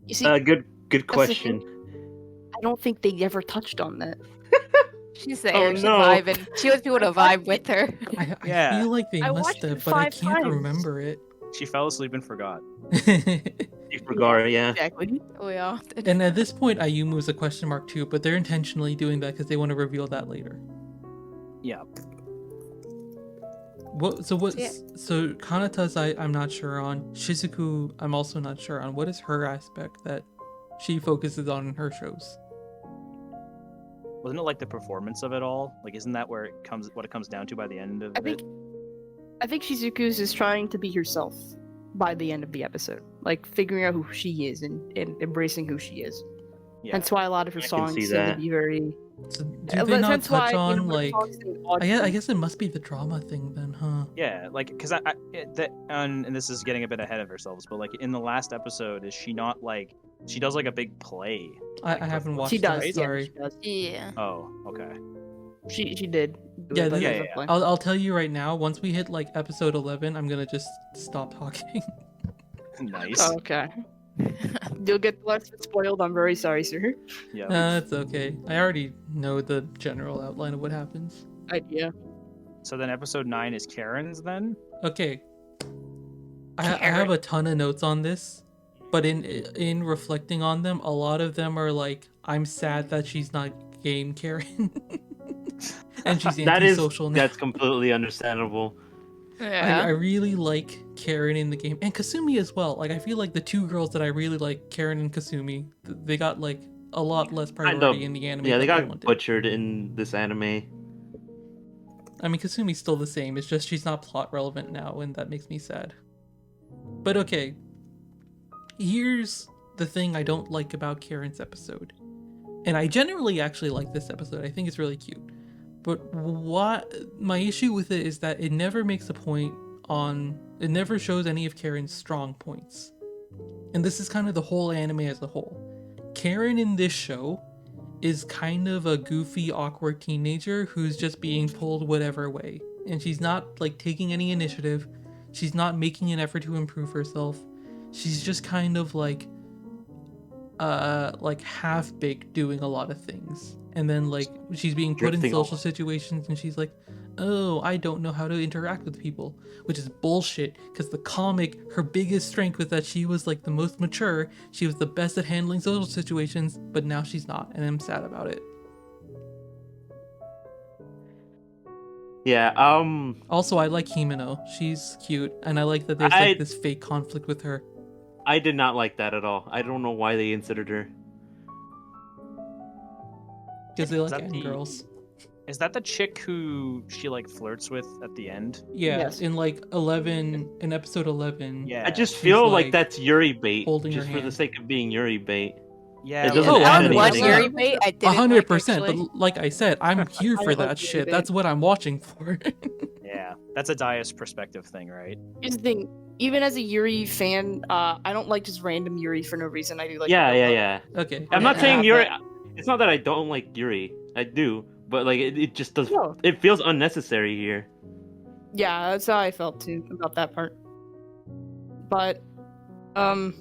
E: You see,
B: Good
E: the
B: question.
E: I don't think they ever touched on that.
D: She's there.
B: Oh,
D: She's
B: no.
D: vibing. She wants people to vibe with her.
A: I
C: Yeah.
A: feel like they
E: I
A: must
E: watched it
A: have, but I
E: 5
A: can't
E: times.
A: remember it.
C: She fell asleep and forgot.
B: You forgot, yeah.
E: Exactly.
D: We all.
A: And at this point, Ayumu is a question mark too, but they're intentionally doing that because they want to reveal that later.
C: Yeah.
A: So
D: Yeah.
A: Kanata's I'm not sure on. Shizuku I'm also not sure on. What is her aspect that she focuses on in her shows?
C: Wasn't it like the performance of it all? Like, isn't that where it comes down to by the end of
E: I
C: it?
E: think Shizuku's is trying to be herself by the end of the episode, like figuring out who she is and embracing who she is.
C: Yeah.
E: That's why a lot of her
B: I can
E: songs
B: see
E: seem to
B: that.
E: be very.
A: So do they not
E: That's
A: touch
E: why,
A: on
E: her
A: like?
E: songs seem
A: I
E: odd.
A: guess it must be the drama thing then, huh?
C: Yeah, like, because and this is getting a bit ahead of ourselves, but like in the last episode, is she not like she does like a big play?
A: I haven't watched
E: She
A: that.
E: does.
A: Sorry.
E: Yeah, she does.
D: Yeah.
C: Oh, okay.
E: She did. do
A: Yeah,
E: it, but
A: yeah,
E: it was a
C: yeah.
E: play.
A: I'll tell you right now. Once we hit like episode 11, I'm gonna just stop talking.
C: Nice.
E: Oh, okay. You'll get left spoiled. I'm very sorry, sir.
C: Yeah.
A: It's okay. I already know the general outline of what happens.
E: Idea.
C: So then episode 9 is Karen's then?
A: Okay. I have a ton of notes on this, but in reflecting on them, a lot of them are like, I'm sad that she's not game Karen, and she's antisocial now.
B: That's completely understandable.
A: I
D: Yeah.
A: really like Karen in the game, and Kasumi as well. Like, I feel like the two girls that I really like, Karen and Kasumi, they got like a lot less priority in the anime.
B: Yeah, they
A: than
B: got
A: everyone did.
B: butchered in this anime.
A: I mean, Kasumi's still the same. It's just she's not plot relevant now, and that makes me sad. But okay, here's the thing I don't like about Karen's episode. And I generally actually like this episode. I think it's really cute. But what my issue with it is that it never makes a point on, it never shows any of Karen's strong points. And this is kind of the whole anime as a whole. Karen in this show is kind of a goofy, awkward teenager who's just being pulled whatever way. And she's not like taking any initiative. She's not making an effort to improve herself. She's just kind of like half-baked doing a lot of things. And then like she's being put in
B: Drifting
A: social
B: off.
A: situations and she's like, oh, I don't know how to interact with people, which is bullshit because the comic, her biggest strength was that she was like the most mature, she was the best at handling social situations, but now she's not, and I'm sad about it.
B: Yeah,
A: Also, I like Himeno. She's cute, and I like that there's like this fake conflict with her.
B: I did not like that at all. I don't know why they inserted her.
A: Because they like
C: that
A: anime
C: the-
A: girls.
C: Is that the chick who she like flirts with at the end?
A: Yeah,
E: Yes.
A: in episode 11.
C: Yeah.
B: I just
A: She's,
B: feel
A: like,
B: like that's Yuri bait,
A: holding her
B: just for the
A: hand.
B: sake of being Yuri bait.
C: Yeah.
B: It doesn't
A: Oh,
B: add
A: I'm
B: anything.
A: one
D: Yuri bait. I didn't
A: 100%,
D: like,
A: but like I said, I'm here
E: I
A: for
E: love
A: that
E: Yuri
A: shit.
E: bait.
A: That's what I'm watching for.
C: Yeah. That's a Dias perspective thing, right?
E: Here's the thing. Even as a Yuri fan, I don't like just random Yuri for no reason. I do like.
B: Yeah.
A: Okay.
B: I'm not
A: yeah.
B: saying
E: have
B: Yuri.
E: that.
B: It's not that I don't like Yuri. I do, but like it just does.
E: No.
B: It feels unnecessary here.
E: Yeah, that's how I felt too about that part. But, I'm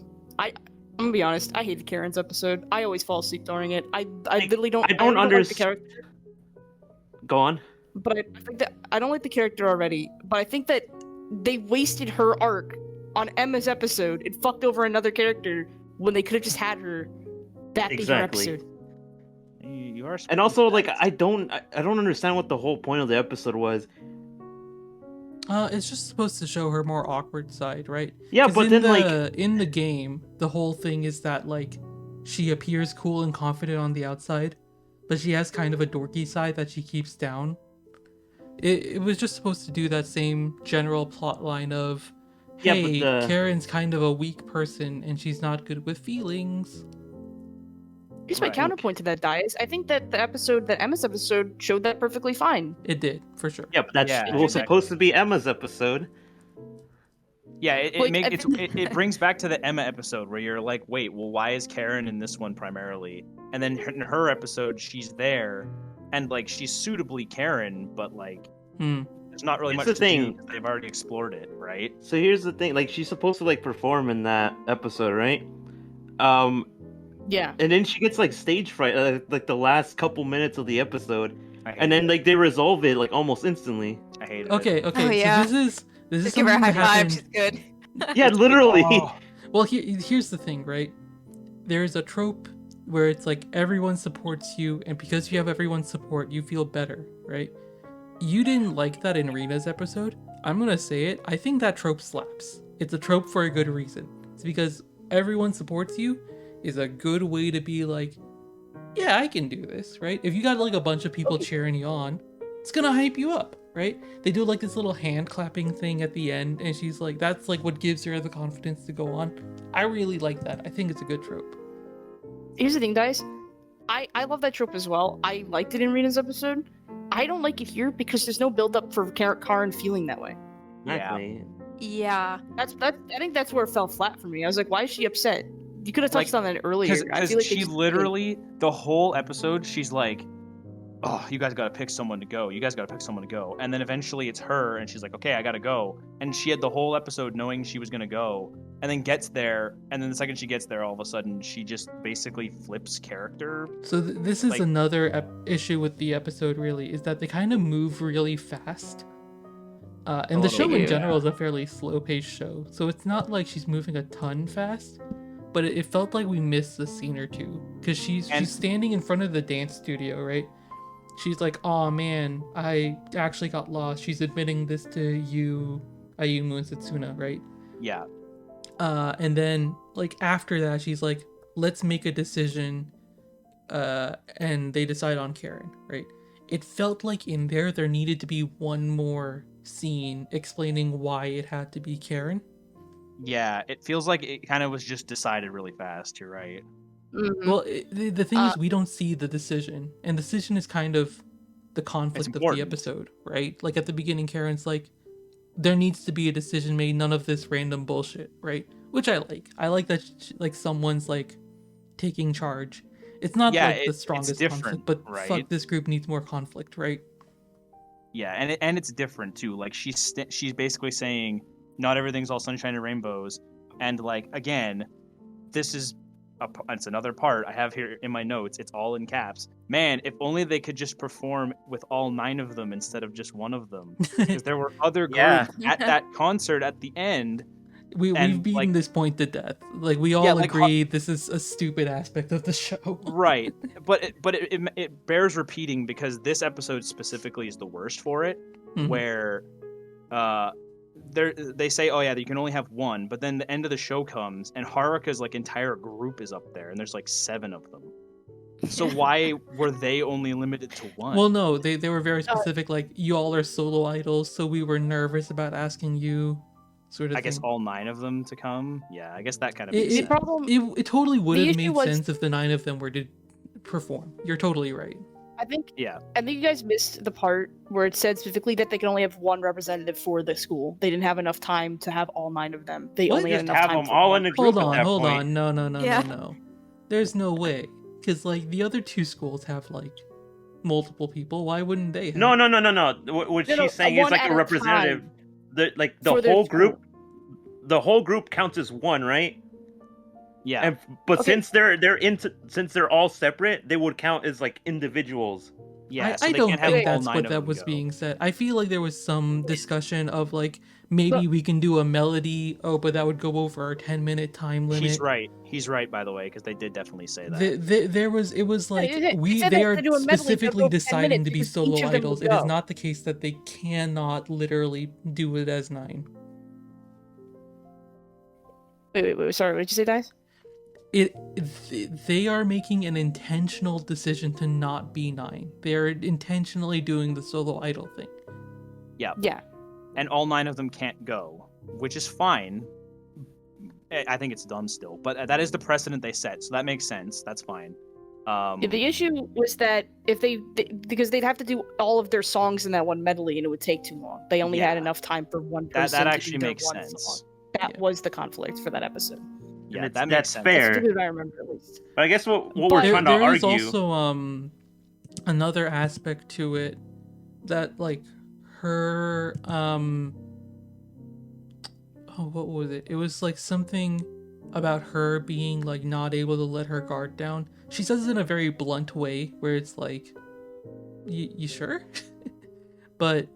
E: gonna be honest. I hated Karen's episode. I always fall asleep during it. I literally don't.
B: I don't
E: like the
B: understand.
E: character,
B: Go on.
E: but I think that I don't like the character already. But I think that they wasted her arc on Emma's episode. It fucked over another character when they could have just had her. That be her
B: Exactly.
E: episode.
C: You are.
B: And also, like, I don't understand what the whole point of the episode was.
A: It's just supposed to show her more awkward side, right?
B: Yeah,
A: 'Cause
B: but
A: in
B: then like,
A: in the game, the whole thing is that like she appears cool and confident on the outside, but she has kind of a dorky side that she keeps down. It was just supposed to do that same general plot line of,
B: Yeah, but
A: hey,
B: the-
A: Karen's kind of a weak person and she's not good with feelings.
E: Here's my
C: Right.
E: counterpoint to that, Dias. I think that Emma's episode, showed that perfectly fine.
A: It did, for sure.
B: yeah, but that's
C: Yeah,
B: well,
C: exactly.
B: supposed to be Emma's episode.
C: Yeah, it
E: Like,
C: make,
E: I
C: it's, it brings back to the Emma episode where you're like, wait, well, why is Karen in this one primarily? And then in her episode, she's there, and like she's suitably Karen, but like There's not really
B: It's
C: much
B: the
C: to
B: thing.
C: do 'cause they've already explored it, right?
B: So here's the thing, like she's supposed to like perform in that episode, right? Um,
E: Yeah.
B: and then she gets like stage fright, like the last couple minutes of the episode,
C: I hate
B: and then
C: it.
B: like they resolve it like almost instantly.
C: I hate it.
A: Okay,
D: Oh, yeah.
A: so this is
D: Just give her a
A: something
D: high
A: that
D: five. She's
A: happened.
D: good.
B: Yeah, literally.
C: Oh,
A: Well, here's the thing, right? There's a trope where it's like everyone supports you, and because you have everyone's support, you feel better, right? You didn't like that in Rena's episode. I'm gonna say it. I think that trope slaps. It's a trope for a good reason. It's because everyone supports you is a good way to be like, yeah, I can do this, right? If you got like a bunch of people cheering you on, it's gonna hype you up, right? They do like this little hand clapping thing at the end, and she's like, that's like what gives her the confidence to go on. I really like that. I think it's a good trope.
E: Here's the thing, guys. I love that trope as well. I liked it in Rena's episode. I don't like it here because there's no build up for Karen feeling that way.
B: Exactly.
D: Yeah.
E: I think that's where it fell flat for me. I was like, why is she upset? You could have touched on that earlier. I
C: because
E: feel like
C: she
E: it's-
C: literally the whole episode she's like, oh, you guys gotta pick someone to go. You guys gotta pick someone to go. And then eventually it's her, and she's like, okay, I gotta go. And she had the whole episode knowing she was gonna go, and then gets there, and then the second she gets there, all of a sudden she just basically flips character.
A: So this is
C: Like-
A: another issue with the episode, really, is that they kind of move really fast. And the show in
E: Yeah.
A: general is a fairly slow-paced show, so it's not like she's moving a ton fast, but it felt like we missed a scene or two, because she's standing in front of the dance studio, right? She's like, oh man, I actually got lost. She's admitting this to you, Ayumu and Setsuna, right?
C: Yeah.
A: And then like after that, she's like, let's make a decision, and they decide on Karen, right? It felt like in there needed to be one more scene explaining why it had to be Karen.
C: Yeah, it feels like it kind of was just decided really fast. You're right.
E: Mhm.
A: Well, the thing is, we don't see the decision, and the decision is kind of the conflict of the
C: important.
A: episode, right? Like at the beginning, Karen's like, there needs to be a decision made, none of this random bullshit, right? Which I like. I like that like someone's like taking charge. It's not
C: Yeah,
A: like the
C: it's
A: strongest
C: different,
A: conflict, but
C: right?
A: fuck, this group needs more conflict, right?
C: Yeah, and it's different too. Like she's basically saying not everything's all sunshine and rainbows, and like again, this is it's another part I have here in my notes. It's all in caps. Man, if only they could just perform with all 9 of them instead of just one of them, because there were other groups
B: Yeah.
C: at that concert at the end.
A: We've
C: And,
A: beaten
C: like-
A: this point to death. Like we all
C: Yeah, like,
A: agree this is a stupid aspect of the show.
C: Right, but it bears repeating because this episode specifically is the worst for it,
A: Mhm.
C: where they say, oh yeah, you can only have one, but then the end of the show comes and Haruka's like entire group is up there and there's like 7 of them. So why were they only limited to one?
A: Well, no, they were very specific. Like you all are solo idols, so we were nervous about asking you, sort of.
C: I guess
A: thing.
C: all 9 of them to come. Yeah, I guess that kind of
A: It-
C: makes
E: The
C: sense.
E: problem,
A: It totally would
E: The
A: have
E: issue
A: made
E: was-
A: sense if the 9 of them were to perform. You're totally right.
E: I think
C: Yeah,
E: you guys missed the part where it said specifically that they can only have one representative for the school. They didn't have enough time to have all 9 of them. They
A: What?
E: only had
B: Just
E: enough
B: have
E: time
B: them
E: for
B: all
E: one.
B: in a group
A: Hold
B: at
A: on,
B: that
A: hold
B: point.
A: on. No,
D: Yeah.
A: no. There's no way. Because like the other 2 schools have like multiple people. Why wouldn't they have?
B: No. What
E: No,
B: she's saying is
E: one
B: like
E: at
B: a
E: a
B: representative.
E: time.
B: The
E: For their
B: whole
E: school.
B: group, the whole group counts as one, right?
C: yeah.
B: And but
E: Okay.
B: since they're all separate, they would count as like individuals.
C: Yeah, so
A: I
C: they
A: don't
C: can't have
A: think
C: all
A: that's
C: 9
A: what
C: of
A: that
C: them
A: was
C: go.
A: being said. I feel like there was some discussion of like maybe
E: But-
A: we can do a melody. Oh, but that would go over our 10-minute time limit.
C: He's right. He's right, by the way, because they did definitely say that.
A: It was like
E: it said
A: they
E: they
A: are
E: had to do a medley, but
A: specifically
E: both 10
A: deciding
E: minutes
A: to be
E: because
A: solo
E: each of them
A: idols.
E: would
A: It is
E: go.
A: not the case that they cannot literally do it as 9.
E: Wait. Sorry, what did you say, guys?
A: They are making an intentional decision to not be 9. They are intentionally doing the solo idol thing.
E: Yeah.
C: And all 9 of them can't go, which is fine. I think it's dumb still, but that is the precedent they set, so that makes sense. That's fine.
E: Yeah, the issue was that if because they'd have to do all of their songs in that one medley, and it would take too long. They only had
C: Yeah.
E: enough time for one
C: that
E: person. to
C: actually
E: do their
C: makes
E: one
C: sense.
E: song. That
A: Yeah.
E: was the conflict for that episode.
C: Yeah,
B: And
C: that
B: that's
C: makes sense.
B: fair.
E: That's what I remember at least.
B: But I guess what
E: But
B: we're trying to
A: there is
B: argue.
A: also another aspect to it that like her oh, what was it? It was like something about her being like not able to let her guard down. She says it in a very blunt way where it's like, you sure? But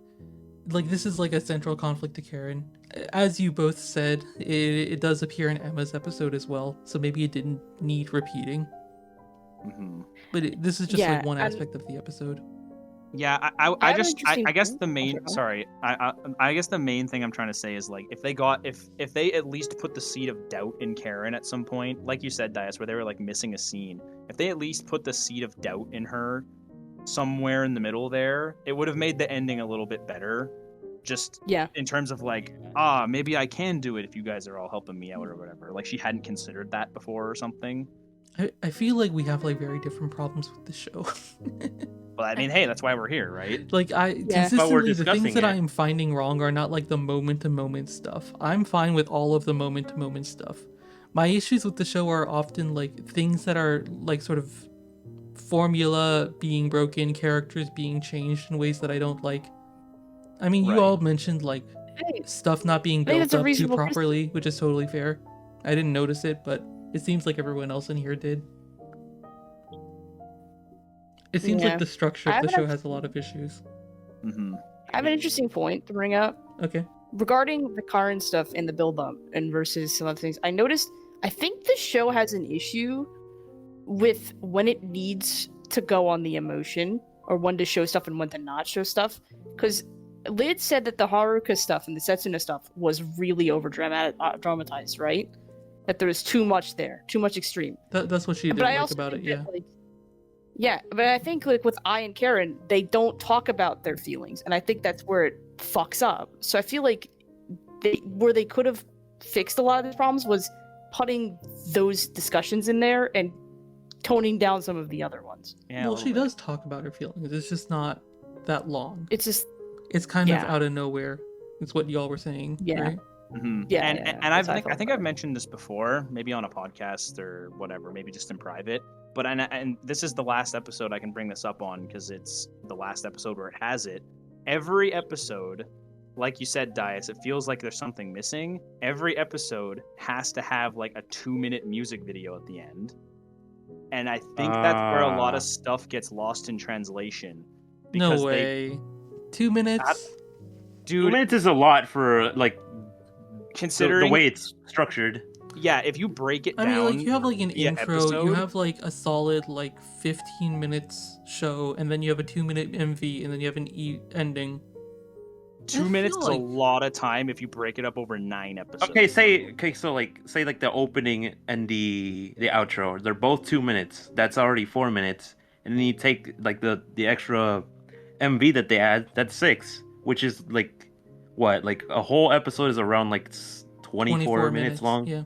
A: like this is like a central conflict to Karen. As you both said, it does appear in Emma's episode as well, so maybe it didn't need repeating.
C: Mm-hmm.
A: But this is just
E: Yeah,
A: like one
E: and-
A: aspect of the episode.
C: Yeah,
E: I
C: I
E: have an
C: just
E: interesting
C: I guess
E: point.
C: the main
E: Oh,
C: sorry I guess the main thing I'm trying to say is like if they at least put the seed of doubt in Karen at some point, like you said, Dias, where they were like missing a scene. If they at least put the seed of doubt in her somewhere in the middle there, it would have made the ending a little bit better. Just
E: Yeah.
C: in terms of like, maybe I can do it if you guys are all helping me out or whatever. Like she hadn't considered that before or something.
A: I feel like we have like very different problems with the show.
C: But I mean, hey, that's why we're here, right?
A: Like
E: Yeah.
B: But we're
A: consistently the things
B: discussing
A: that
B: it.
A: I'm finding wrong are not like the moment to moment stuff. I'm fine with all of the moment to moment stuff. My issues with the show are often like things that are like sort of formula being broken, characters being changed in ways that I don't like. I mean, you
C: Right.
A: all mentioned like
E: Hey,
A: stuff not being
E: I think
A: built
E: that's a
A: up too
E: reasonable
A: properly, which is totally fair. I didn't notice it, but it seems like everyone else in here did. It seems
E: Yeah.
A: like the structure
E: I
A: of
E: have
A: the
E: an
A: show
E: ex-
A: has a lot of issues.
C: Mm-hmm.
E: I have an interesting point to bring up.
A: Okay.
E: Regarding the Karen stuff in the build-up and versus some other things, I noticed. I think the show has an issue with when it needs to go on the emotion, or when to show stuff and when to not show stuff. Because Lid said that the Haruka stuff and the Setsuna stuff was really over dramatized, right? That there was too much there, too much extreme.
A: That's what she
E: But
A: didn't
E: I
A: like
E: also
A: about it,
E: think
A: yeah.
E: that, like, yeah, but I think like with I and Karen, they don't talk about their feelings, and I think that's where it fucks up. So I feel like where they could have fixed a lot of these problems was putting those discussions in there and toning down some of the other ones.
C: Yeah, a
A: Well,
C: little
A: she
C: bit.
A: does talk about her feelings. It's just not that long.
E: It's just
A: It's kind of
E: yeah.
A: out of nowhere. It's what y'all were saying,
E: Yeah.
A: right?
C: Mm-hmm.
E: Yeah,
C: and
E: yeah,
C: and
E: that's how I
C: I
E: felt
C: think
E: about
C: I've
E: it.
C: mentioned this before, maybe on a podcast or whatever, maybe just in private. But and this is the last episode I can bring this up on because it's the last episode where it has it. Every episode, like you said, Dias, it feels like there's something missing. Every episode has to have like a 2-minute music video at the end, and I think that's where a lot of stuff gets lost in translation.
A: No
C: Because
A: way. 2 minutes?
B: 2
C: dude,
B: minutes is a lot for like
C: considering
B: the way it's structured.
C: yeah, if you break it
A: I
C: down,
A: mean, like, you have, like, an
C: via
A: intro, you
C: episode?
A: have, like, a solid, like, 15 minutes show, and then you have a 2-minute MV, and then you have an ending.
C: 2
A: I
C: minutes
A: feel
C: is a
A: like-
C: lot of time if you break it up over 9 episodes.
B: So like say like the opening and the outro, they're both 2 minutes. That's already 4 minutes. And then you take like the extra MV that they add, that's 6, which is like what? Like a whole episode is around like 24 minutes long.
A: Yeah.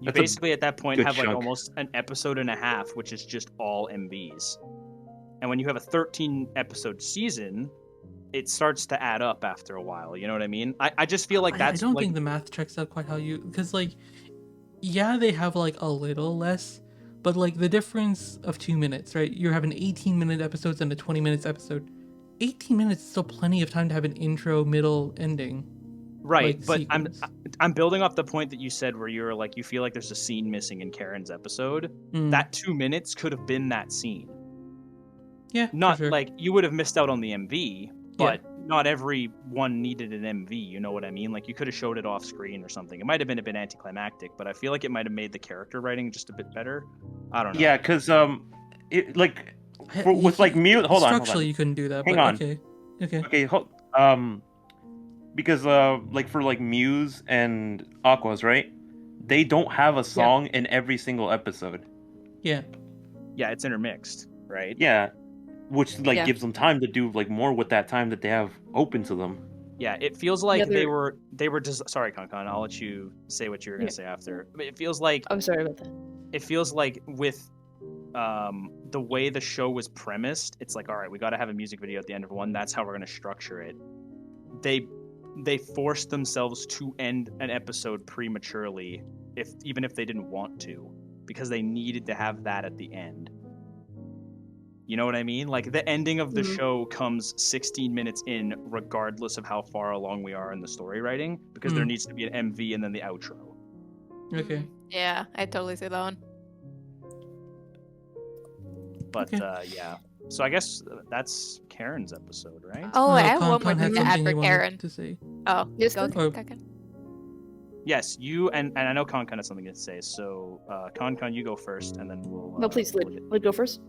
C: You
B: That's a
C: basically at that point
B: good
C: have like
B: chunk.
C: almost an episode and a half, which is just all MVs. And when you have a 13 episode season, it starts to add up after a while. You know what I mean? I just feel like
A: I
C: that's
A: don't
C: like
A: think the math checks out quite how you... Because, like, yeah, they have, like, a little less, but, like, the difference of 2 minutes, right? You're having 18-minute episodes and a 20 minutes episode. 18 minutes is still plenty of time to have an intro, middle, ending.
C: right,
A: like,
C: but
A: sequence.
C: I'm building off the point that you said where you were like you feel like there's a scene missing in Karen's episode.
A: Mm,
C: That 2 minutes could have been that scene.
A: yeah, for
C: Not
A: sure.
C: like you would have missed out on the MV,
A: Yeah.
C: but not every one needed an MV. You know what I mean? Like you could have showed it off screen or something. It might have been a bit anticlimactic, but I feel like it might have made the character writing just a bit better. I don't know.
B: Yeah, because it like
A: I-
B: with like mute. Hold on.
A: Structurally, you couldn't do that,
B: Hang
A: but
B: on.
A: okay. Okay.
B: Okay, because like for like Muse and Aquas, right? They don't have a song in every single episode.
A: Yeah.
C: Yeah, it's intermixed, right?
B: Yeah, which like
E: Yeah.
B: gives them time to do like more with that time that they have open to them.
C: Yeah, it feels like
E: Yeah,
C: they were just sorry, KanKan. I'll let you say what you were gonna
E: Yeah.
C: say after. But it feels like
E: I'm sorry about that.
C: with the way the show was premised, it's like all right, we got to have a music video at the end of one. That's how we're gonna structure it. They forced themselves to end an episode prematurely, even if they didn't want to, because they needed to have that at the end. You know what I mean? Like the ending of the
E: Mhm.
C: show comes 16 minutes in, regardless of how far along we are in the story writing, because there
A: Mm.
C: needs to be an MV and then the outro.
A: Okay.
D: Yeah, I totally see that one.
C: But
A: Okay.
C: yeah. So I guess that's Karen's episode, right?
D: Oh, I have one more
A: KanKan
D: thing
A: had
D: to add
A: something
D: for
A: he wanted
D: Karen.
A: to say.
D: Oh,
E: Yes,
D: go,
E: please.
A: Oh.
D: KanKan.
C: Yes, you and I know KanKan has something to say. So KanKan, you go first, and then we'll.
E: No, please, Lid. Lid, go first.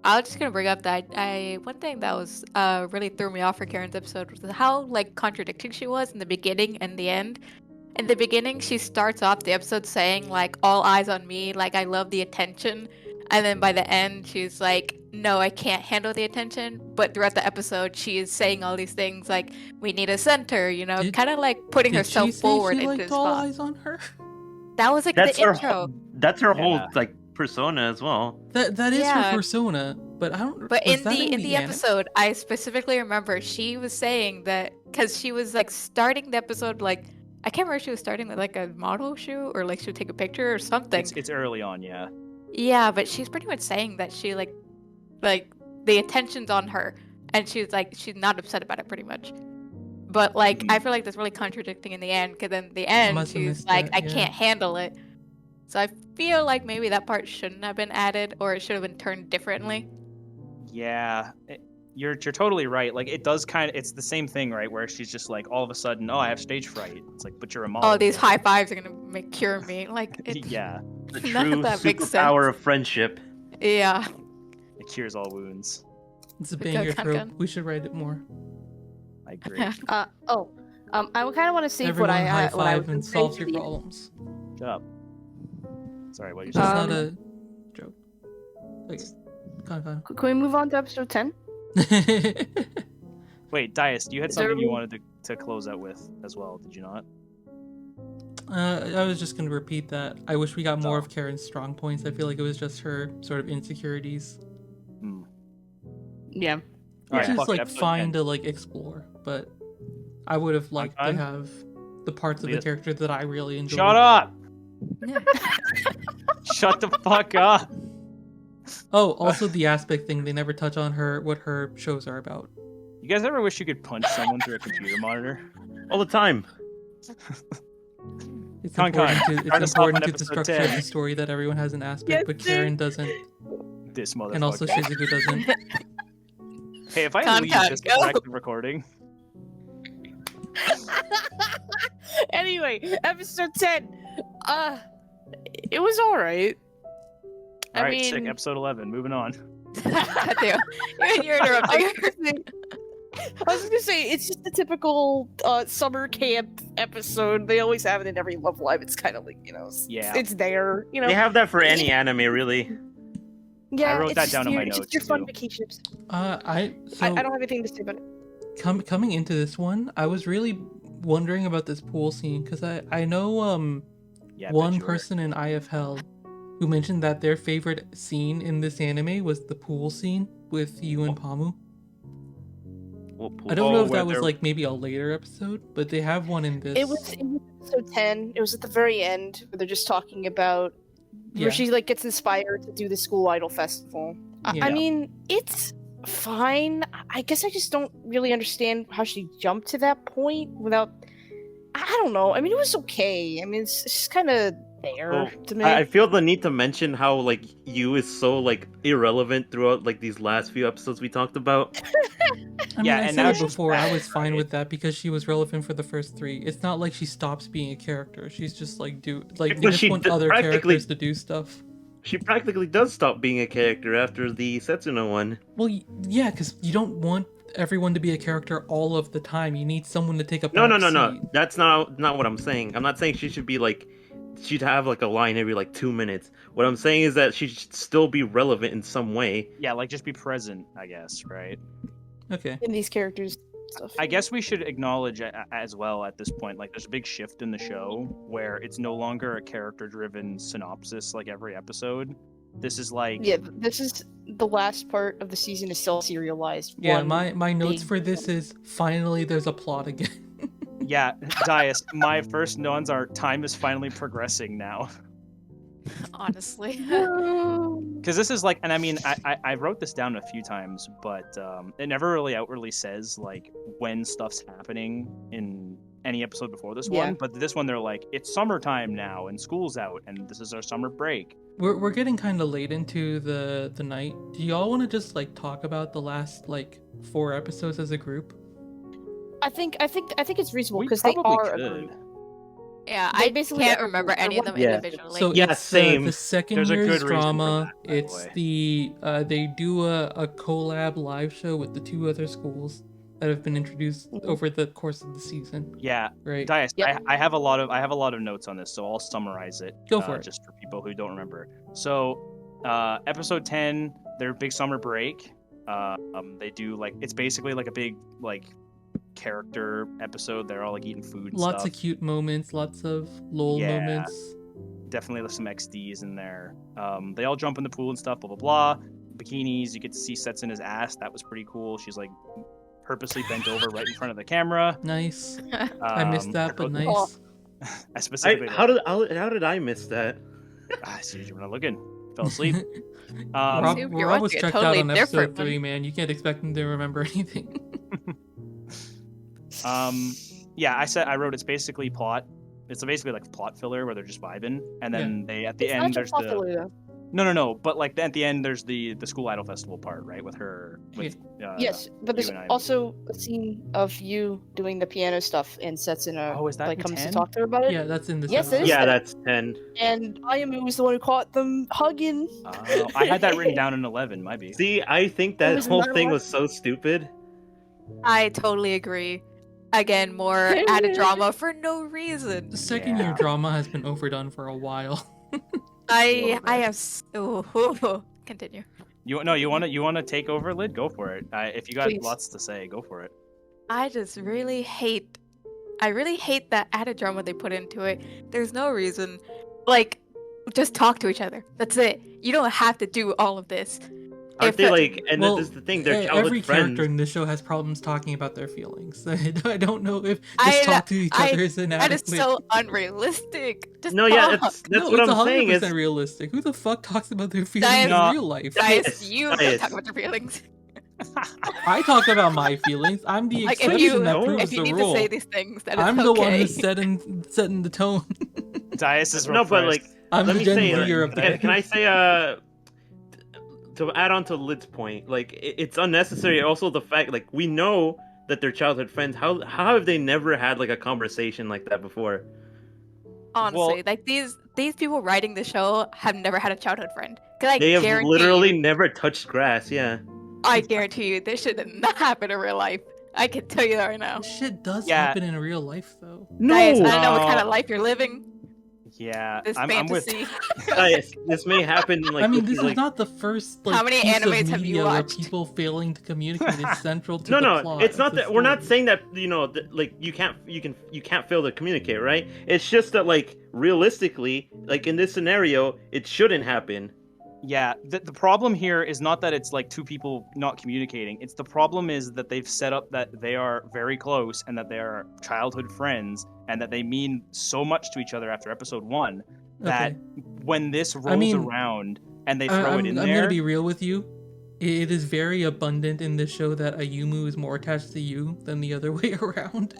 D: I was just gonna bring up that I one thing that was really threw me off for Karen's episode was how like contradicting she was in the beginning and the end. In the beginning, she starts off the episode saying like all eyes on me, like I love the attention, and then by the end she's like, no, I can't handle the attention. But throughout the episode, she is saying all these things like we need a center, you know,
A: Did-
D: kind of like putting
A: Did
D: herself
A: she say
D: forward
A: she
D: into
A: liked
D: this
A: all
D: spot.
A: eyes on her?
D: That was like
B: That's
D: the
B: her.
D: intro.
B: That's her whole
C: Yeah.
B: like persona as well.
A: That is
D: Yeah.
A: her persona, but I don't.
D: But
A: was
D: in
A: that
D: the
A: anime?
D: episode, I specifically remember she was saying that because she was like starting the episode like I can't remember if she was starting with like a model shoot or like she would take a picture or something.
C: It's early on, yeah.
D: Yeah, but she's pretty much saying that she like the attention's on her, and she's like she's not upset about it pretty much. But like
C: Mhm.
D: I feel like that's really contradicting in the end because in the end
A: Must have
D: she's
A: missed
D: like
A: that,
D: I
A: yeah.
D: can't handle it. So I feel like maybe that part shouldn't have been added or it should have been turned differently.
C: Yeah, you're totally right. Like it does kind of. It's the same thing, right? Where she's just like all of a sudden, oh, I have stage fright. It's like, but you're a model.
D: Oh, these high fives are gonna cure me. Like it's,
C: Yeah,
B: The
D: none
B: true
D: of that makes
B: superpower
D: sense.
B: of friendshap.
D: Yeah.
C: it cures all wounds.
A: It's a
D: Go,
A: banger trope.
D: KanKan.
A: We should write it more.
C: I agree.
E: I kind of want to save
A: Everyone
E: what I
A: high
E: what I was
A: five and
E: gonna say
A: solves
E: for
A: your
E: the-
A: problems.
C: Shut up. Sorry, what you
A: That's
C: saying?
A: not a joke. Okay. KanKan.
E: Can we move on to episode 10?
C: Wait, Dias, you had
E: Is there
C: something you
E: any-
C: wanted to close out with as well, did you not?
A: I was just gonna repeat that. I wish we got more
C: Oh.
A: of Karen's strong points. I feel like it was just her sort of insecurities,
C: Hmm.
E: Yeah.
A: which
C: Alright,
A: is
C: fuck it,
A: like
C: episode
A: fine
C: 10.
A: to like explore. But I would have liked to
C: KanKan?
A: have the parts of
C: Leah.
A: the character that I really enjoyed.
C: Shut up! Shut the fuck up!
A: Oh, also the aspect thing. They never touch on what her shows are about.
C: You guys ever wish you could punch someone through a computer monitor?
B: All the time.
A: It's
C: KanKan,
A: important to,
C: start
A: it's
C: us off
A: important
C: on
A: to the
C: episode
A: structure of
C: 10.
A: the story that everyone has an aspect,
E: Yes,
A: but
E: sir.
A: Karen doesn't,
C: This motherfucker.
A: and also Shizuku doesn't.
C: Hey, if I
D: KanKan,
C: leave this
D: go.
C: active recording,
E: Anyway, episode 10. It was alright.
C: alright, sick. Episode 11. Moving on.
D: Theo, you're
E: I
D: interrupting.
E: was just gonna say, it's just the typical summer camp episode. They always have it in every Love Live. It's kind of like,
C: Yeah.
E: it's there,
B: They have that for any anime, really.
E: Yeah,
C: I wrote
E: it's
C: that
E: just
C: down in my
E: it's just
C: notes,
E: your fun
C: too.
E: vacation episode.
A: I
E: I don't have anything to say about it.
A: coming into this one, I was really wondering about this pool scene because I know
C: Yeah, I
A: one
C: bet you were.
A: person in IFL who mentioned that their favorite scene in this anime was the pool scene with you and Pamu. I don't know if
C: where
A: that was
C: they're-
A: like maybe a later episode, but they have one in this.
E: It was in episode 10. It was at the very end where they're just talking about
A: Yeah.
E: where she like gets inspired to do the school idol festival.
A: Yeah.
E: I mean, it's fine. I guess I just don't really understand how she jumped to that point without. I don't know. I mean, it was okay. I mean, it's just kind of there
B: Oh,
E: to me.
B: I feel the need to mention how like you is so like irrelevant throughout like these last few episodes we talked about.
A: I mean,
C: Yeah,
A: I
C: and
A: said
C: now
A: it
C: she's
A: before. I
C: back,
A: was fine
C: right?
A: with that because she was relevant for the first 3. It's not like she stops being a character. She's just like they
B: But
A: just
B: she
A: want
B: d-
A: other
B: practically-
A: characters to do stuff.
B: She practically does stop being a character after the Setsuna one.
A: Well, yeah, because you don't want everyone to be a character all of the time. You need someone to take a
B: No,
A: back
B: no.
A: seat.
B: That's not what I'm saying. I'm not saying she should be like she'd have like a line every like 2 minutes. What I'm saying is that she should still be relevant in some way.
C: Yeah, like just be present, I guess, right?
A: Okay.
E: in these characters stuff.
C: I guess we should acknowledge as well at this point, like there's a big shift in the show where it's no longer a character-driven synopsis like every episode. This is like
E: Yeah, this is the last part of the season is still serialized.
A: Yeah,
E: One
A: my notes
E: big-
A: for this is finally there's a plot again.
C: yeah, Dias, my first notes are time is finally progressing now.
D: honestly.
C: Because this is like, and I mean, I wrote this down a few times, but it never really outwardly says like when stuff's happening in any episode before this
E: Yeah.
C: one. But this one, they're like, it's summertime now and school's out, and this is our summer break.
A: We're getting kind of late into the night. Do y'all want to just like talk about the last like 4 episodes as a group?
E: I think it's reasonable
C: We
E: because they
C: probably
E: are a
C: could.
E: group.
D: Yeah,
E: They
D: I
E: basically
D: can't
E: are-
D: remember
E: they're
D: any of
E: one-
D: them
B: Yeah.
D: individually.
A: So
B: Yeah,
A: it's
B: same.
A: the second
C: There's a
A: year's
C: good reason for
A: drama.
C: that, by the
A: It's
C: way.
A: the they do a collab live show with the 2 other schools that have been introduced
E: Mhm.
A: over the course of the season,
C: Yeah,
A: right?
C: Dias,
E: Yep.
C: I have a lot of notes on this, so I'll summarize it.
A: Go for it.
C: Just for people who don't remember. So, episode 10, their big summer break. They do like it's basically like a big like character episode. They're all like eating food. And
A: Lots
C: stuff.
A: of cute moments, lots of lol
C: Yeah.
A: moments.
C: Definitely some XDs in there. They all jump in the pool and stuff. Blah blah blah. Bikinis. You get to see Setsuna his ass. That was pretty cool. She's like purposely bent over right in front of the camera.
A: Nice. I missed that, but
C: wrote-
A: nice.
C: I specifically.
B: How did I miss that?
C: As soon as you were not looking, fell asleep.
A: Rob,
D: You're
A: Rob was
D: watching a
A: checked
D: totally
A: out on episode
D: different
A: 3,
D: one.
A: man. You can't expect him to remember anything.
C: Yeah, I wrote it's basically plot. It's basically like plot filler where they're just vibing, and then they at the
E: It's
C: end
E: not
C: there's
E: just
C: the
E: popular, though.
C: no, but like at the end there's the school idol festival part, right? With her, with
E: Yes, but there's
C: you and I-
E: also a scene of you doing the piano stuff, and Setsuna
C: Oh, is that
E: like
C: in
E: comes
C: 10?
E: to talk to her about it.
A: Yeah, that's in this
E: Yes, it
A: episode.
E: is.
B: Yeah, that's 10.
E: And Ayamu was the one who caught them hugging.
C: I had that written down in 11. Might be.
B: See, I think
E: It
B: that
E: was
B: whole
E: not
B: thing
E: allowed.
B: was so stupid.
D: I totally agree. Again, more added drama for no reason.
A: The second year
C: Yeah.
A: drama has been overdone for a while.
D: I have so continue.
C: You want to take over, Lid? Go for it. If you got
E: Please.
C: lots to say, go for it.
D: I just really hate that added drama they put into it. There's no reason. Like, just talk to each other. That's it. You don't have to do all of this.
B: Aren't
D: If
B: they
D: it-
B: like? And
A: Well,
B: this is the thing. They're
A: every
B: childhood friends.
A: character in the show has problems talking about their feelings. I don't know if just
D: I-
A: talk to each
D: I-
A: other is
D: That
A: inadequate.
D: is so unrealistic. Just
B: No, yeah,
D: talk.
B: that's
A: no,
B: what
A: it's
B: I'm saying.
A: 100%
B: Is
A: realistic. Who the fuck talks about their feelings
D: Diane-
A: in
C: No.
A: real life?
D: Guys, you don't
B: Dias.
D: talk about your feelings.
A: I talk about my feelings. I'm the
D: Like
A: exception
D: if you
A: that
B: No.
A: proves
D: if you
A: the
D: need
A: rule.
D: to say these things, that is
A: I'm the
D: okay.
A: one who's setting the tone.
C: Dias is
B: no, but like,
A: I'm
B: let
A: the
B: me
A: Gen
B: say,
A: Zer of that.
B: can I say, to add on to Lid's point, like it's unnecessary. Also, the fact, like, we know that they're childhood friends. How have they never had like a conversation like that before?
D: Honestly,
C: Well-
D: like these people writing the show have never had a childhood friend. 'Cause I
B: They have
D: guarantee
B: literally
D: you,
B: never touched grass. Yeah.
D: I guarantee you, this should not happen in real life. I can tell you that right now.
A: This shit does
C: Yeah.
A: happen in real life, though.
D: Guys, I don't know what
C: No.
D: kind of life you're living.
C: Yeah,
D: This
C: I'm with.
D: fantasy.
B: This may happen. Like,
A: I mean,
B: with
A: this
B: these,
A: is not the first like
D: How many
A: piece of
D: animes have you
A: media where
D: watched?
A: people failing to communicate is central to
B: no,
A: the
B: no,
A: plot.
B: it's
A: of
B: not
A: the
B: that. We're not
A: story.
B: saying that like you can't fail to communicate, right? It's just that like realistically, like in this scenario, it shouldn't happen.
C: Yeah, the problem here is not that it's like two people not communicating. It's the problem is that they've set up that they are very close and that they are childhood friends and that they mean so much to each other after episode 1 that
A: Okay.
C: when this rolls
A: mean,
C: around and they throw it in
A: I'm
C: there.
A: gonna be real with you. It is very abundant in this show that Ayumu is more attached to you than the other way around.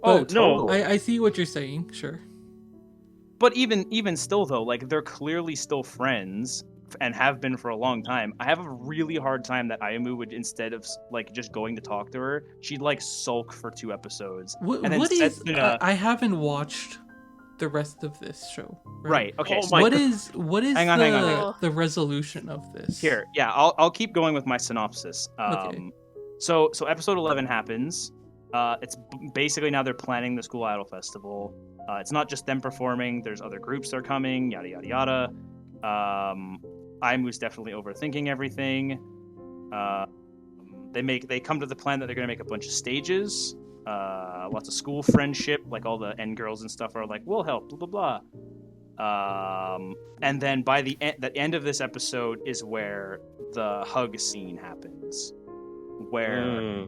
C: Oh,
A: But
B: no.
C: totally.
A: I see what you're saying. Sure.
C: But even still though, like they're clearly still friends and have been for a long time. I have a really hard time that Ayamu would, instead of like just going to talk to her, she'd like sulk for 2 episodes.
A: What,
C: And then
A: what is?
C: Setsuna-
A: I haven't watched the rest of this show.
C: Right. Okay.
B: Oh
C: so
B: my
A: What
B: God.
A: is
C: Hang on,
A: the,
C: hang on,
D: hang on.
A: the resolution of this?
C: Here, yeah, I'll keep going with my synopsis.
A: Okay.
C: So episode 11 happens. It's basically now they're planning the school idol festival. It's not just them performing. There's other groups that are coming. Yada yada yada. Aimu's definitely overthinking everything. They come to the plan that they're gonna make a bunch of stages. Lots of school friendship, like all the end girls and stuff are like, we'll help, blah blah blah. And then by the end of this episode is where the hug scene happens, where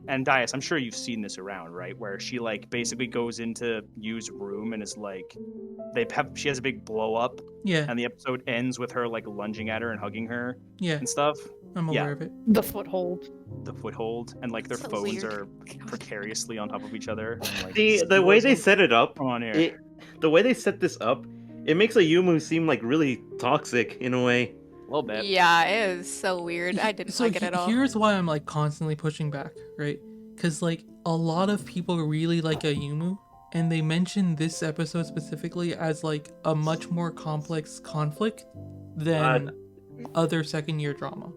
C: and Dias, I'm sure you've seen this around, right? Where she like basically goes into Yu's room and is like, she has a big blow up,
A: Yeah,
C: and the episode ends with her like lunging at her and hugging her
A: yeah,
C: and stuff.
A: I'm
C: Yeah.
A: aware of it.
E: The foothold.
C: The foothold, and like their
D: So
C: phones
D: weird.
C: are precariously on top of each other. And, like,
B: The way they set it up,
C: Come on here.
B: the way they set this up, it makes a Yumu seem like really toxic in a way.
C: A little bit.
D: Yeah, it is so weird. I didn't
A: So
D: like it at all.
A: here's why I'm like constantly pushing back, right? Because like a lot of people really like Ayumu, and they mention this episode specifically as like a much more complex conflict than other second year drama.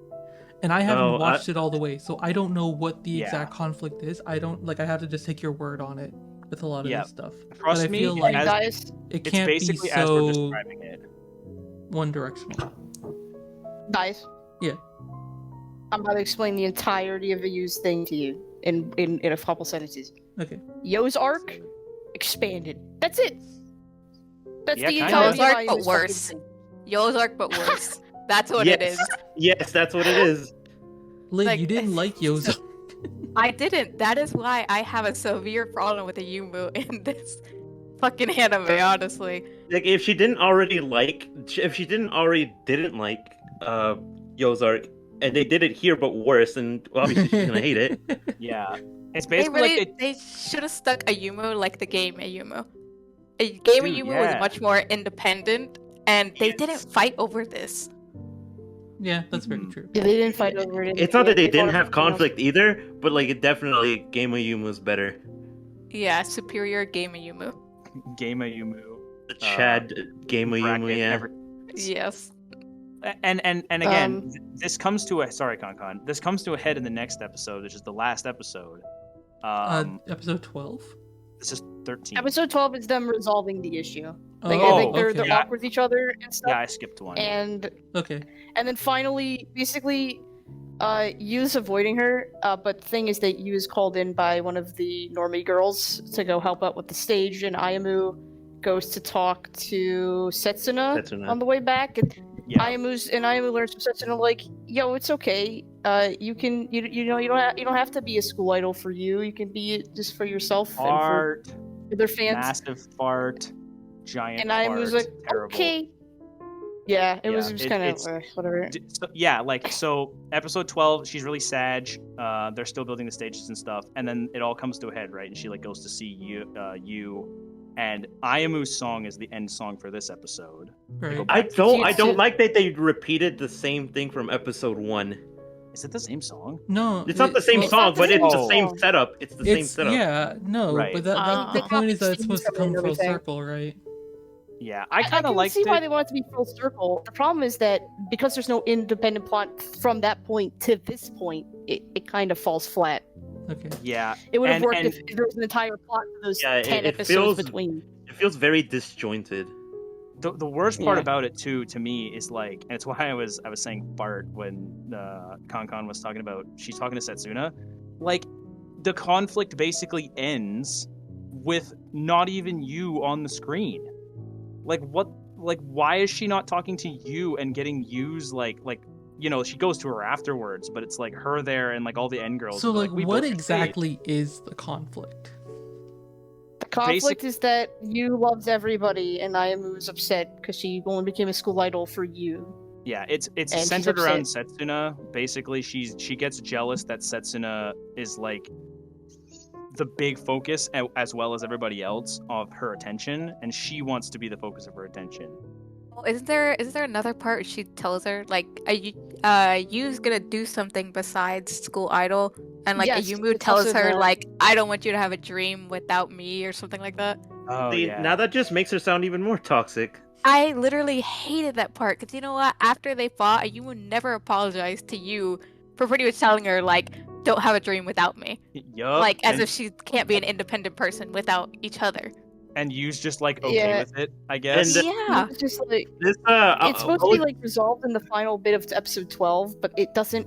A: And I haven't
B: Oh,
A: watched it all the way, so I don't know what the
C: Yeah.
A: exact conflict is. I don't like. I have to just take your word on it with a lot of
C: Yeah.
A: this stuff.
C: Trust
A: but I
C: me,
A: feel
C: it
A: like
C: has-
E: Dias,
A: it
C: It's
A: can't be
C: basically as we're
A: so
C: describing it.
A: one directional.
E: Dias.
A: Yeah.
E: I'm about to explain the entirety of the Yu's thing to you in a couple sentences.
A: Okay.
E: Yo's arc expanded. That's it. That's
C: Yeah,
E: the
C: kinda.
E: entirety
D: Yo's arc,
E: of
D: but
E: Ayu's
D: worse.
E: fucking thing.
D: Yo's arc, but worse. That's what it is.
B: Yes, that's what it is.
A: Liv,
D: Like-
A: you didn't like Yozo.
D: I didn't. That is why I have a severe problem with the Yumu in this fucking anime, honestly.
B: Like if she didn't already didn't like Yozark, and they did it here but worse, and obviously she's gonna hate it.
C: Yeah, it's
D: They
C: basically
D: really,
C: like
D: they should have stuck a Yumu like the game Ayumu. A game
C: Dude,
D: Ayumu
C: yeah.
D: was much more independent, and they
C: Yes.
D: didn't fight over this.
A: Yeah, that's very
C: Mhm.
A: true.
E: Yeah, they didn't fight over it.
B: It's not that they didn't
E: fought
B: have
E: over something else.
B: conflict either, but like it definitely Game of Yuma was better.
D: Yeah, superior game Ayumu.
C: Game of Yumu.
B: The Chad Game of Yuma,
C: bracket,
B: yeah.
D: Yes.
C: And again,
E: Um,
C: this comes to a KanKan. This comes to a head in the next episode, which is the last episode.
A: Episode 12?
C: This is 13.
E: Episode 12 is them resolving the issue. Like,
C: Oh,
E: I think they're
A: okay.
E: awkward with each other and stuff.
C: Yeah, I skipped one.
E: And
A: Okay.
E: then finally, basically, Yu's avoiding her. But the thing is that Yu is called in by one of the normie girls to go help out with the stage, and Ayamu goes to talk to Setsuna,
B: Setsuna.
E: on the way back, and
C: yeah.
E: Ayamu learns from Setsuna like, yo, it's okay. You can you know you don't have to be a school idol for you. You can be it just for yourself and
C: Fart,
E: for their fans.
C: massive fart, giant
E: And
C: fart.
E: Ayamu's like,
C: terrible.
E: okay. Yeah, it was
C: Yeah,
E: just kind of
C: it's-
E: whatever.
C: So episode 12, she's really sad. They're still building the stages and stuff, and then it all comes to a head, right? And she like goes to see you, and Ayamu's song is the end song for this episode.
A: Right.
C: go
B: I
C: back to
B: don't
E: Jutsu.
B: like that they repeated the same thing from episode 1.
C: Is it the same song?
A: No.
B: It's not the same
E: It's
B: song,
E: not the
B: but it's the
E: same
B: same
E: song.
B: setup. It's the same
A: It's,
B: setup.
A: yeah, no,
C: Right.
A: but the
D: Uh,
A: point is that it's
E: They
A: supposed to
E: got
A: come
E: scenes
A: full
E: from it and
A: circle, right?
C: Yeah, I kind of
E: can
C: liked
E: see why
C: it.
E: they want it to be full circle. The problem is that because there's no independent plot from that point to this point, it kind of falls flat.
A: Okay.
C: Yeah,
E: It would have
C: And-
E: worked
C: and-
E: if there was an entire plot for those
B: Yeah,
E: 10
B: it
E: episodes
B: feels-
E: between.
B: It feels very disjointed.
C: the worst part
E: Yeah.
C: about it too, to me, is like, and it's why I was saying fart when KanKan was talking about. She's talking to Setsuna, like the conflict basically ends with not even you on the screen. Like what? Like why is she not talking to you and getting Yu's like she goes to her afterwards, but it's like her there and like all the end girls.
A: So,
C: are
A: like,
C: we
A: what
C: both stayed.
A: exactly is the conflict?
E: The conflict is that Yu loves everybody, and Ayamu's upset because she only became a school idol for you.
C: Yeah, it's
E: And she's
C: centered around Setsuna. Basically, she gets jealous that Setsuna is like the big focus as well as everybody else of her attention, and she wants to be the focus of her attention.
D: Well, is there another part she tells her like Yu's gonna do something besides school idol, and like
E: Yes,
D: Ayumu
E: it
D: tells
E: tells
D: her
E: her that.
D: like I don't want you to have a dream without me or something like that.
C: Oh
B: See,
C: yeah.
B: now that just makes her sound even more toxic.
D: I literally hated that part because you know what? After they fought, Ayumu never apologized to you for pretty much telling her like don't have a dream without me,
C: Yup.
D: like as
C: and,
D: if she can't be an independent person without each other.
C: and Yu's just like okay
E: Yeah.
C: with it, I guess.
B: And,
D: Yeah.
E: It's just like
B: This
E: it's supposed to be like resolved in the final bit of episode 12, but it doesn't.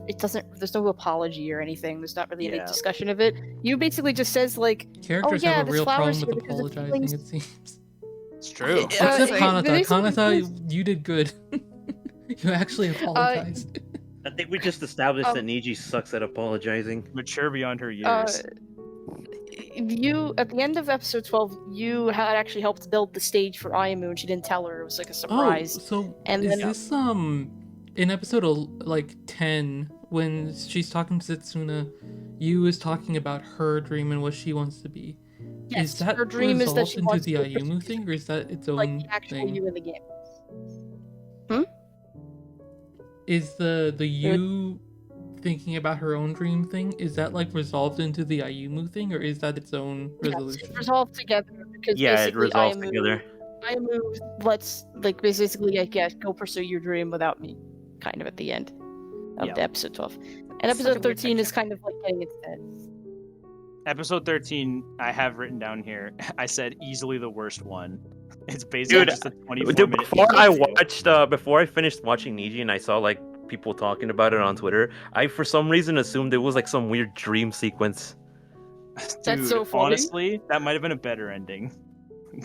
E: There's no apology or anything. There's not really any
C: Yeah.
E: discussion of it. You basically just says like,
A: Characters
E: yeah,
A: have a
E: this
A: real problem
E: flower's
A: with
E: here because of
A: apologizing,
E: feelings.
A: it seems.
C: It's true.
A: Except
E: it-
A: Kanata.
E: basically
A: Kanata,
E: says-
A: you did good. You actually apologized.
B: I think we just established that
E: Um,
B: Niji sucks at apologizing.
C: Mature beyond her
E: Uh,
C: years.
E: you at the end of episode 12, you had actually helped build the stage for Ayamu, and she didn't tell her. It was like a surprise.
A: Oh, so
E: And
A: is
E: then-
A: this in episode like 10 when she's talking to Setsuna, Yu is talking about her dream and what she wants to be.
E: Yes,
A: Is that
E: her dream is that
A: resolved
E: she
A: into
E: wants
A: the
E: to be
A: Ayumu thing, or is that its own
E: like the actual
A: thing?
E: you in the game.
A: Is the Yu thinking about her own dream thing, is that like resolved into the Ayumu thing, or is that its own
E: Yes,
A: resolution?
E: it's resolved together because
B: Yeah, it
E: basically
B: resolves
E: Ayamu,
B: together.
E: Ayamu lets like basically I guess go pursue your dream without me, kind of at the end of
C: Yeah.
E: the episode 12. And
D: Such a
E: episode
D: weird
E: 13 is
D: picture.
E: kind of like getting its head.
C: Episode 13, I have written down here. I said easily the worst one. It's basically
B: Dude,
C: just a 24
B: Dude,
C: minute
B: before I finished watching Niji and I saw like people talking about it on Twitter, I for some reason assumed it was like some weird dream sequence.
E: That's
C: Dude,
E: so funny.
C: honestly, that might have been a better ending.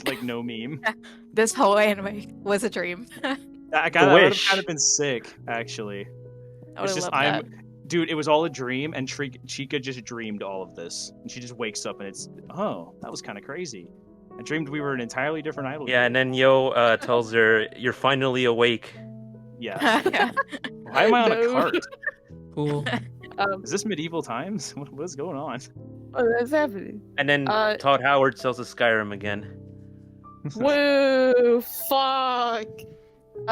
C: Like no meme.
D: This whole anime was a dream.
C: That would have
B: wish.
C: kind of been sick, actually.
D: I would
C: It's
D: have
C: just
D: loved that.
C: dude, it was all a dream, and Chica just dreamed all of this, and she just wakes up and it's that was kind of crazy. I dreamed we were an entirely different idol.
B: Yeah, and then Yo tells her, "You're finally awake."
C: Yeah.
D: Yeah.
C: Why am I on a
E: No.
C: cart?
A: Cool.
C: Is this medieval times? What is going on?
E: Oh, that's happening.
B: And then Todd Howard sells us Skyrim again.
E: Whoa, fuck.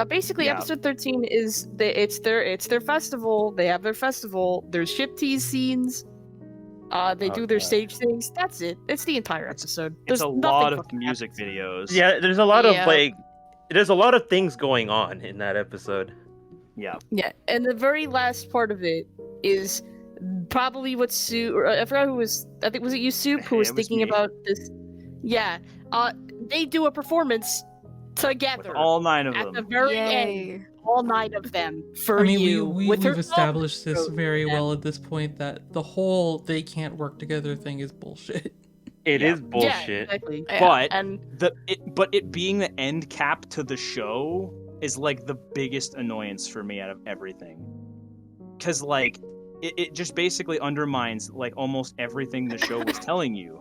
E: Basically,
C: Yeah.
E: episode 13 is it's their festival. They have their festival. There's ship tease scenes. They do their
B: Okay.
E: stage things. That's it. It's the entire episode. There's
C: It's a
E: nothing
C: lot of
E: fucking
C: music
E: happens.
C: videos.
B: Yeah, there's a lot
D: Yeah.
B: of there's a lot of things going on in that episode.
C: Yeah.
E: Yeah, and the very last part of it is probably what I forgot who was. I think was it you, Soup, who was
C: It was
E: thinking
C: me.
E: about this. Yeah. They do a performance
C: With
E: together
C: all 9 of
E: at the
C: them.
E: very end.
D: Yay.
E: All 9 of them for
A: I mean,
E: you. with her
A: we've established this
E: song.
A: very
E: Yeah.
A: well at this point that the whole they can't work together thing is bullshit.
B: It
C: Yeah.
B: is bullshit.
E: Yeah, exactly.
D: Yeah.
C: But
E: And
C: it being the end cap to the show is like the biggest annoyance for me out of everything. Cause like it just basically undermines like almost everything the show was telling you.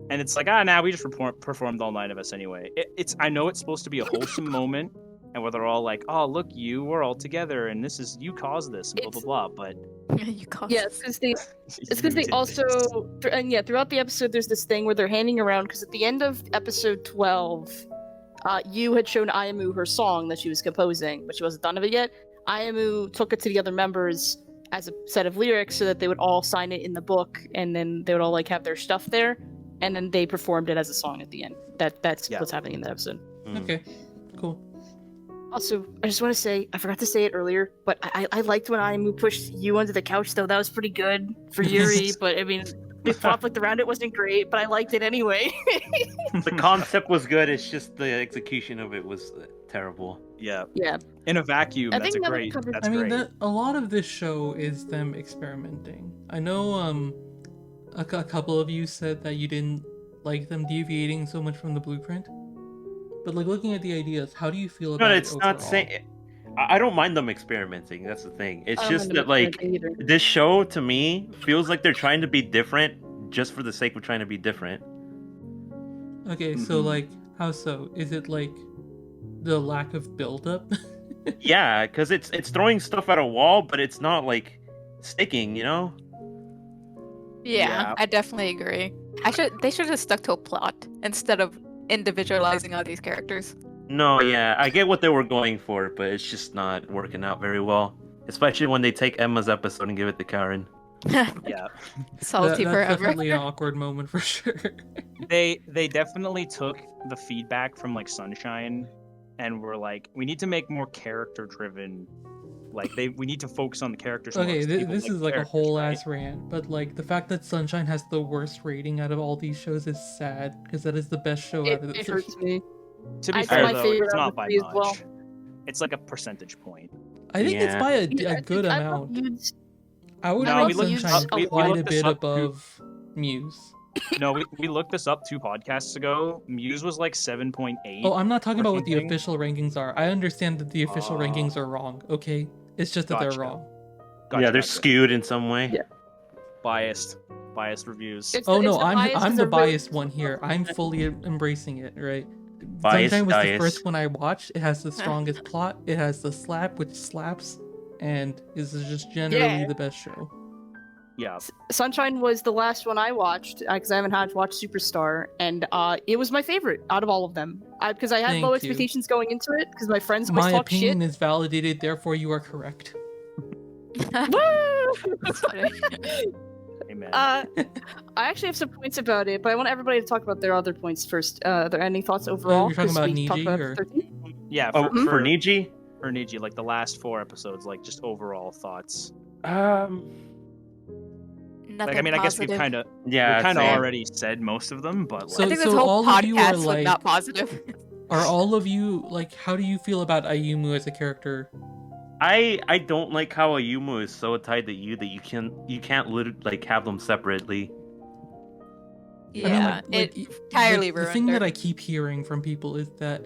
C: And it's like, now we just performed all 9 of us anyway. It's I know it's supposed to be a wholesome moment, and where they're all like, "Oh, look, we're all together, and this is you caused this," and blah blah blah. But
D: You caused
E: yeah,
D: this.
E: it's because they also and yeah, throughout the episode there's this thing where they're handing around because at the end of episode 12, you had shown Ayamu her song that she was composing, but she wasn't done of it yet. Ayamu took it to the other members as a set of lyrics so that they would all sign it in the book, and then they would all like have their stuff there, and then they performed it as a song at the end. That's
C: Yeah.
E: what's happening in that episode.
B: Mm.
A: Okay, cool.
E: Also, I just want to say, I forgot to say it earlier, but I liked when Ayamu pushed you under the couch, though. That was pretty good for Yuri, but I mean, the conflict around it wasn't great, but I liked it anyway.
B: The concept was good. It's just the execution of it was terrible.
C: Yeah,
E: Yeah.
C: in a vacuum,
E: I
C: that's a
E: think that
C: great.
E: covers-
C: That's
A: I mean,
C: great.
A: a lot of this show is them experimenting. I know a couple of you said that you didn't like them deviating so much from the blueprint. But like looking at the ideas, how do you feel about
B: No,
A: it
B: it's not
A: overall?
B: saying. I don't mind them experimenting. That's the thing. It's
E: I don't
B: just
E: mind
B: that like
E: anything either.
B: this show to me feels like they're trying to be different just for the sake of trying to be different.
A: Okay, so
C: Mhm.
A: like, how so? Is it like the lack of build-up?
B: Yeah, because it's throwing stuff at a wall, but it's not like sticking. You know?
D: Yeah,
C: Yeah.
D: I definitely agree. They should have stuck to a plot instead of individualizing all these characters.
B: No, yeah, I get what they were going for, but it's just not working out very well. Especially when they take Emma's episode and give it to Karen.
C: Yeah,
D: Salty
A: That's
D: forever.
A: definitely an awkward moment for sure.
C: they definitely took the feedback from like Sunshine, and were like, we need to make more character driven. Like we need to focus on the characters. more,
A: Okay,
C: 'cause people
A: this is like a
C: characters,
A: whole
C: right?
A: ass rant, but like the fact that Sunshine has the worst rating out of all these shows is sad because that is the best show out of the
E: It
A: three.
E: hurts me.
C: To be
E: It's
C: fair
B: my
C: though,
E: favorite
C: it's
E: out of
C: not
E: the
C: by
E: three as
C: much.
E: well.
C: It's like a percentage point.
A: I think it's
B: Yeah.
A: by a
E: I
A: good
E: think-
A: amount.
E: I thought
A: I would
C: No,
A: rank
C: we looked
A: Sunshine
C: up- we
A: quite a
C: looked this
A: bit
C: up, too.
A: above Muse.
C: No, we looked this up 2 podcasts ago. Muse was like 7.8.
A: Oh, I'm not talking about what the
C: something.
A: official rankings are. I understand that the official
C: Ah.
A: rankings are wrong, okay? It's just that
C: Gotcha.
A: they're wrong.
B: Yeah, they're skewed in some way.
E: Yeah.
C: Biased reviews.
A: Oh no,
E: the
A: I'm
E: bias 'cause
A: the
E: they're really-
A: biased one here. I'm fully embracing it, right?
B: Bias,
A: Sunshine was the
B: bias.
A: first one I watched. It has the strongest plot. It has the slap, which slaps, and is just generally
E: Yeah.
A: the best show.
C: Yeah.
E: Sunshine was the last one I watched because I haven't had to watch Superstar, and it was my favorite out of all of them. Because I had
A: Thank
E: low
A: you.
E: expectations going into it because my friends always
A: My
E: talk
A: opinion
E: shit.
A: is validated, therefore you are correct.
E: Woo!
D: That's funny.
C: Amen.
E: I actually have some points about it, but I want everybody to talk about their other points first. Are there any thoughts overall?
A: you're talking
E: 'Cause
A: about
E: we talked
A: Niji,
E: about
A: or-
E: 13.
C: Yeah.
B: Oh, for Niji?
C: For Niji, like the last 4 episodes, like just overall thoughts.
D: Nothing
C: Like I mean, I guess we've
D: positive.
C: kind of
B: Yeah,
C: kind of
B: same.
C: already said most of them, but
A: So-
D: I
C: like,
D: think this whole
A: all of you are
D: podcast was
A: like-
D: not positive.
A: Are all of you like? How do you feel about Ayumu as a character?
B: I don't like how Ayumu is so tied to you that you can't like have them separately.
D: Yeah, it entirely
A: the
D: ruined
A: thing
D: her.
A: that I keep hearing from people is that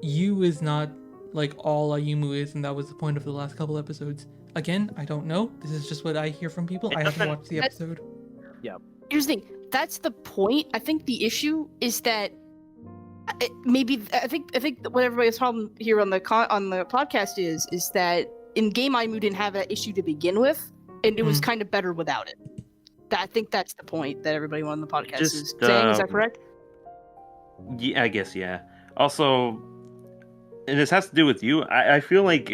A: you is not like all Ayumu is, and that was the point of the last couple episodes. Again, I don't know. This is just what I hear from people.
B: It
A: I haven't
B: doesn't-
A: watched the episode.
E: Here's the thing. That's the point. I think the issue is that I think what everybody's problem here on the podcast is that in game Aimu didn't have that issue to begin with, and it was kind of better without it. I think that's the point that everybody on the podcast is
B: Just,
E: saying. Is that correct?
B: Yeah, I guess, yeah. Also, and this has to do with you. I feel like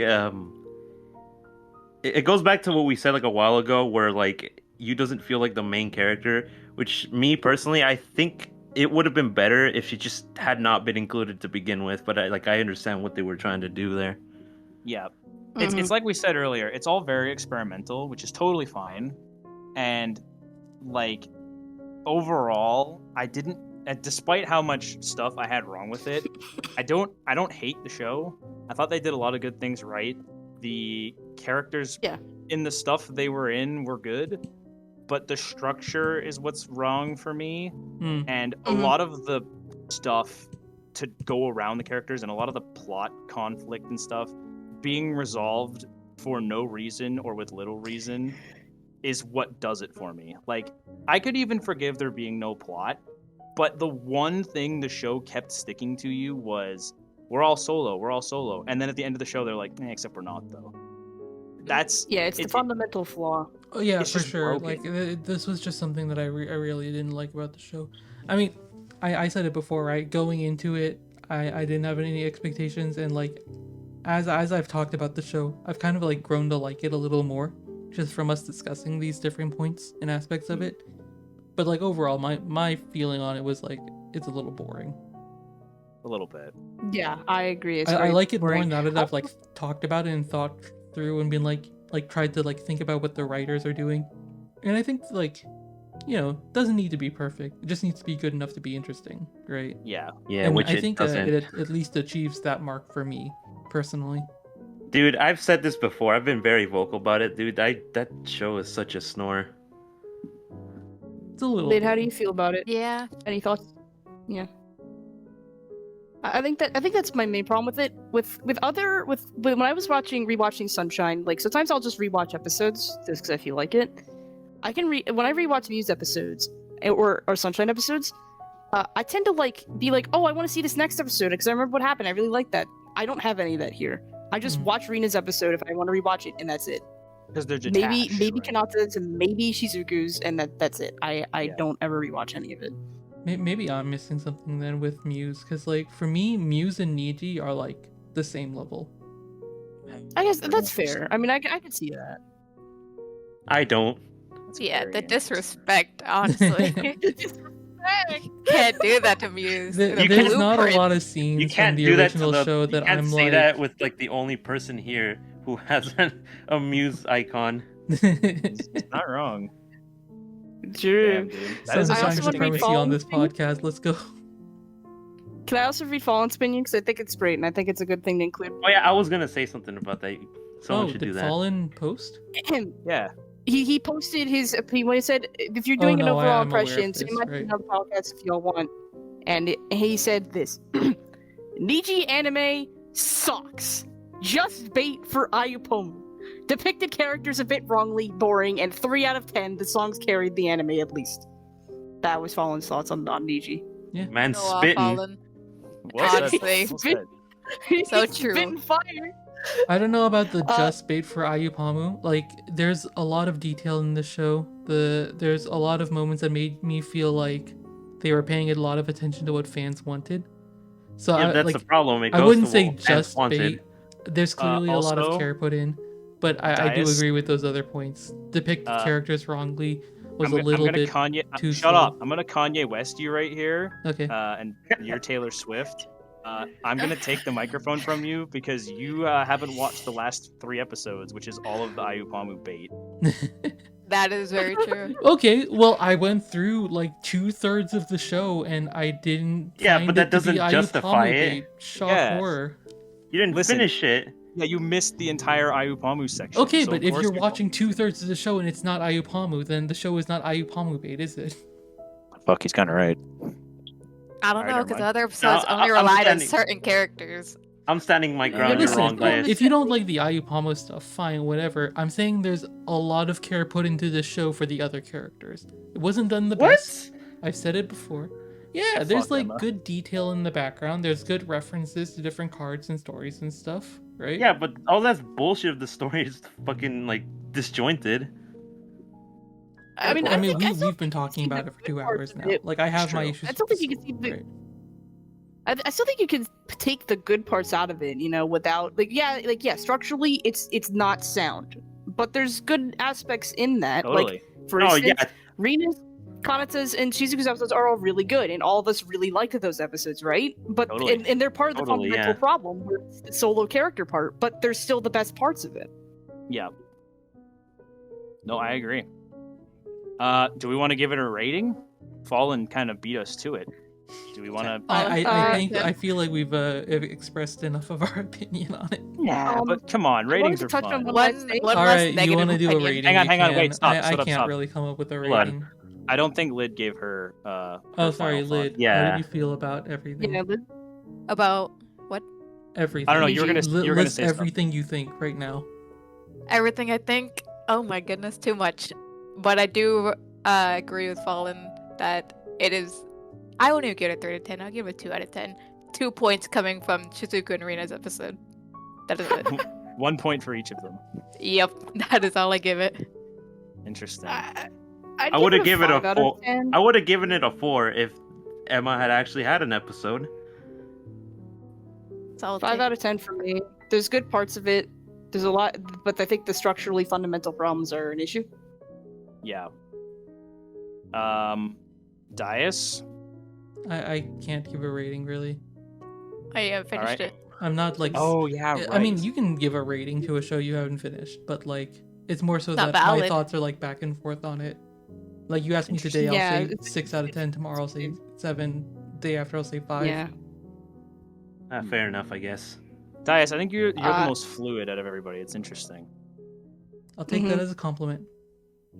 B: it goes back to what we said like a while ago, where like you doesn't feel like the main character. Which me personally, I think it would have been better if she just had not been included to begin with. But I understand what they were trying to do there.
C: yeah. It's like we said earlier. It's all very experimental, which is totally fine. And like overall, I didn't. Despite how much stuff I had wrong with it, I don't hate the show. I thought they did a lot of good things right. The characters in the stuff they were in were good, but the structure is what's wrong for me. And a lot of the stuff to go around the characters and a lot of the plot conflict and stuff being resolved for no reason or with little reason is what does it for me. Like, I could even forgive there being no plot, but the one thing the show kept sticking to you was, we're all solo. And then at the end of the show, they're like, except we're not, though. It's
E: the fundamental flaw.
A: Oh yeah,
C: It's
A: for
C: just
A: sure.
C: broken.
A: Like this was just something that I really didn't like about the show. I mean, I said it before, right? Going into it, I didn't have any expectations, and like as I've talked about the show, I've kind of like grown to like it a little more, just from us discussing these different points and aspects of it. But like overall, my feeling on it was like it's a little boring.
C: a little bit.
E: Yeah, I agree. It's
A: I
E: very
A: like it more
E: boring.
A: now that I've like talked about it and thought through and been like tried to like think about what the writers are doing. And I think like, you know, doesn't need to be perfect. It just needs to be good enough to be interesting, right?
C: Yeah.
B: Yeah,
A: And
B: which
A: I
B: it
A: think
B: doesn't.
A: it at least achieves that mark for me personally.
B: Dude, I've said this before. I've been very vocal about it, dude. That show is such a snore.
A: It's a little.
E: Lid, how do you feel about it?
D: Yeah.
E: Any thoughts? Yeah. I think that's my main problem with it. With when I was rewatching Sunshine, like sometimes I'll just rewatch episodes just because I feel like it. When I rewatch Muse episodes or Sunshine episodes, I tend to like be like, oh, I want to see this next episode because I remember what happened. I really like that. I don't have any of that here. I just watch Rina's episode if I want to rewatch it, and that's it.
C: Because they're detached.
E: Maybe
C: right?
E: Kanata's and maybe Shizuku's, and that's it. I don't ever rewatch any of it.
A: Maybe I'm missing something then with Muse, because like for me, Muse and Niji are like the same level.
E: I guess that's fair. I mean, I could see that.
B: I don't.
C: That's
D: Yeah,
C: very
D: the
C: interesting.
D: disrespect, honestly. Can't do that to Muse. The
A: There's not a
D: blueprint.
A: lot of scenes
B: You
A: from
B: can't
A: the
B: do that to
A: original
B: the.
A: show
B: You
A: that
B: can't
A: I'm
B: say
A: like.
B: that with like the only person here who has a Muse icon.
C: Not wrong.
E: True.
C: Damn, dude. That is a
E: I
A: Sunshine
E: also wanna read
A: supremacy on this
E: Fallen Spin.
A: podcast. Let's go.
E: Can I also read Fallen Spin because I think it's great and I think it's a good thing to include.
B: Oh yeah, I was gonna say something about that. Someone
A: Oh,
B: should
A: did
B: do that.
A: Fallen post?
C: Yeah.
E: He posted his opinion when he said if you're doing an
A: no,
E: overall
A: I'm aware of
E: impression, so
A: this,
E: you might
A: right.
E: do another podcast if y'all want. And he said this: Niji anime sucks. Just bait for Ayupomu. depicted characters a bit wrongly, boring, and 3 out of 10, the songs carried the anime at least. That was Fallen's thoughts on Niji.
B: Man
D: No,
B: spitting.
D: Fallen.
C: Well said.
D: Honestly.
C: Well said.
D: So
E: He's
D: true.
E: been fired.
A: I don't know about the just bait for Ayupamu. Like, there's a lot of detail in this show. There's a lot of moments that made me feel like they were paying a lot of attention to what fans wanted. So
B: Yeah,
A: I,
B: that's
A: like,
B: the problem. It
A: I
B: goes
A: wouldn't
B: to
A: say
B: what fans
A: just
B: wanted.
A: bait. There's clearly a lot of
C: Also,
A: care put in, but I do
C: Dias-
A: agree with those other points. Depict characters wrongly was
C: I'm
A: a little
C: gonna
A: bit
C: Kanye.
A: too
C: Shut
A: slow.
C: up! I'm gonna Kanye West you right here.
A: Okay.
C: And you're Taylor Swift. I'm gonna take the microphone from you because you haven't watched the last 3 episodes, which is all of the Ayupamu bait.
D: That is very true.
A: Okay, well, I went through like 2/3 of the show and I didn't
B: Yeah,
A: find
B: but that
A: it to be
B: doesn't justify
A: Ayupamu
B: it.
A: bait. Shock
C: Yeah.
A: horror.
B: You didn't
C: Listen.
B: finish it.
C: Yeah, you missed the entire Ayupamu section.
A: Okay,
C: so
A: but
C: of
A: if
C: course
A: you're
C: you-
A: watching 2/3 of the show and it's not Ayupamu, then the show is not Ayupamu bait, is it?
C: fuck, he's kind of right.
D: I don't
C: Alright,
D: know,
C: never
D: because
C: mind.
D: other episodes
B: No,
D: only
B: I'm
D: relied on
B: standing-
D: certain characters.
B: I'm standing my
A: Yeah,
B: ground. You're
A: listen,
B: wrong, Dias.
A: if you don't like the Ayupamu stuff, fine, whatever. I'm saying there's a lot of care put into this show for the other characters. It wasn't done the best. I've said it before. Yeah, there's
C: Fuck
A: like
C: Emma.
A: good detail in the background. There's good references to different cards and stories and stuff, right?
B: Yeah, but all that's bullshit if the story is fucking like disjointed.
E: I mean, I think- I still
A: we've been talking
E: see the
A: about it for
E: good
A: 2
E: parts
A: hours
E: of
A: now.
E: it.
A: Like, I have my
C: true.
A: issues.
E: I still
A: with
E: think
A: the
E: you can see
A: story,
E: the-
A: right?
E: I still think you can take the good parts out of it, you know, without structurally it's not sound, but there's good aspects in that.
C: Totally.
E: Like, for
B: Oh
E: instance,
B: yeah,
E: Rina's, Kanata's, and Shizuku's episodes are all really good, and all of us really liked those episodes, right? But
C: Totally.
E: and they're part of the
B: Totally,
E: fundamental
B: yeah.
E: problem with the solo character part, but they're still the best parts of it.
C: Yeah. No, I agree. Do we want to give it a rating? Fallen kind of beat us to it. Do we want to?
A: I feel like we've expressed enough of our opinion on it.
C: Yeah, but come on, ratings are
E: touch on
C: fun.
E: one
D: One,
E: last thing.
D: one
A: All
D: less
A: right, you
D: negative
A: want to do a
D: opinion.
A: rating?
C: Hang on,
A: you
C: hang on,
A: can.
C: wait, stop,
A: I
C: shut up,
A: can't
C: stop.
A: really come up with a
B: Hold on.
A: rating.
C: I don't think Lid gave her.
A: Oh,
C: her
A: sorry,
C: final thought.
A: Lid. How
B: Yeah.
A: did you feel about everything?
E: Yeah, but
D: About what?
A: Everything.
C: I don't know. You're gonna
A: Li-
C: you're gonna
A: list
C: say something.
A: everything you think right now.
D: Everything I think. Oh my goodness, too much. But I do agree with Fallen that it is. I won't even give it a 3 out of 10. I'll give it a 2 out of 10. 2 points coming from Shizuku and Rina's episode. That is it.
C: 1 point for each of them.
D: Yep, that is all I give it.
C: Interesting.
E: I'd
B: I would have
E: give
B: given it a
E: 5 out of
B: 4.
E: 10.
B: I would have given it a 4 if Emma had actually had an episode.
D: That's all I'll
E: 5
D: take.
E: out of 10 for me. There's good parts of it. There's a lot, but I think the structurally fundamental problems are an issue.
C: Yeah. Dias.
A: I can't give a rating really.
D: I finished
C: Alright.
D: it.
A: I'm not like.
C: yeah.
A: I mean, you can give a rating to a show you haven't finished, but like, it's more so
D: Not
A: that my
D: valid.
A: thoughts are like back and forth on it. Like, you asked me today, I'll
E: Yeah,
A: say
E: it's-
A: 6 out of 10. Tomorrow, I'll say 7. Day after, I'll say 5.
E: Yeah.
B: Fair enough, I guess.
C: Dias, I think you're the
E: Uh,
C: most fluid out of everybody. It's interesting.
A: I'll take that
E: Mhm.
A: as a compliment.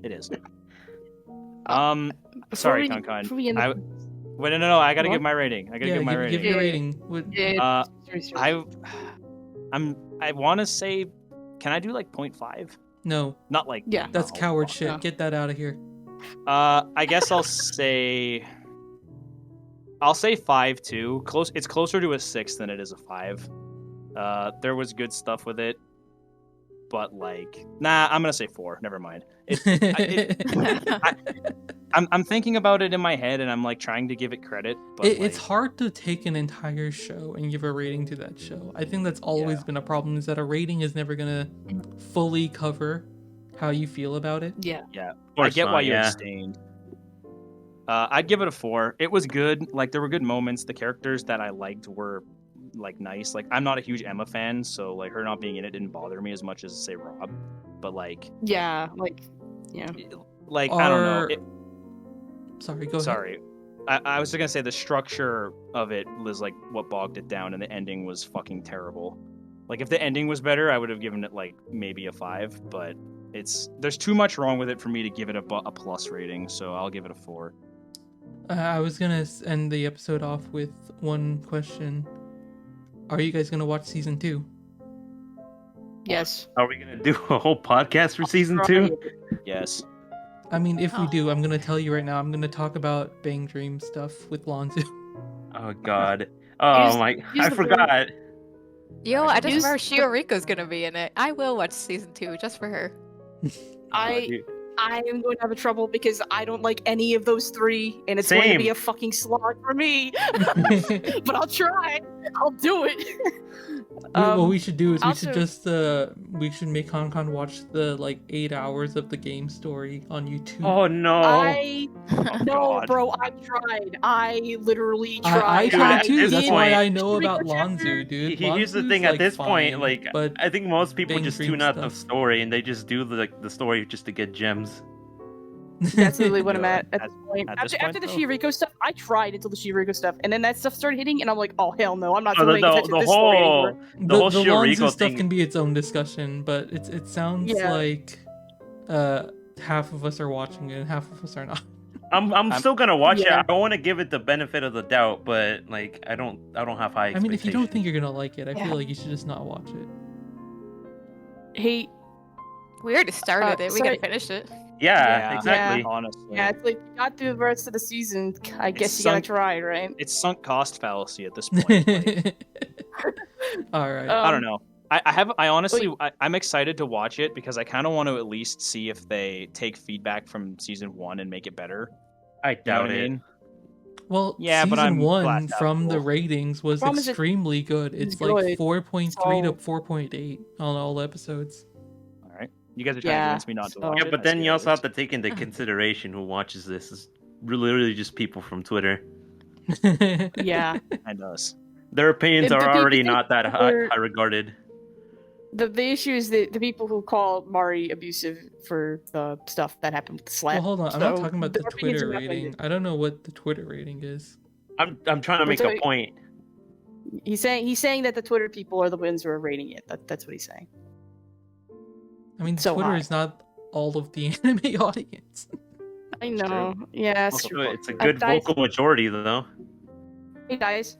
C: It is.
E: Before
C: Sorry,
E: we-
C: KanKan.
E: before we end
C: I-
E: the-
C: Wait, no. I gotta
E: What?
C: give my rating. I gotta give my
A: give
C: rating.
A: your
E: Yeah.
A: rating.
E: Yeah,
C: Uh,
E: seriously.
C: I want to say, can I do like 0.5?
A: No,
C: Not like.
E: Yeah.
A: that's
C: no,
A: coward
C: fuck.
A: shit.
E: no.
A: Get that out of here.
C: I guess I'll say. I'll say 5 too. Close. It's closer to a 6 than it is a 5. There was good stuff with it, but like, nah. I'm gonna say 4. Never mind. I'm thinking about it in my head, and I'm like trying to give it credit, but
A: It's
C: like,
A: hard to take an entire show and give a rating to that show. I think that's always
C: Yeah.
A: been a problem, is that a rating is never gonna fully cover how you feel about it.
E: Yeah.
C: I
B: course
C: get why
B: not,
C: you
B: yeah.
C: abstained. I'd give it a 4. It was good. Like, there were good moments. The characters that I liked were like nice. Like, I'm not a huge Emma fan, so like her not being in it didn't bother me as much as say Rob. But like,
E: Yeah, like, yeah.
C: I don't know.
A: Sorry, go ahead.
C: Sorry. I was just gonna say the structure of it was like what bogged it down, and the ending was fucking terrible. Like, if the ending was better, I would have given it like maybe a 5. But there's too much wrong with it for me to give it a plus rating, so I'll give it a 4.
A: I was gonna end the episode off with one question. Are you guys gonna watch season 2?
E: Yes.
B: Are we gonna do a whole podcast for season 2?
C: Yes.
A: I mean, if we do, I'm gonna tell you right now. I'm gonna talk about Bang Dream stuff with Lonzu.
B: Oh God. Oh
E: Use-
B: my!
E: use
B: I
E: the
B: forgot.
D: Yo, I just
E: Use
D: remember
E: the-
D: Shioriko's gonna be in it. I will watch season 2 just for her.
E: I am going to have a trouble because I don't like any of those three, and it's going to be
B: Same.
E: a fucking slog for me. But I'll try. I'll do it.
A: What we should do is we
E: also-
A: should just we should make KanKan watch the like 8 hours of the game story on YouTube.
B: Oh no!
E: No,
C: God.
E: bro, I tried. I literally
A: I
E: tried.
A: tried
B: at
A: too.
B: this
A: That's why
B: point-
A: I know
E: Shiriko
A: about
E: chapter-
A: Lonzu, dude.
B: Here's the
A: Lonzu's,
B: thing. At this
A: fine,
B: point, like,
A: but
B: I think most people
A: Bang
B: just
A: Dream
B: tune out the
A: stuff.
B: story and they just do the story just to get gems.
E: That's literally what I'm
C: Yeah,
E: at this point.
C: at this
E: After the
C: point,
E: Shiriko stuff, I tried until the Shiriko stuff, and then that stuff started hitting, and I'm like, oh hell no, I'm not
B: Oh,
E: doing attention to this story anymore.
B: the whole
A: the Lonzu
B: Shiriko
A: stuff
B: thing.
A: can be its own discussion, but it sounds
E: Yeah.
A: like half of us are watching it and half of us are not.
B: I'm still gonna watch
E: Yeah.
B: it. I want to give it the benefit of the doubt, but like I don't have high.
A: I mean, if you don't
B: expectations.
A: think you're gonna like it, I
E: Yeah.
A: feel like you should just not watch it.
E: Hey,
D: We already started it. We
E: sorry.
D: gotta finish it.
B: yeah, exactly.
C: Honestly,
E: yeah, it's like you got through the rest of the season. I guess
C: It's
E: you gotta
C: sunk-
E: try, right?
C: it's sunk cost fallacy at this point. Like,
A: All right.
C: I don't know. I honestly,
E: wait.
C: I'm excited to watch it because I kind of want to at least see if they take feedback from season 1 and make it better.
B: I
C: You know
B: doubt
C: what I
B: it.
C: mean?
E: Oh,
A: Well,
C: Yeah, but
A: season
C: I'm
A: one
C: glad
A: from the
C: doubtful.
A: ratings was
E: Problem is
A: extremely good. It's
E: it's
A: like
E: good.
A: 4.3 to
E: So-
A: 4.8 on all episodes.
C: All right, you guys are trying to
E: Yeah,
C: convince me not to
E: so-
C: watch
B: Yeah,
C: it.
B: but
C: I
B: then
C: see
B: you
C: how
B: also
C: it
B: have
C: is.
B: to take into consideration who watches this. It's literally just people from Twitter.
E: Yeah.
C: It does.
B: Their opinions
E: The
B: are
E: people
B: already
E: think
B: not that
E: we're-
B: high regarded.
E: The issue is that the people who call Mari abusive for the stuff that happened with the slap.
A: Well, hold on. I'm not
E: So,
A: talking about the
E: their opinions
A: Twitter
E: are not
A: rating. I don't know what the Twitter rating is.
B: I'm trying to make
E: But
B: a
E: so-
B: point.
E: He's saying that the Twitter people are the ones who are rating it. That's what he's saying.
A: I mean,
E: So
A: Twitter
E: high.
A: is not all of the anime audience.
E: I know. Yeah, it's
B: Also,
E: true.
B: it's a good vocal majority, though.
E: Hey guys,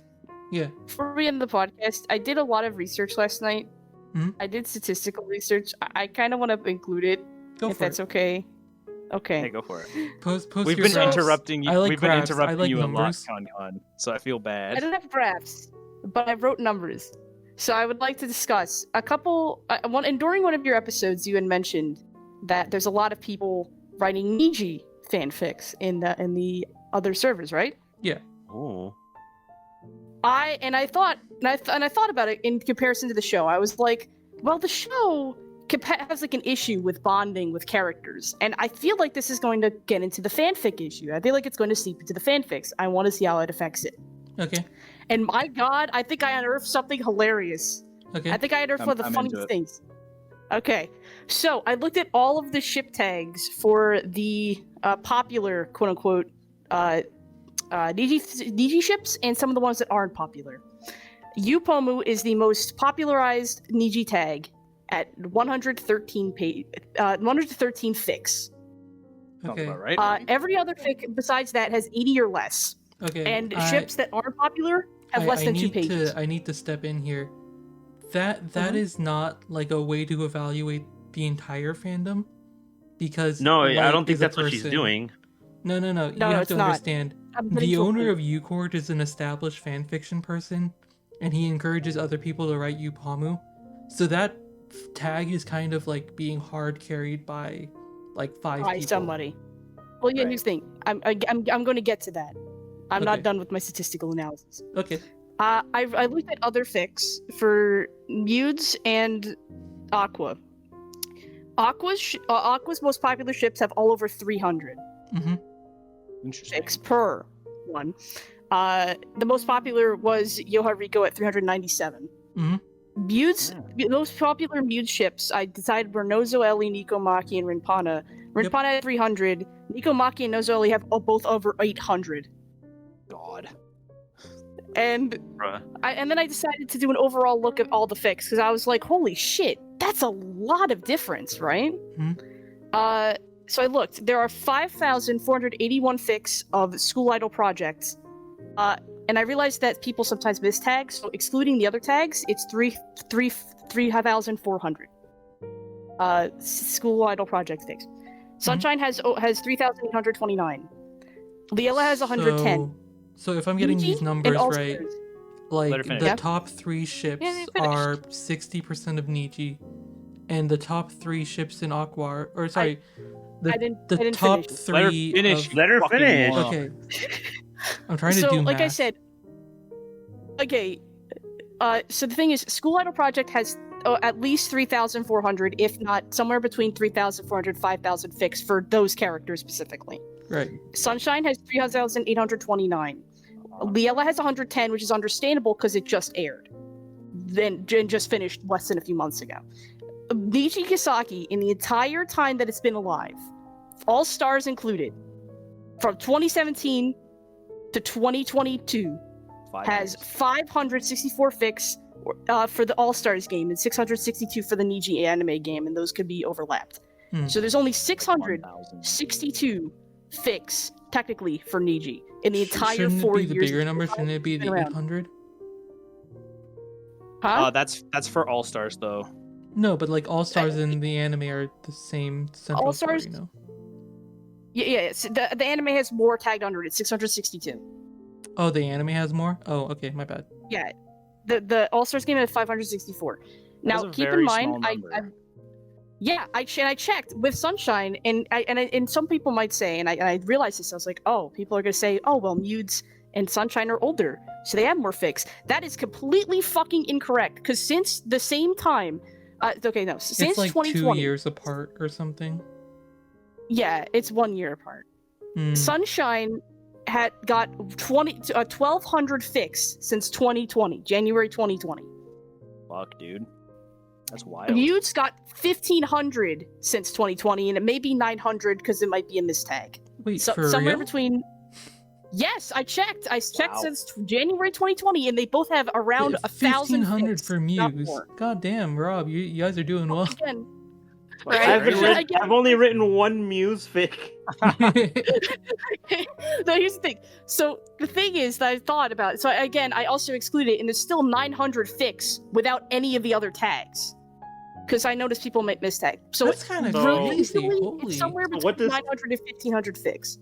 A: Yeah.
E: before we end the podcast, I did a lot of research last night.
A: Mhm.
E: I did statistical research. I kind of want to include it,
A: Go
E: if
A: for
E: that's
A: it.
E: okay. Okay.
C: Hey, go for it.
A: Post
C: We've
A: your
C: been
A: graphs.
C: interrupting you.
A: I like
C: We've been
A: graphs. I
C: interrupting
A: like
C: you
A: numbers.
C: a lot, KanKan. So I feel
E: I
C: bad.
E: don't have graphs, but I wrote numbers. So I would like to discuss a couple. And during one of your episodes, you had mentioned that there's a lot of people writing Niji fanfics in the other servers, right?
B: Oh.
E: I thought about it in comparison to the show. I was like, well, the show has like an issue with bonding with characters, and I feel like this is going to get into the fanfic issue. I feel like it's going to seep into the fanfics. I want to see how it affects it.
A: Okay.
E: And my God, I think I unearthed something hilarious.
A: Okay.
E: I think I unearthed one of the
C: I'm into
E: funniest
C: it.
E: things. Okay, so I looked at all of the ship tags for the popular, quote unquote, Niji ships and some of the ones that aren't popular. Yupomu is the most popularized Niji tag at 113 113 fics.
C: Sounds
A: Okay.
C: about right.
E: Every other fic besides that has 80 or less,
A: Okay.
E: and ships that aren't popular have less than 2 pages.
A: I need to step in here. That is not like a way to evaluate the entire fandom, because
B: No, I
A: Light
B: don't think
A: is a
B: that's what she's
A: person-
B: doing.
A: No. You
E: No,
A: have
E: it's
A: to
E: not.
A: understand.
E: I'm getting
A: The
E: to a
A: owner
E: point.
A: of Ucourt is an established fanfiction person, and he encourages other people to write Upamu. So that tag is kind of like being hard carried by like 5
E: by
A: people.
E: somebody. Well, yeah,
C: Right.
E: here's the thing. I'm going to get to that. I'm not
A: Okay.
E: done with my statistical analysis.
A: Okay.
E: I looked at other fics for Mudes and Aqua. Aqua's most popular ships have all over 300
A: Mm-hmm.
C: Interesting.
E: fics per one. The most popular was Yohariko at 397.
A: Mhm.
E: Mudes, the most popular Mude ships I decided were Nozo Ellie, Nikomaki, and Rinpana. Rinpana at 300. Nikomaki and Nozo Ellie have both over 800.
C: God.
E: And
B: Bruh.
E: and then I decided to do an overall look at all the fics because I was like, holy shit, that's a lot of difference, right?
A: Mhm.
E: So I looked. There are 5,481 fics of school idol projects. And I realized that people sometimes miss tags, so excluding the other tags, it's 3,400. School Idol Project fix. Sunshine has 3,829. Liela has 110.
A: So if I'm getting
E: Niji
A: these
E: and
A: numbers
E: All
A: right,
E: Stars.
C: Let her
A: like
C: finish.
A: the
E: Yeah.
A: top 3 ships
D: Yeah, they finished.
A: are 60% of Niji, and the top 3 ships in Aqua, or sorry,
E: I didn't
A: top
E: finish.
C: Let her
A: 3
C: finish.
A: of.
C: you
B: Let her
C: fucking
B: finish.
C: moron.
A: Okay, I'm trying to
E: So,
A: do
E: like
A: math.
E: I said, okay. So the thing is, School Idol Project has at least 3,400, if not somewhere between 3,400 5,000 fixed for those characters specifically.
A: Right.
E: Sunshine has 3,829. Liela has 110, which is understandable because it just aired. Then just finished less than a few months ago. Nijigasaki, in the entire time that it's been alive, all stars included, from 2017 to 2022, has 564 fix for the All Stars game and 662 for the Niji anime game, and those could be overlapped.
A: Hmm.
E: So there's only 662 fix technically for Niji in the entire
A: Shouldn't
E: 4
A: it be the
E: years.
A: bigger number? Shouldn't it be
E: been
A: the
E: around.
A: 800?
E: Huh?
C: That's for All Stars though.
A: No, but like All Stars and the anime are the same central
E: All-Stars-
A: story, you know?
E: Yeah. The anime has more tagged under it. 662.
A: Oh, the anime has more? Oh, okay, my bad.
E: Yeah. The All Stars game had 564. Now
C: That's a
E: keep in
C: very
E: mind,
C: small number.
E: I checked with Sunshine, and some people might say, and I realized this. I was like, oh, people are gonna say, oh well, Mudes and Sunshine are older, so they have more fix. That is completely fucking incorrect. Because since the same time, since
A: It's like 2
E: 2020,
A: years apart or something.
E: yeah, it's 1 year apart.
A: Hmm.
E: Sunshine had got 1,200 fix since 2020, January 2020.
C: Fuck, dude. That's wild.
E: Mute's got 1,500 since 2020, and it may be 900 because it might be a mistag.
A: Wait,
E: So,
A: for
E: somewhere
A: real?
E: between. Yes, I checked. I checked
C: Wow.
E: since January 2020, and they both have around 1,000
A: 1,500
E: fix,
A: for
E: not
A: Muse.
E: more.
A: God damn, Rob, you guys are doing well.
E: Again,
B: I've,
E: Right. Again-
B: I've only written one Muse fic.
E: no, here's the thing. So the thing is that I thought about it. So again, I also excluded it, and there's still 900 fix without any of the other tags. Because I noticed people might mistag. So
A: That's
E: it's
A: kind of
B: So-
A: crazy.
E: usually
A: Holy.
E: it's somewhere
B: So
E: between
B: what does-
E: 900 and 1,500 fix.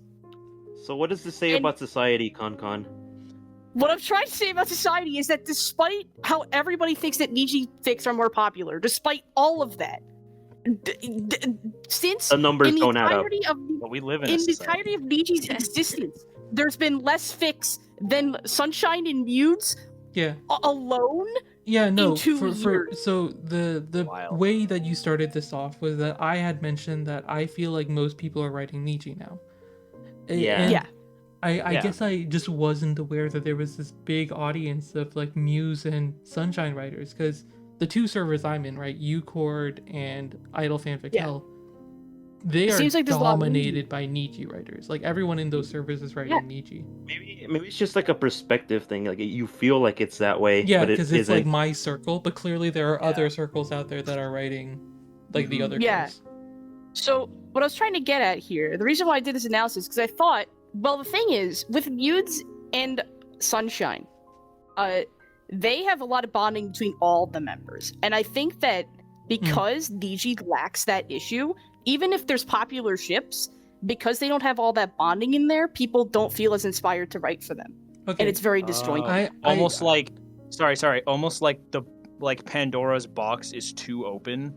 B: So what does this say
E: And-
B: about society, KanKan?
E: What I'm trying to say about society is that despite how everybody thinks that Niji fix are more popular, despite all of that, since
B: The numbers
E: in the
B: don't add up.
E: entirety of
C: But we live in,
E: in
C: a
E: the
C: society.
E: entirety of Niji's existence, there's been less fix than Sunshine and Mudes
A: Yeah.
E: alone.
A: Yeah, no.
E: 2
A: For
E: years.
A: so the
C: Wild.
A: way that you started this off was that I had mentioned that I feel like most people are writing Niji now.
B: Yeah.
A: And
E: Yeah.
A: I
C: Yeah.
A: guess I just wasn't aware that there was this big audience of like Muse and Sunshine writers, because the 2 servers I'm in, right, Ucord and Idle Fanfic
E: Yeah.
A: Hell, they
E: It
A: are
E: seems like there's a lot of
A: dominated by Niji writers. Like everyone in those servers is writing Niji.
B: Maybe it's just like a perspective thing. Like you feel like it's that way,
A: Yeah,
B: but it
A: because it's
B: isn't.
A: like my circle, but clearly there are
C: Yeah.
A: other circles out there that are writing like the other
E: Yeah.
A: guys.
E: So what I was trying to get at here, the reason why I did this analysis, because I thought, well, the thing is, with Mudes and Sunshine, they have a lot of bonding between all the members. And I think that because Niji lacks that issue, even if there's popular ships, because they don't have all that bonding in there, people don't feel as inspired to write for them.
A: Okay.
E: And it's very disjointed.
C: Almost like, almost like Pandora's box is too open.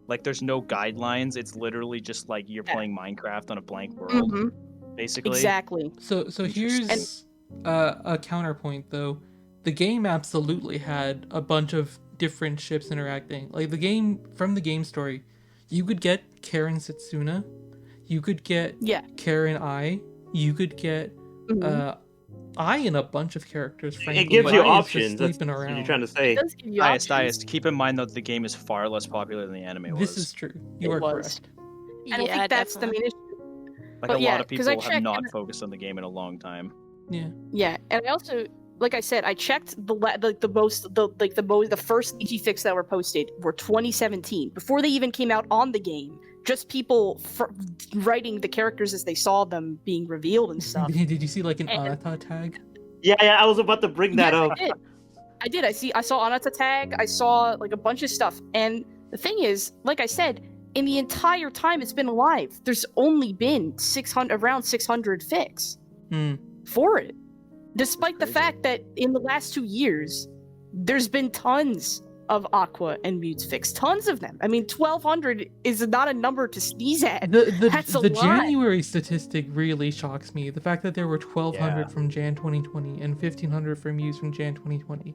C: Like there's no guidelines. It's literally just like you're
E: Yeah.
C: playing Minecraft on a blank world,
E: Mhm,
C: basically.
E: exactly.
A: So here's a counterpoint though. The game absolutely had a bunch of different ships interacting. Like the game, from the game story, you could get Karen Setsuna, you could get
E: Yeah.
A: Karen I, you could get
E: Mhm.
A: I and a bunch of characters. Frankly,
B: It gives you
A: I is just
B: options. That's
A: sleeping
B: what
A: around.
B: you're trying to
E: It
B: say.
E: does give you
C: Dias,
E: options.
C: keep in mind that the game is far less popular than the anime was.
A: This is true. You
E: It
A: are
E: was.
A: correct.
E: I don't think that's the main issue.
C: Like
E: but
C: a
E: yeah,
C: lot of
E: 'cause I
C: people have
E: checked
C: not
E: and-
C: focused on the game in a long time.
A: Yeah.
E: Yeah, and I also, like I said, I checked the first Niji fix that were posted were 2017, before they even came out on the game. Just people writing the characters as they saw them being revealed and stuff.
A: Did you see like an
E: And-
A: Anata tag?
B: Yeah, I was about to bring that
E: Yes,
B: up.
E: I did. I saw Anata tag. I saw like a bunch of stuff. And the thing is, like I said, in the entire time it's been alive, there's only been around 600 fics
A: Hmm.
E: for it. Despite the
C: Crazy.
E: fact that in the last 2 years, there's been tons of Aqua and Mewtwo fics. Tons of them. I mean, 1,200 is not a number to sneeze at. That's a
A: The
E: lot.
A: January statistic really shocks me. The fact that there were 1,200
C: Yeah.
A: from Jan 2020 and 1,500 from Muse from Jan 2020.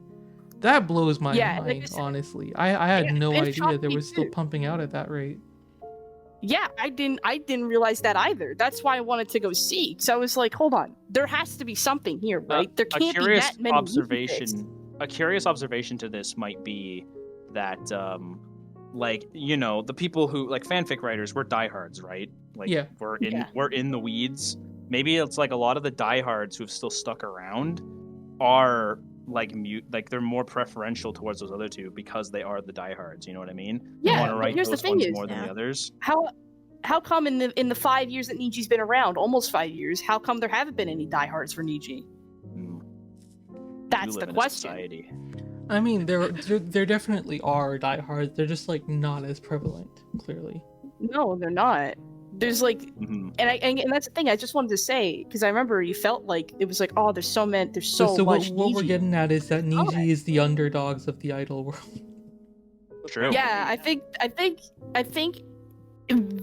A: That blows my
E: Yeah, like I
A: mind,
E: said-
A: honestly. I had
E: Yeah,
A: no
E: it
A: idea
E: shocked
A: they
E: me
A: were still
E: too.
A: pumping out at that rate.
E: Yeah, I didn't realize that either. That's why I wanted to go see. Because I was like, hold on, there has to be something here, right? There
C: A
E: can't be
C: curious
E: that many Mewtwo fics.
C: observation. A curious observation to this might be that, like, you know, the people who like fanfic writers, we're diehards, right? Like,
A: Yeah.
C: we're in the weeds. Maybe it's like a lot of the diehards who've still stuck around are like like they're more preferential towards those other two because they are the diehards. You know what I mean? They
E: Yeah,
C: want to
E: but
C: write
E: here's the
C: those
E: thing
C: ones
E: is-
C: more than the
D: Yeah.
C: others.
E: How come in the 5 years that Niji's been around, almost 5 years, how come there haven't been any diehards for Niji?
C: Mm.
E: That's
C: We
E: the
C: live in a
E: question.
C: society.
A: I mean, there definitely are diehards. They're just like not as prevalent, clearly.
E: No, they're not. There's like,
C: Mhm.
E: and that's the thing. I just wanted to say because I remember you felt like it was like, oh, there's so many, there's so
A: So
E: much.
A: what we're
E: Niji.
A: getting at is that
E: Alright.
A: Niji is the underdogs of the idol world.
C: True.
E: Yeah, I think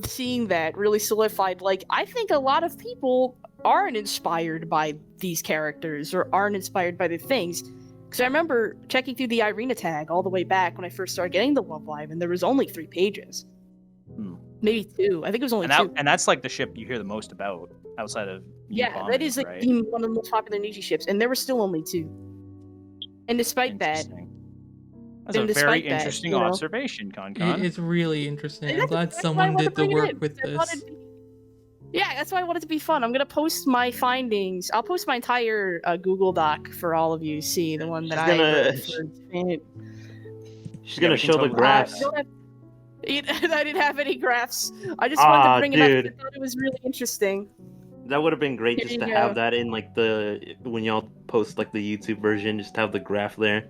E: seeing that really solidified. Like, I think a lot of people aren't inspired by these characters or aren't inspired by the things. Because I remember checking through the Irina tag all the way back when I first started getting the Love Live, and there was only 3 pages,
C: Hmm.
E: maybe 2. I think it was only
C: And
E: 2.
C: that's like the ship you hear the most about outside of
E: Yeah, that is like
C: right?
E: one of the most popular Niji ships, and there were still only 2. And despite that,
C: Interesting. That's
E: and
C: a very
E: despite that,
C: interesting
E: you know-
C: observation, KanKan.
A: It's really interesting. I'm
E: that's-
A: glad
E: that's why I
A: someone
E: wanted
A: did
E: to
A: the
E: bring it
A: work
E: in,
A: with
E: because I thought
A: this.
E: it'd be- Yeah, that's why I wanted it to be fun. I'm gonna post my findings. I'll post my entire Google Doc for all of you to see, the one that
B: She's gonna-
E: I wrote for
B: She's
C: Yeah,
B: gonna
C: we can
B: show the
C: totally-
B: graphs.
E: I didn't have any graphs. I just wanted to bring it up
B: dude.
E: because I thought it was really interesting.
B: That would have been great
E: Here
B: just
E: you
B: to have
E: go.
B: that in like when y'all post like the YouTube version, just have the graph there.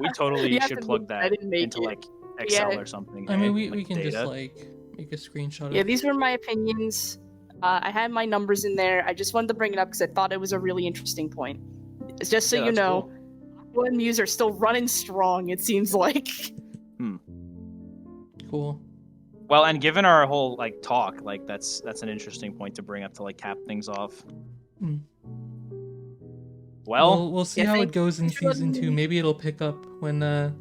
C: We totally
E: You have
C: should
E: to
C: plug
E: admit, I
C: that
E: didn't make
C: into
E: it.
C: like Excel
E: Yeah.
C: or something.
A: I
C: eh?
A: mean, we
C: Like
A: can just
C: data.
A: like make a screenshot
E: Yeah,
A: of
E: these were my opinions. I had my numbers in there. I just wanted to bring it up because I thought it was a really interesting point. It's just so
C: Yeah,
E: you
C: that's
E: know,
C: cool.
E: Aqua and Muse are still running strong. It seems like.
A: Cool.
C: Well, and given our whole like talk, like that's an interesting point to bring up to like cap things off.
A: Hmm.
C: Well,
A: We'll see
E: yeah,
A: how it
E: thank-
A: goes in
E: thanks for letting
A: season 2.
E: me-
A: Maybe it'll pick up when the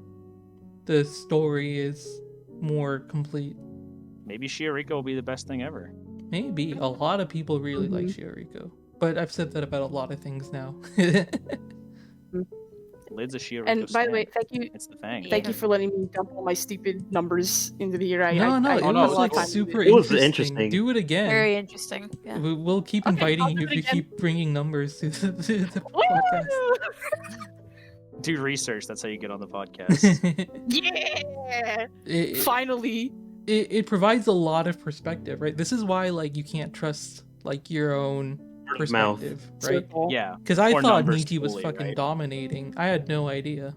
A: story is more complete.
C: maybe Shioriko will be the best thing ever.
A: Maybe. A lot of people really like
E: Mm-hmm.
A: Shioriko. But I've said that about a lot of things now.
C: Lid's a Shioriko.
E: And by the
C: stan.
E: way, thank
C: it's the thing.
E: you for letting me dump all my stupid numbers into the year.
A: no,
E: I
A: it
E: spent a
A: was
E: lot
A: like
E: of time with
A: super
E: it.
B: It was
A: interesting.
B: interesting.
A: Do it again.
D: Very interesting. Yeah.
A: We'll keep
E: Okay,
A: inviting
E: I'll
A: you
E: do
A: if
E: it
A: you
E: again.
A: keep bringing numbers to the
E: Woo!
A: podcast.
C: Do research. That's how you get on the podcast.
E: Yeah!
A: it,
E: Finally.
A: it provides a lot of perspective, right? This is why like you can't trust like your own
B: Word of mouth.
A: perspective, right?
E: Circle.
C: yeah.
A: Because I
C: Or
A: thought
C: numbers
A: Niji was
C: fully,
A: fucking
C: right?
A: dominating. I had no idea.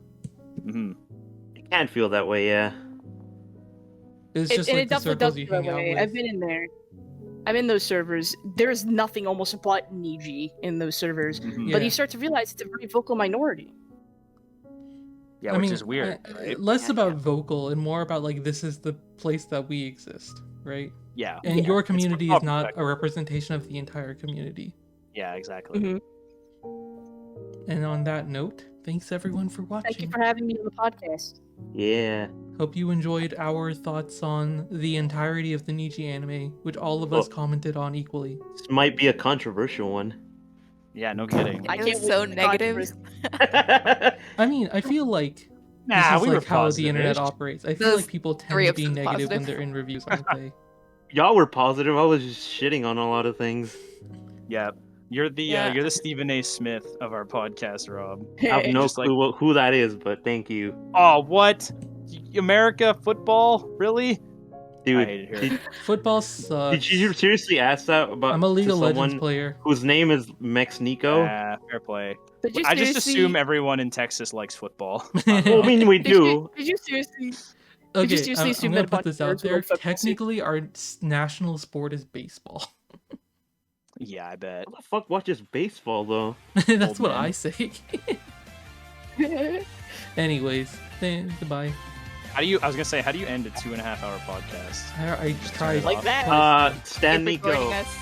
C: hmm
B: It can feel that way, yeah.
A: It's
E: It,
A: just
E: and
A: like
E: it
A: the
E: definitely does
A: circles you
E: feel that
A: hang out
E: way.
A: with.
E: I've been in there. I'm in those servers. There's nothing almost but Niji in those servers.
C: hmm
A: Yeah.
E: But you start to realize it's a very vocal minority.
C: Yeah,
A: I
C: which
A: mean,
C: is weird, right?
A: Less
D: Yeah,
A: about
D: yeah.
A: vocal and more about like this is the place that we exist, right?
C: Yeah.
A: And
E: Yeah,
A: your
C: it's
A: community
C: from
A: is not
C: perspective.
A: a representation of the entire community.
C: Yeah, exactly.
E: Mhm.
A: And on that note, thanks everyone for
E: Thank you
A: watching.
E: for having me on the podcast.
B: Yeah.
A: Hope you enjoyed our thoughts on the entirety of the Niji anime, which all of us
B: Well-
A: commented on equally.
B: This might be a controversial one.
C: Yeah, no kidding.
E: I
D: It
E: can't
D: was
E: wait
D: so
E: for the
D: negative.
E: controversy.
A: I mean, I feel like
C: Nah,
A: this is
C: we were
A: like how the internet
C: positive-ish.
A: operates. I feel
D: Those
A: like people tend
D: 3
A: to be
D: episodes
A: negative when
D: positive.
A: they're in reviews, aren't they?
B: Y'all were positive. I was just shitting on a lot of things.
C: Yeah. You're the
D: Yeah.
C: you're the Stephen A. Smith of our podcast, Rob.
B: I have no
C: Just like-
B: clue who that is, but thank you.
C: Oh, what? America football? Really? I
B: Dude,
C: hate it here.
B: did,
A: Football sucks.
B: did you seriously ask that about
A: I'm a League
B: to
A: of Legends
B: someone
A: player.
B: whose name is Mex Nico?
C: Yeah, fair play.
E: Did you
C: I just
E: seriously-
C: assume everyone in Texas likes football.
B: Well, I mean, we
E: Did you,
B: do.
E: did you seriously? We just
A: Okay,
E: usually
A: I'm
E: assume
A: gonna
E: that a
A: put
E: bunch
A: this
E: of
A: out
E: nerds will
A: there.
E: like football suits.
A: Technically, our national sport is baseball.
C: Yeah, I bet.
B: Who the fuck watches baseball though?
A: That's
C: Old
A: what
C: man.
A: I say. Anyways, goodbye.
C: How do you? I was gonna say, how do you end a 2.5-hour podcast?
A: I tried.
C: Like
B: Stan
D: Thank you for joining
B: Nico.
D: us.